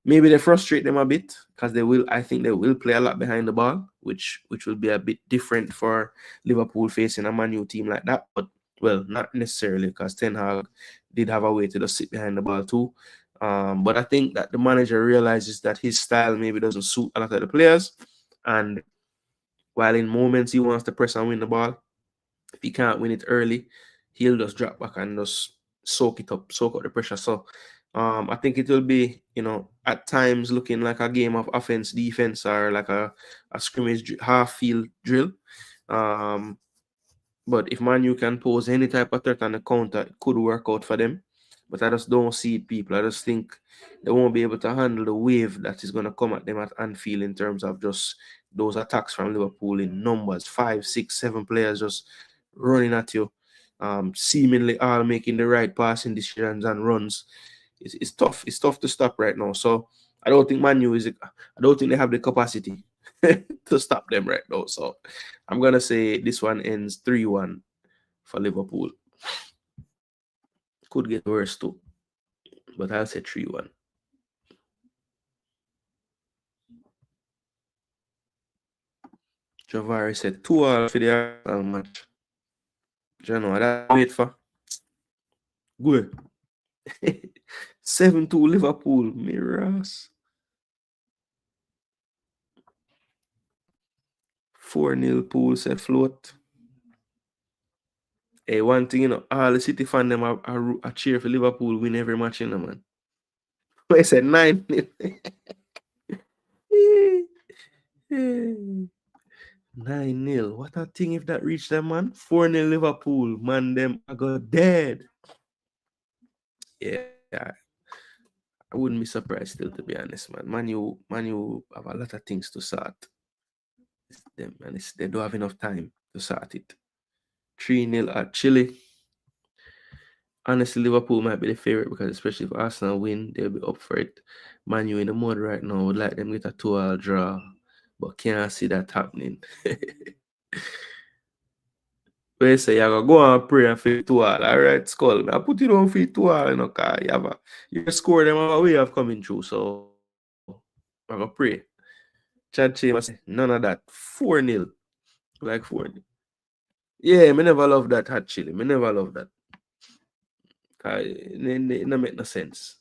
Maybe they frustrate them a bit because I think they will play a lot behind the ball, which will be a bit different for Liverpool facing a Man U team like that. But well, not necessarily, because Ten Hag did have a way to just sit behind the ball too. But I think that the manager realizes that his style maybe doesn't suit a lot of the players. And while in moments he wants to press and win the ball, if he can't win it early, he'll just drop back and just soak up the pressure. So I think it will be, at times looking like a game of offense, defense, or like a scrimmage half field drill. But if Man U can pose any type of threat on the counter, it could work out for them. But I just don't see it, people. I just think they won't be able to handle the wave that is going to come at them at Anfield in terms of just those attacks from Liverpool in numbers, 5, 6, 7 players just running at you, seemingly all making the right passing decisions and runs. It's tough. It's tough to stop right now. So I don't think Man U I don't think they have the capacity to stop them right now. So I'm gonna say this one ends 3-1 for Liverpool. Could get worse too, but I'll say 3-1. Javari said 2-2 for the Arsenal match. Do you know what I wait for? Good. 7-2 Liverpool. Mirrors. 4-0 Pool said float. Hey, one thing, all the City fan them are cheer for Liverpool win every match, man. I said 9-0. 9-0. What a thing if that reached them, man. 4-0 Liverpool. Man, them I got dead. Yeah. I wouldn't be surprised still, to be honest, man. Man, you have a lot of things to sort. Them, and they don't have enough time to sort it. 3-0 at Chile. Honestly, Liverpool might be the favorite because especially if Arsenal win, they'll be up for it. Man, you in the mud right now. Would like them get a 2-2 draw, but can't see that happening. But you say you gotta go and pray and feel 2-2. All right, Skull. I put it on for 2-2, cause you score them a way of coming through. So I gotta pray. Chad Chambers, none of that. 4-0. Like 4-0. Yeah, me never love that hot chili. Me never love that. It don't make no sense.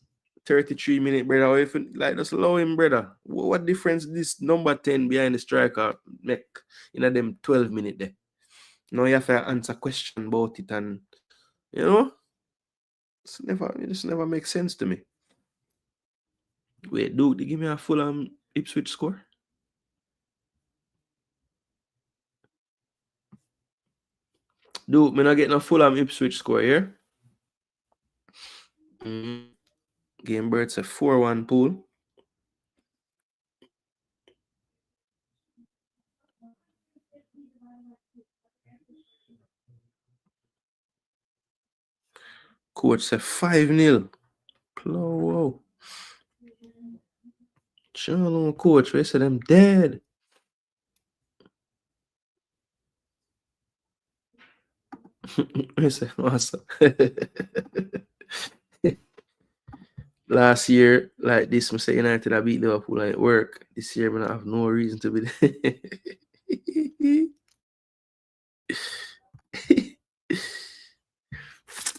33-minute, brother. If like just allow him, brother. What difference this number 10 behind the striker make in them 12-minute there? Now you have to answer question about it, and it just never makes sense to me. Wait, dude, they give me a full Ipswich score? Dude, me not getting a full Ipswich score here. Game Bird's a 4-1 pool. Coach said 5-0. Whoa. Channel coach, we said them dead. Awesome. Last year, like this, I say United I beat Liverpool and it work. This year, I have no reason to be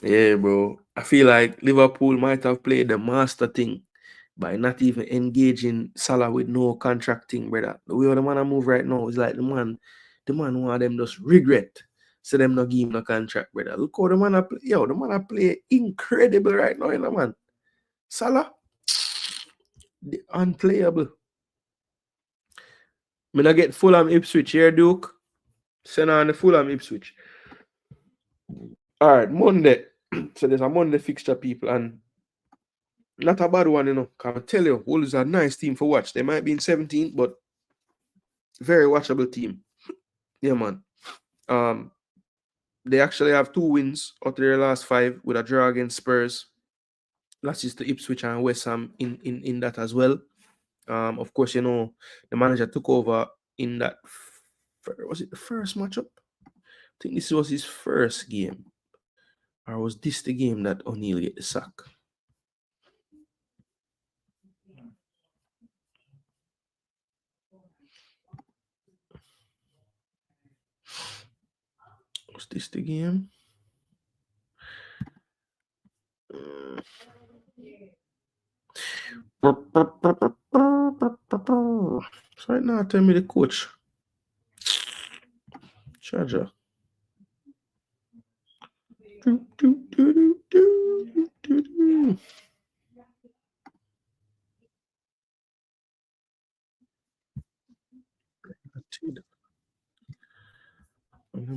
Yeah, bro. I feel like Liverpool might have played the master thing by not even engaging Salah with no contracting, brother. The way the man I move right now is like the man one of them just regret. So them not give him no contract, brother. Look how the man I play. Yo, the man I play incredible right now, you know, man. Salah, the unplayable. Me not get Fulham Ipswich here, Duke. Send on the Fulham Ipswich. All right, Monday. So there's a Monday fixture, people, and not a bad one, you know. Can I tell you, Wolves are a nice team for watch. They might be in 17th, but very watchable team. Yeah, man. They actually have 2 wins out of their last 5 with a draw against Spurs. Losses to Ipswich and West Ham in that as well. Of course, you know, the manager took over in that. Was it the first matchup? I think this was his first game. Or was this the game that O'Neill get the sack? Was this the game? So right now, tell me the coach. Charger. I'm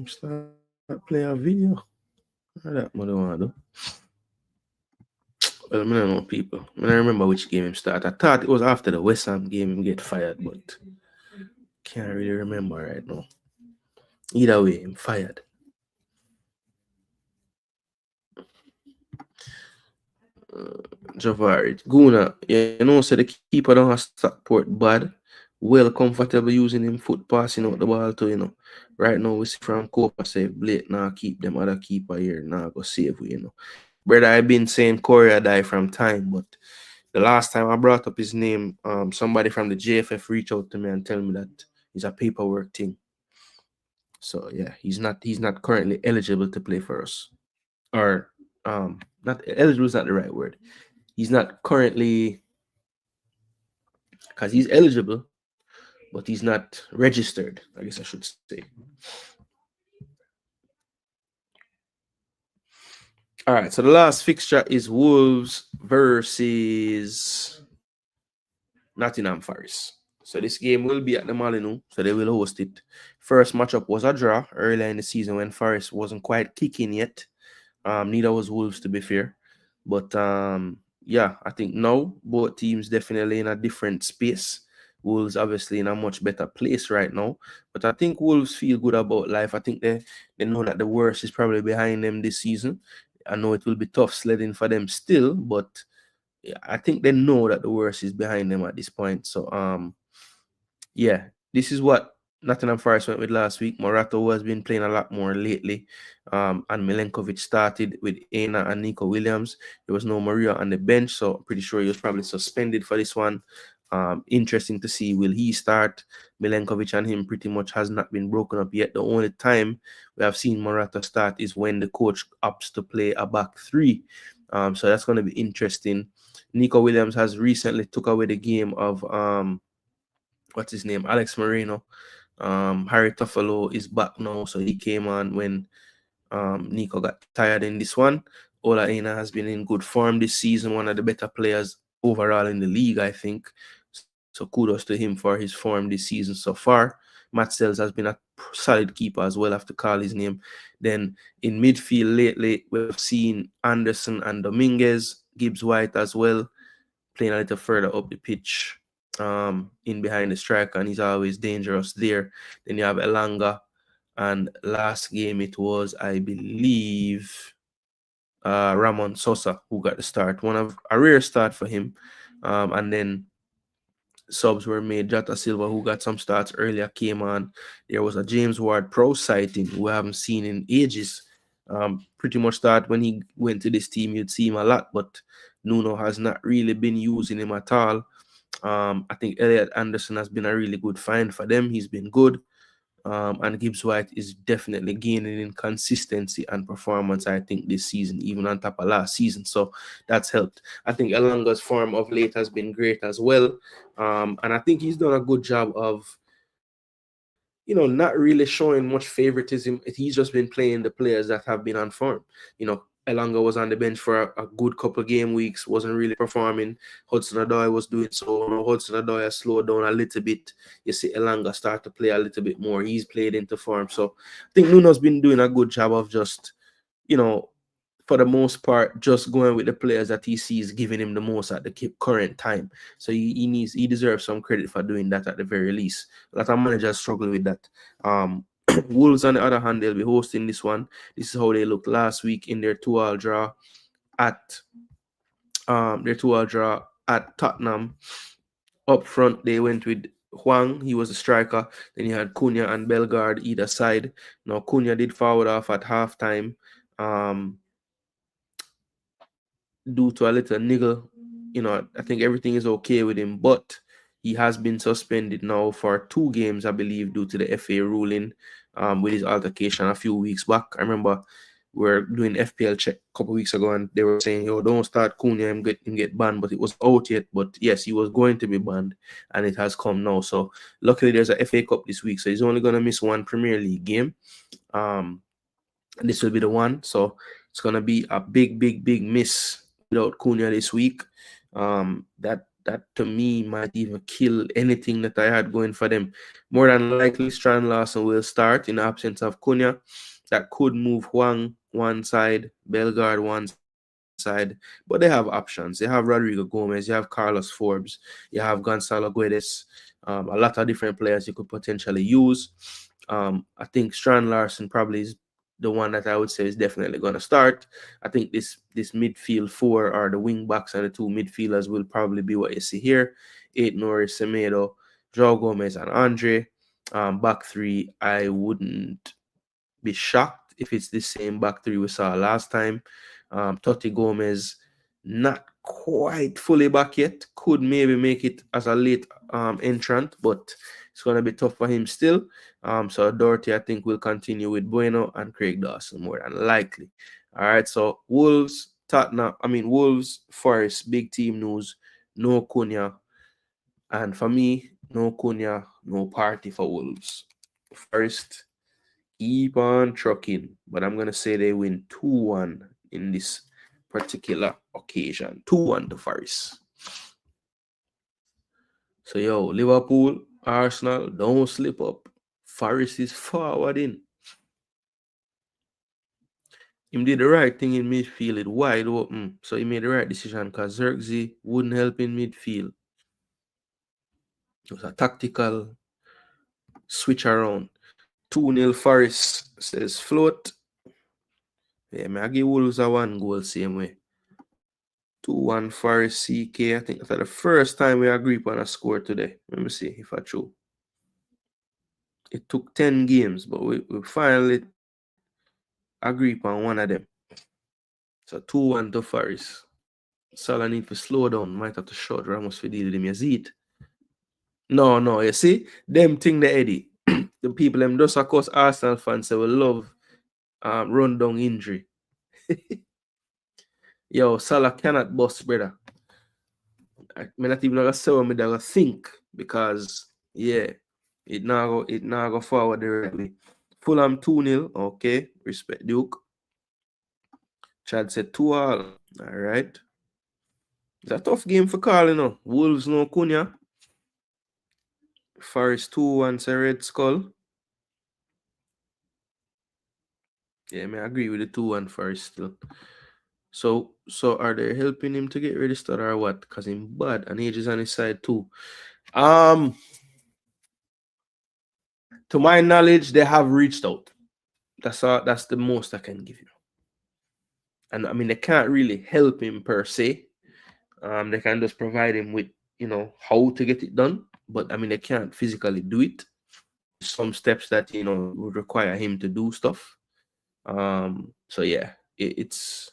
start play a video. That what I want to do. Well, I don't know people. I don't remember which game him start. I thought it was after the West Ham game him get fired, but can't really remember right now. Either way, him fired. Javari. Gooner, you know, so the keeper don't have Stockport bad. Well comfortable using him foot passing out the ball to, you know. Right now we see from Copa say Blake now keep them other keeper here now go save we, you know. Brother, I've been saying Korea die from time, but the last time I brought up his name, somebody from the JFF reached out to me and tell me that it's a paperwork thing. So yeah, he's not currently eligible to play for us. Or not eligible is not the right word. He's not currently, because he's eligible, but he's not registered, I guess I should say. All right, so the last fixture is Wolves versus Nottingham Forest. So this game will be at the Molyneux, so they will host it. First matchup was a draw earlier in the season when Forest wasn't quite kicking yet. Neither was Wolves, to be fair. But yeah, I think now both teams definitely in a different space. Wolves obviously in a much better place right now. But I think Wolves feel good about life. I think they know that the worst is probably behind them this season. I know it will be tough sledding for them still, but yeah, I think they know that the worst is behind them at this point. So yeah, this is what Nottingham Forest went with last week. Morato has been playing a lot more lately. And Milenkovic started with Aina and Nico Williams. There was no Maria on the bench, so I'm pretty sure he was probably suspended for this one. Interesting to see, will he start? Milenkovic and him pretty much has not been broken up yet. The only time we have seen Morata start is when the coach opts to play a back 3. So that's going to be interesting. Nico Williams has recently took away the game of what's his name, Alex Moreno. Harry Toffolo is back now, so he came on when Nico got tired in this one. Ola Aina has been in good form this season, one of the better players overall in the league, I think. So kudos to him for his form this season so far. Matt Sells has been a solid keeper as well, I have to call his name. Then in midfield lately, we've seen Anderson and Dominguez, Gibbs White as well, playing a little further up the pitch, in behind the striker, and he's always dangerous there. Then you have Elanga, and last game it was, I believe, Ramon Sosa who got the start. One of a rare start for him. And then subs were made. Jota Silva, who got some starts earlier, came on. There was a James Ward-Prowse sighting who I haven't seen in ages. Pretty much thought when he went to this team, you'd see him a lot, but Nuno has not really been using him at all. I think Elliot Anderson has been a really good find for them. He's been good. And Gibbs White is definitely gaining in consistency and performance, I think, this season, even on top of last season. So that's helped. I think Elanga's form of late has been great as well. And I think he's done a good job of, not really showing much favoritism. He's just been playing the players that have been on form. Elanga was on the bench for a good couple of game weeks, wasn't really performing. Hudson-Odoi was doing so. Hudson-Odoi has slowed down a little bit. You see Elanga start to play a little bit more. He's played into form. So I think Nuno's been doing a good job of just, for the most part, just going with the players that he sees giving him the most at the current time. So he deserves some credit for doing that at the very least. A lot of managers struggle with that. Wolves, on the other hand, they'll be hosting this one. This is how they looked last week in their 2-2 draw at Tottenham. Up front, they went with Huang. He was a striker. Then you had Cunha and Bellegarde either side. Now Cunha did forward off at halftime. Due to a little niggle, I think everything is okay with him, but he has been suspended now for 2 games, I believe, due to the FA ruling with his altercation a few weeks back. I remember we were doing FPL check a couple of weeks ago, and they were saying, don't start Cunha and get banned, but it was out yet. But yes, he was going to be banned, and it has come now. So luckily, there's a FA Cup this week, so he's only going to miss 1 Premier League game. And this will be the one. So it's going to be a big, big, big miss without Cunha this week. That to me might even kill anything that I had going for them. More than likely, Strand Larson will start in the absence of Cunha. That could move Huang one side, Bellegarde one side, but they have options. They have Rodrigo Gomez, you have Carlos Forbes, you have Gonzalo Guedes, a lot of different players you could potentially use. I think Strand Larson probably is the one that I would say is definitely going to start. I think this midfield 4 or the wing backs and the 2 midfielders will probably be what you see here. Aït-Nouri, Semedo, João Gomez, and Andre. Back 3, I wouldn't be shocked if it's the same back 3 we saw last time. Totti Gomez, not quite fully back yet. Could maybe make it as a late entrant, but it's going to be tough for him still. So Doherty, I think, will continue with Bueno and Craig Dawson more than likely. All right, so Wolves, Forest, big team news. No Cunha. And for me, no Cunha, no party for Wolves. Forest, keep on trucking. But I'm going to say they win 2-1 in this particular occasion. 2-1 to Forest. So, Liverpool, Arsenal, don't slip up. Forest is forwarding. He did the right thing in midfield. It wide open. So he made the right decision because Xerxes wouldn't help in midfield. It was a tactical switch around. 2-0 Forest, says float. Yeah, I give Wolves a 1 goal same way. 2-1 Forest CK. I think that's the first time we agree on a score today. Let me see if I true. It took 10 games, but we finally agree on one of them. So 2-1 to Forest. Salah need to slow down. Might have to short Ramos for deal with him. You see it? No, you see? Them thing the Eddie. The people them just of course Arsenal fans they will love run down injury. Yo, Salah cannot bust, brother. I not even gonna say what me gonna think because it now go forward directly. Fulham 2-0, okay. Respect Duke. Chad said 2-2. All right. It's a tough game for Carl, Wolves no Cunha. Forest 2-1 say Red Skull. Yeah, I agree with the 2-1 Forest still. So are they helping him to get registered or what? Because he's bad and age is on his side too. To my knowledge, they have reached out. That's the most I can give you. And I mean, they can't really help him per se. They can just provide him with, how to get it done. But I mean, they can't physically do it. Some steps that, would require him to do stuff. So yeah, it's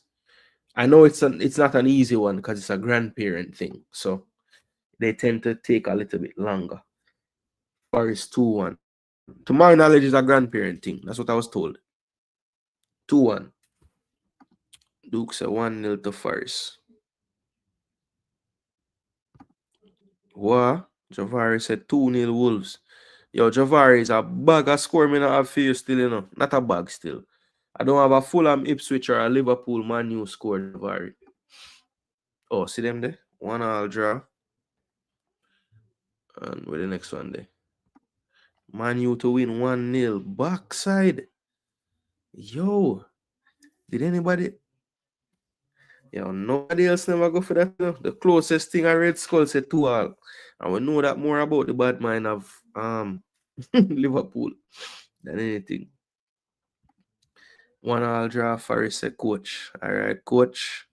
I know it's not an easy one because it's a grandparent thing. So they tend to take a little bit longer. Forest 2-1. To my knowledge, is a grandparent thing. That's what I was told. 2-1. Duke said 1-0 to Forest. What? Javari said 2-0 Wolves. Yo, Javari is a bag of score me not have for you still, you know. Not a bag still. I don't have a Fulham, Ipswich, or a Liverpool Man U score, Javari. Oh, see them there? 1-1 draw. And with the next one there. Man U to win 1-0. Backside. Yo. Did anybody? Yo, nobody else never go for that. You know? The closest thing I read Skull said 2-2. And we know that more about the bad mind of Liverpool than anything. 1-1 draw. Forest said, coach. All right, coach.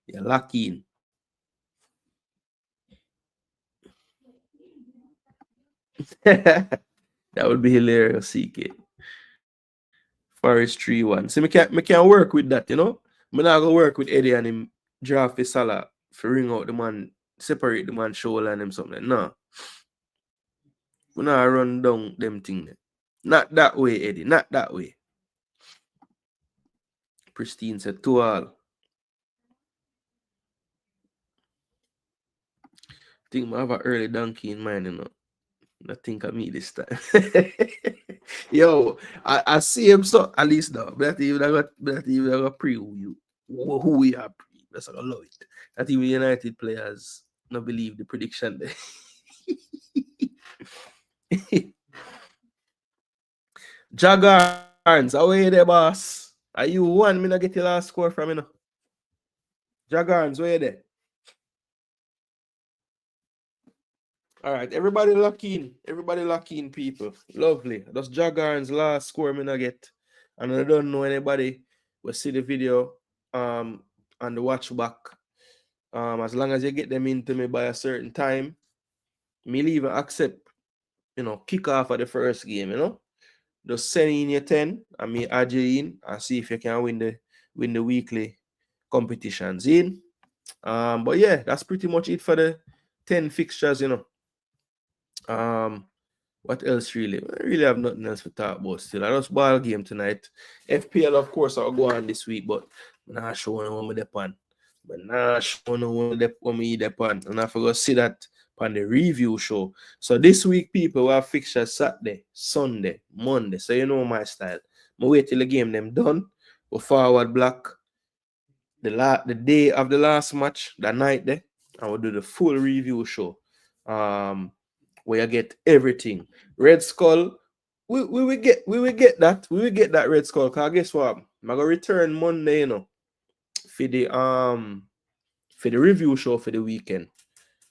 You're lucky in. That would be hilarious, CK. Forest 3-1. See, me can't work with that, you know? I'm not gonna work with Eddie and him draft for Salah for ring out the man, separate the man shoulder and him something. No. We not run down them thing. Not that way, Eddie. Not that way. Pristine said 2-2. Think I have an early donkey in mind, you know. I think I meet this time. Yo, I see him so at least now. But that even I got pre who we are pre. That's how I love it. That even United players not believe the prediction there. Jaguars, away there, boss. Are you one? Me not get the last score from you know. Jaguars, where there? All right, everybody lock in. Everybody lock in, people. Lovely. That's Jaguars last score me not get. And I don't know anybody will see the video and the watch back. As long as you get them into me by a certain time, me leave and accept, you know, kick off of the first game, you know. Just send in your 10 and me add you in and see if you can win the weekly competitions in. But yeah, that's pretty much it for the 10 fixtures, you know. What else really? I really have nothing else to talk about still. I just ball game tonight. FPL, of course, I'll go on this week, but I'm not sure when I'm depend. But not sure when me depend. And I forgot to see that on the review show. So this week, people, we have fixtures Saturday, Sunday, Monday. So you know my style. I wait till the game them done. We forward block the day of the last match, the night there, and we'll do the full review show. Where you get everything. Red Skull, we will get that. We will get that Red Skull. Cause guess what? I'm gonna return Monday, you know, for the review show for the weekend.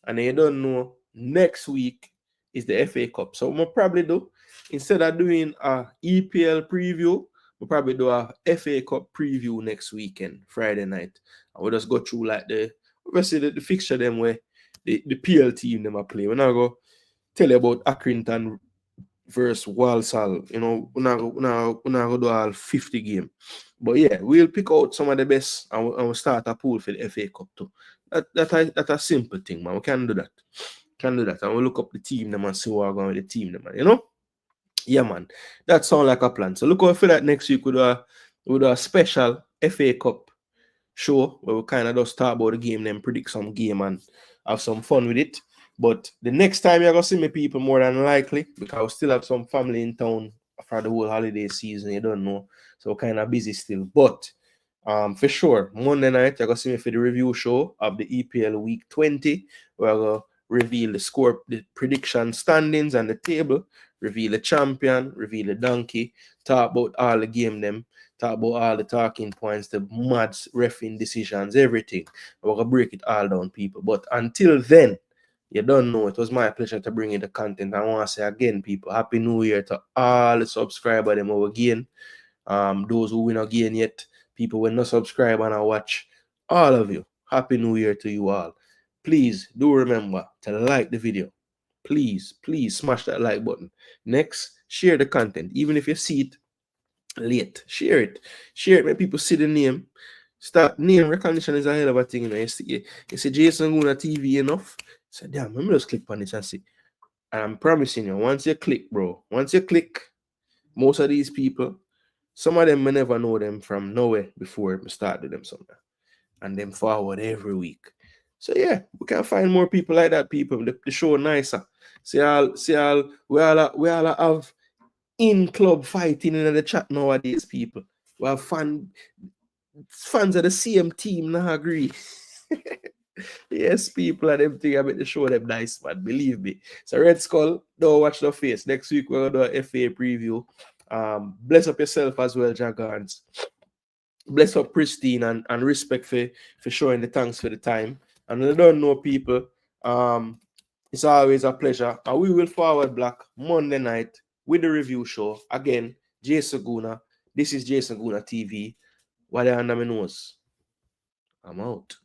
And then you don't know, next week is the FA Cup. So we'll probably do, instead of doing a EPL preview, we'll probably do a FA Cup preview next weekend, Friday night. And we'll just go through like obviously the fixture them where the PL team them are play. We're not go tell you about Accrington versus Walsall. You know, we're not gonna do all 50 game. But yeah, we'll pick out some of the best and we'll start a pool for the FA Cup too. That's a simple thing, man. We can do that. Can do that. And we'll look up the team them and see what we're going with the team them, man. You know? Yeah, man. That sounds like a plan. So look out for that next week with a special FA Cup show where we kind of just talk about the game, then predict some game and have some fun with it. But the next time you're gonna see me, people, more than likely, because I still have some family in town for the whole holiday season, you don't know. So kind of busy still. But for sure, Monday night you're gonna see me for the review show of the EPL week 20, where I'm gonna reveal the score, the prediction standings and the table, reveal the champion, reveal the donkey, talk about all the game them, talk about all the talking points, the mad reffing decisions, everything. We're gonna break it all down, people. But until then, you don't know. It was my pleasure to bring you the content. I want to say again, people, Happy New Year to all the subscribers them over again. Those who will not gain yet, people will not subscribe and I watch. All of you, Happy New Year to you all. Please do remember to like the video. Please smash that like button. Next, share the content. Even if you see it late. Share it. Share it when people see the name. Start name recognition is a hell of a thing, you know. You see Jason Gooner TV enough. So damn, let me just click on this and see. And I'm promising you, once you click, bro, once you click, most of these people, some of them may never know them from nowhere before we start with them somewhere. And then forward every week. So yeah, we can find more people like that, people. The show nicer. We all have in club fighting in the chat nowadays, people. We have fans of the same team now agree. Yes, people and them thing about the show them nice, man. Believe me. So Red Skull, don't watch the face. Next week we're gonna do a FA preview. Bless up yourself as well, Jagans. Bless up Pristine and respect for showing the thanks for the time. And I don't know people. It's always a pleasure. And we will forward Black Monday night with the review show. Again, Jason Gooner. This is Jason Gooner TV. What are under my nose? I'm out.